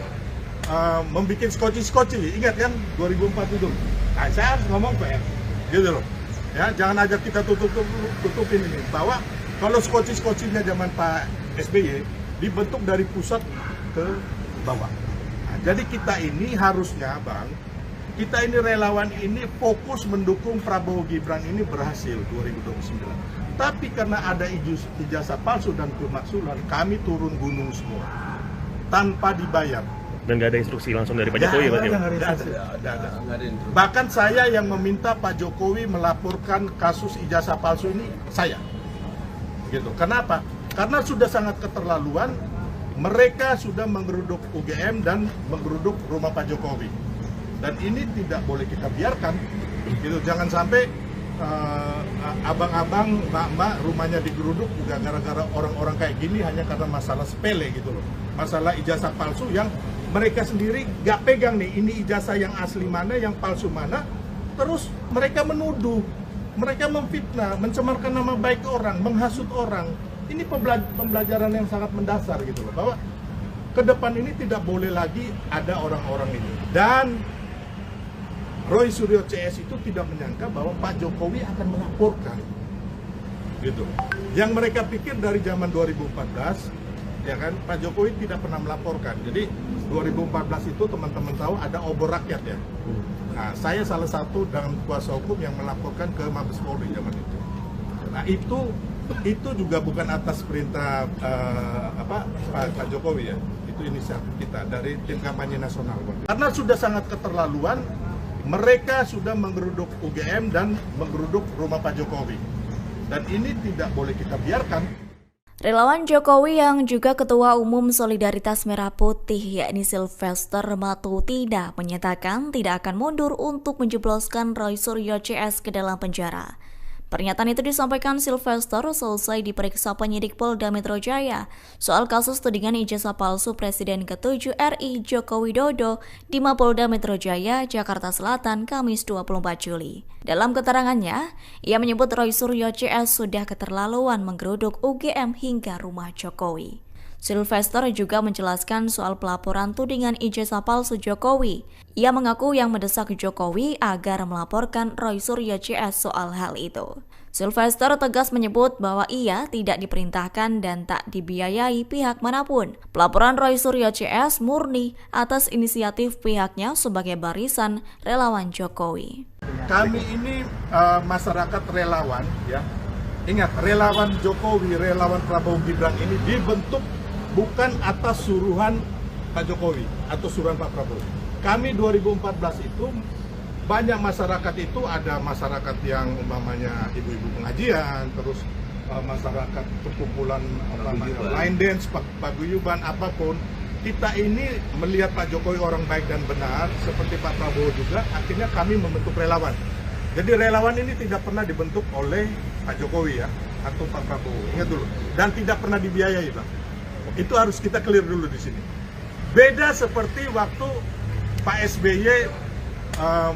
S1: membuat skoci-skoci, ingat kan 2004 itu. Nah, saya harus ngomong PR, gitu loh. Ya, jangan aja kita tutupin ini bahwa kalau skoci-skocinya zaman Pak SBY dibentuk dari pusat ke bawah. Nah, jadi kita ini harusnya, Bang, kita ini relawan ini fokus mendukung Prabowo Gibran ini berhasil 2029. Tapi karena ada ijazah palsu dan pemaksulan, kami turun gunung semua tanpa dibayar.
S3: Dan nggak ada instruksi langsung dari Pak Jokowi Pak?
S1: Nggak ada. Bahkan saya yang meminta Pak Jokowi melaporkan kasus ijazah palsu ini, saya. Gitu. Kenapa? Karena sudah sangat keterlaluan, mereka sudah menggeruduk UGM dan menggeruduk rumah Pak Jokowi. Dan ini tidak boleh kita biarkan. Gitu. Jangan sampai abang-abang, mbak-mbak rumahnya digeruduk juga gara-gara orang-orang kayak gini hanya karena masalah sepele gitu loh. Masalah ijazah palsu yang mereka sendiri gak pegang nih, ini ijazah yang asli mana, yang palsu mana. Terus mereka menuduh, mereka memfitnah, mencemarkan nama baik orang, menghasut orang. Ini pembelajaran yang sangat mendasar gitu loh, bahwa ke depan ini tidak boleh lagi ada orang-orang ini. Dan Roy Suryo CS itu tidak menyangka bahwa Pak Jokowi akan melaporkan, gitu. Yang mereka pikir dari zaman 2014, ya kan, Pak Jokowi tidak pernah melaporkan. Jadi 2014 itu teman-teman tahu ada obor rakyat ya. Nah, saya salah satu dengan kuasa hukum yang melaporkan ke Mabes Polri zaman itu. Nah, itu juga bukan atas perintah Pak Jokowi ya. Itu inisiatif kita dari tim kampanye nasional. Karena sudah sangat keterlaluan, mereka sudah menggeruduk UGM dan menggeruduk rumah Pak Jokowi. Dan ini tidak boleh kita biarkan.
S2: Relawan Jokowi yang juga Ketua Umum Solidaritas Merah Putih yakni Sylvester Matutina menyatakan tidak akan mundur untuk menjebloskan Roy Suryo CS ke dalam penjara. Pernyataan itu disampaikan Sylvester selesai diperiksa penyidik Polda Metro Jaya soal kasus tudingan ijazah palsu Presiden ke-7 RI Joko Widodo di Mapolda Metro Jaya, Jakarta Selatan, Kamis 24 Juli. Dalam keterangannya, ia menyebut Roy Suryo CS sudah keterlaluan menggeruduk UGM hingga rumah Jokowi. Sylvester juga menjelaskan soal pelaporan tudingan ijazah palsu Jokowi. Ia mengaku yang mendesak Jokowi agar melaporkan Roy Suryo CS soal hal itu. Sylvester tegas menyebut bahwa ia tidak diperintahkan dan tak dibiayai pihak manapun. Pelaporan Roy Suryo CS murni atas inisiatif pihaknya sebagai barisan relawan Jokowi.
S1: Kami ini masyarakat relawan, ya. Ingat, relawan Jokowi, relawan Prabowo Gibran ini dibentuk bukan atas suruhan Pak Jokowi atau suruhan Pak Prabowo. Kami 2014 itu banyak masyarakat itu, ada masyarakat yang umpamanya ibu-ibu pengajian, terus masyarakat perkumpulan line dance, paguyuban, apapun. Kita ini melihat Pak Jokowi orang baik dan benar, seperti Pak Prabowo juga, akhirnya kami membentuk relawan. Jadi relawan ini tidak pernah dibentuk oleh Pak Jokowi ya, atau Pak Prabowo, ingat dulu. Dan tidak pernah dibiayai, Pak. Itu harus kita clear dulu di sini. Beda seperti waktu Pak SBY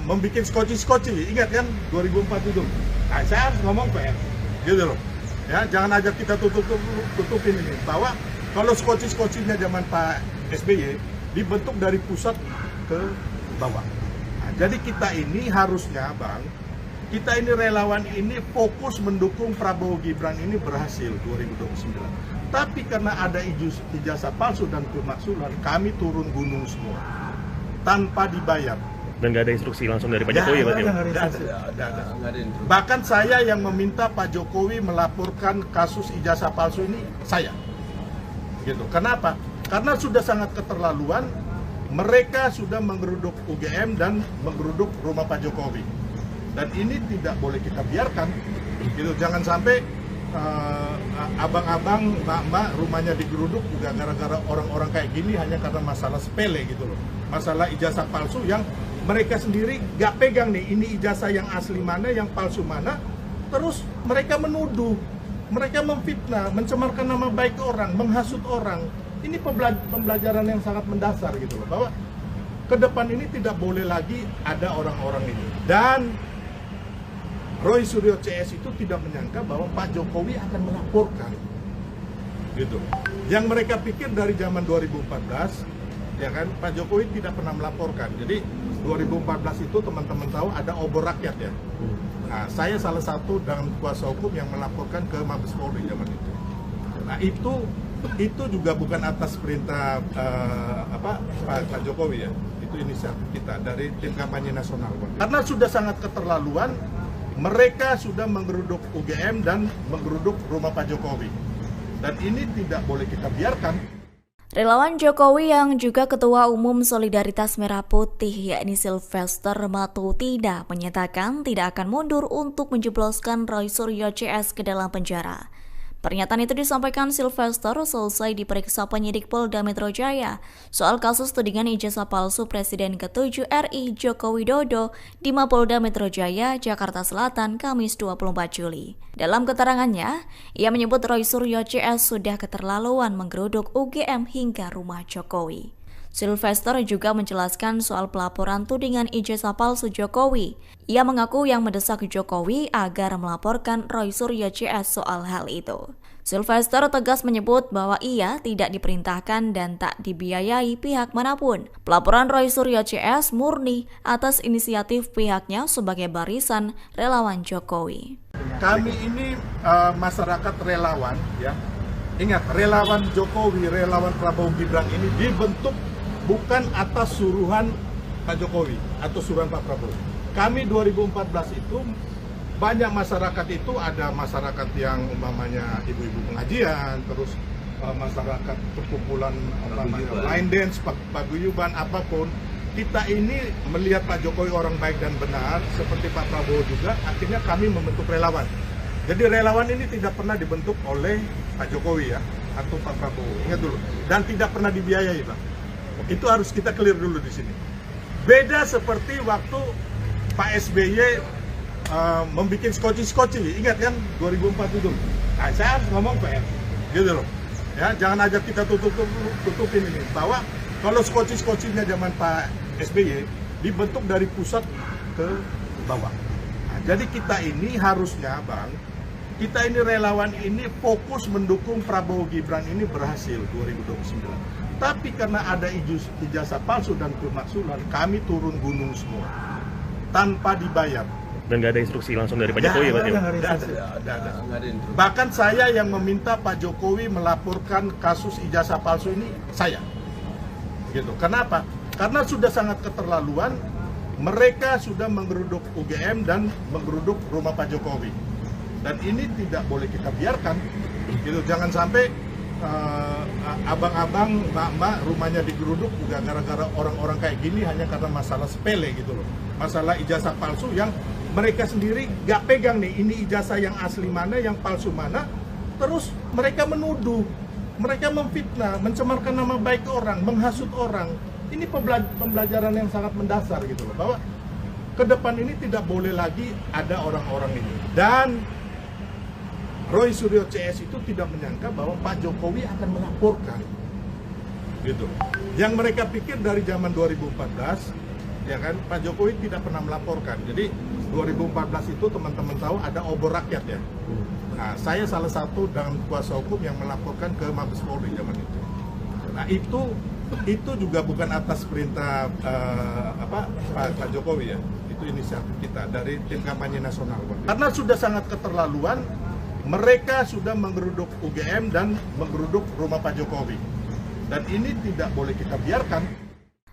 S1: membuat skoci-skoci, ingat kan 2004 itu. Nah, saya harus ngomong PR, gitu loh. Ya, jangan aja kita tutupin ini bahwa kalau skoci-skocinya zaman Pak SBY dibentuk dari pusat ke bawah. Nah, jadi kita ini harusnya, Bang, kita ini relawan ini fokus mendukung Prabowo Gibran ini berhasil 2029. Tapi karena ada ijazah palsu dan pemaksulan, kami turun gunung semua tanpa dibayar.
S3: Dan nggak ada instruksi langsung dari Pak Jokowi ya Pak?
S1: Nggak ada. Bahkan saya yang meminta Pak Jokowi melaporkan kasus ijazah palsu ini, saya. Gitu. Kenapa? Karena sudah sangat keterlaluan, mereka sudah menggeruduk UGM dan menggeruduk rumah Pak Jokowi. Dan ini tidak boleh kita biarkan. Gitu. Jangan sampai abang-abang, mbak-mbak rumahnya digeruduk juga gara-gara orang-orang kayak gini hanya karena masalah sepele gitu loh. Masalah ijazah palsu yang mereka sendiri gak pegang nih, ini ijazah yang asli mana, yang palsu mana. Terus mereka menuduh, mereka memfitnah, mencemarkan nama baik orang, menghasut orang. Ini pembelajaran yang sangat mendasar gitu loh, bahwa ke depan ini tidak boleh lagi ada orang-orang ini. Dan Roy Suryo CS itu tidak menyangka bahwa Pak Jokowi akan melaporkan, gitu. Yang mereka pikir dari zaman 2014, ya kan, Pak Jokowi tidak pernah melaporkan. Jadi 2014 itu teman-teman tahu ada obor rakyat ya. Nah, saya salah satu dan kuasa hukum yang melaporkan ke Mabes Polri zaman itu. Nah itu juga bukan atas perintah Pak Jokowi ya. Itu inisiatif kita dari tim kampanye nasional. Karena sudah sangat keterlaluan, mereka sudah menggeruduk UGM dan menggeruduk rumah Pak Jokowi. Dan ini tidak boleh kita biarkan.
S2: Relawan Jokowi yang juga Ketua Umum Solidaritas Merah Putih yakni Sylvester Matutina menyatakan tidak akan mundur untuk menjebloskan Roy Suryo CS ke dalam penjara. Pernyataan itu disampaikan Sylvester selesai diperiksa penyidik Polda Metro Jaya soal kasus tudingan ijazah palsu Presiden ke-7 RI Joko Widodo di Mapolda Metro Jaya, Jakarta Selatan, Kamis 24 Juli. Dalam keterangannya, ia menyebut Roy Suryo CS sudah keterlaluan menggeruduk UGM hingga rumah Jokowi. Sylvester juga menjelaskan soal pelaporan tudingan ijazah palsu Jokowi. Ia mengaku yang mendesak Jokowi agar melaporkan Roy Suryo CS soal hal itu. Sylvester tegas menyebut bahwa ia tidak diperintahkan dan tak dibiayai pihak manapun. Pelaporan Roy Suryo CS murni atas inisiatif pihaknya sebagai barisan relawan Jokowi.
S1: Kami ini masyarakat relawan ya. Ingat, relawan Jokowi, relawan Prabowo Gibran ini dibentuk bukan atas suruhan Pak Jokowi atau suruhan Pak Prabowo. Kami 2014 itu banyak masyarakat itu, ada masyarakat yang umpamanya ibu-ibu pengajian, terus masyarakat perkumpulan line dance, paguyuban, apapun. Kita ini melihat Pak Jokowi orang baik dan benar, seperti Pak Prabowo juga, akhirnya kami membentuk relawan. Jadi relawan ini tidak pernah dibentuk oleh Pak Jokowi ya, atau Pak Prabowo. Ingat dulu. Dan tidak pernah dibiayai, Pak. Itu harus kita clear dulu di sini. Beda seperti waktu Pak SBY membuat skoci-skoci, ingat kan 2004 itu. Nah, saya harus ngomong PR, gitu loh. Ya, jangan aja kita tutupin ini. Bahwa kalau skoci-skocinya zaman Pak SBY dibentuk dari pusat ke bawah. Nah, jadi kita ini harusnya, Bang, kita ini relawan ini fokus mendukung Prabowo Gibran ini berhasil 2029. Tapi karena ada ijazah palsu dan pemaksulan, kami turun gunung semua tanpa dibayar.
S3: Dan nggak ada instruksi langsung dari Pak Jokowi ya Pak?
S1: Nggak ada. Bahkan saya yang meminta Pak Jokowi melaporkan kasus ijazah palsu ini, saya. Gitu. Kenapa? Karena sudah sangat keterlaluan, mereka sudah menggeruduk UGM dan menggeruduk rumah Pak Jokowi. Dan ini tidak boleh kita biarkan. Gitu. Jangan sampai abang-abang, mbak-mbak rumahnya digeruduk juga gara-gara orang-orang kayak gini hanya karena masalah sepele gitu loh. Masalah ijazah palsu yang mereka sendiri gak pegang nih, ini ijazah yang asli mana, yang palsu mana. Terus mereka menuduh, mereka memfitnah, mencemarkan nama baik orang, menghasut orang. Ini pembelajaran yang sangat mendasar gitu loh, bahwa ke depan ini tidak boleh lagi ada orang-orang ini. Dan Roy Suryo CS itu tidak menyangka bahwa Pak Jokowi akan melaporkan, gitu. Yang mereka pikir dari zaman 2014, ya kan, Pak Jokowi tidak pernah melaporkan. Jadi 2014 itu teman-teman tahu ada obor rakyat ya. Nah, saya salah satu dan kuasa hukum yang melaporkan ke Mabes Polri zaman itu. Nah, itu juga bukan atas perintah Pak Jokowi ya. itu inisiatif kita dari tim kampanye nasional. Karena sudah sangat keterlaluan, mereka sudah menggeruduk UGM dan menggeruduk rumah Pak Jokowi. Dan ini tidak boleh kita biarkan.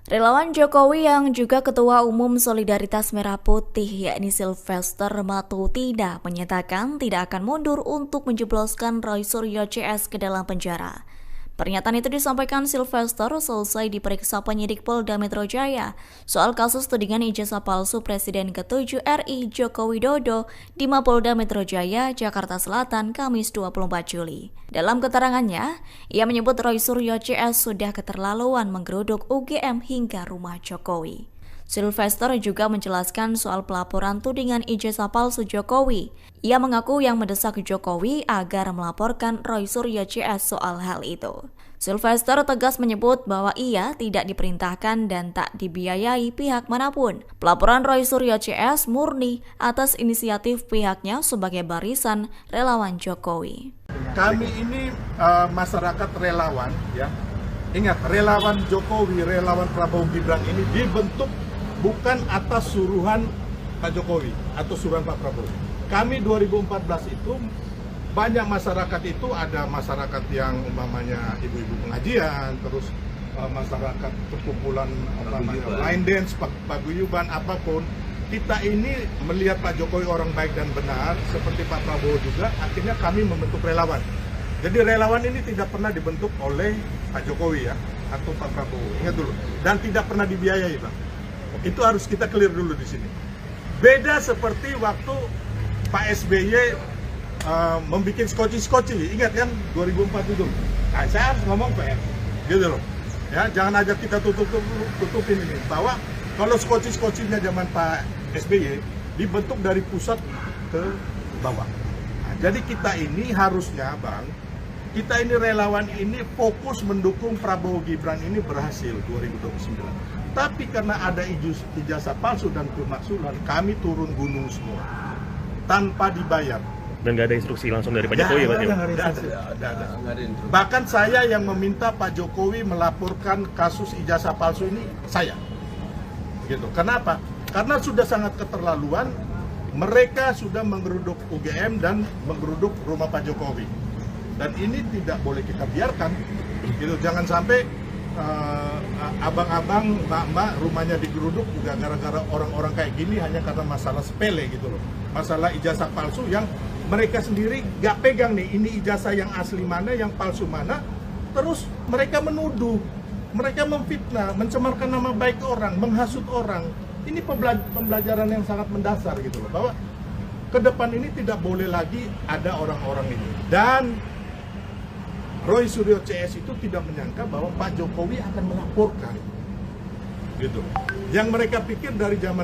S2: Relawan Jokowi yang juga Ketua Umum Solidaritas Merah Putih yakni Sylvester Matutina menyatakan tidak akan mundur untuk menjebloskan Roy Suryo CS ke dalam penjara. Pernyataan itu disampaikan Sylvester selesai diperiksa penyidik Polda Metro Jaya soal kasus tudingan ijazah palsu Presiden ke-7 RI Joko Widodo di Mapolda Metro Jaya, Jakarta Selatan, Kamis 24 Juli. Dalam keterangannya, ia menyebut Roy Suryo CS sudah keterlaluan menggeruduk UGM hingga rumah Jokowi. Sylvester juga menjelaskan soal pelaporan tudingan ijazah palsu Jokowi. Ia mengaku yang mendesak Jokowi agar melaporkan Roy Suryo CS soal hal itu. Sylvester tegas menyebut bahwa ia tidak diperintahkan dan tak dibiayai pihak manapun. Pelaporan Roy Suryo CS murni atas inisiatif pihaknya sebagai barisan relawan Jokowi.
S1: Kami ini masyarakat relawan, ya. Ingat, relawan Jokowi, relawan Prabowo Gibran ini dibentuk bukan atas suruhan Pak Jokowi atau suruhan Pak Prabowo. Kami 2014 itu banyak masyarakat itu, ada masyarakat yang umpamanya ibu-ibu pengajian, terus masyarakat perkumpulan line dance, paguyuban, apapun. Kita ini melihat Pak Jokowi orang baik dan benar, seperti Pak Prabowo juga, akhirnya kami membentuk relawan. Jadi relawan ini tidak pernah dibentuk oleh Pak Jokowi ya, atau Pak Prabowo. Ingat dulu. Dan tidak pernah dibiayai, Pak. Itu harus kita clear dulu di sini. Beda seperti waktu Pak SBY membuat skoci-skoci, ingat kan 2004 itu. Nah, saya harus ngomong PR, gitu loh. Ya, jangan aja kita tutupin ini. Bahwa kalau skoci-skocinya zaman Pak SBY dibentuk dari pusat ke bawah. Nah, jadi kita ini harusnya, Bang, kita ini relawan ini fokus mendukung Prabowo Gibran ini berhasil 2029. Tapi karena ada ijazah palsu dan pemaksulan, kami turun gunung semua tanpa dibayar.
S3: Dan nggak ada instruksi langsung dari Pak Jokowi ya, Pak?
S1: Ada. Bahkan saya yang meminta Pak Jokowi melaporkan kasus ijazah palsu ini, saya. Gitu. Kenapa? Karena sudah sangat keterlaluan, mereka sudah menggeruduk UGM dan menggeruduk rumah Pak Jokowi. Dan ini tidak boleh kita biarkan. Gitu. Jangan sampai abang-abang, mbak-mbak rumahnya digeruduk juga gara-gara orang-orang kayak gini hanya karena masalah sepele gitu loh. Masalah ijazah palsu yang mereka sendiri gak pegang nih, ini ijazah yang asli mana, yang palsu mana. Terus mereka menuduh, mereka memfitnah, mencemarkan nama baik orang, menghasut orang. Ini pembelajaran yang sangat mendasar gitu loh, bahwa ke depan ini tidak boleh lagi ada orang-orang ini. Dan Roy Suryo CS itu tidak menyangka bahwa Pak Jokowi akan melaporkan, gitu. Yang mereka pikir dari zaman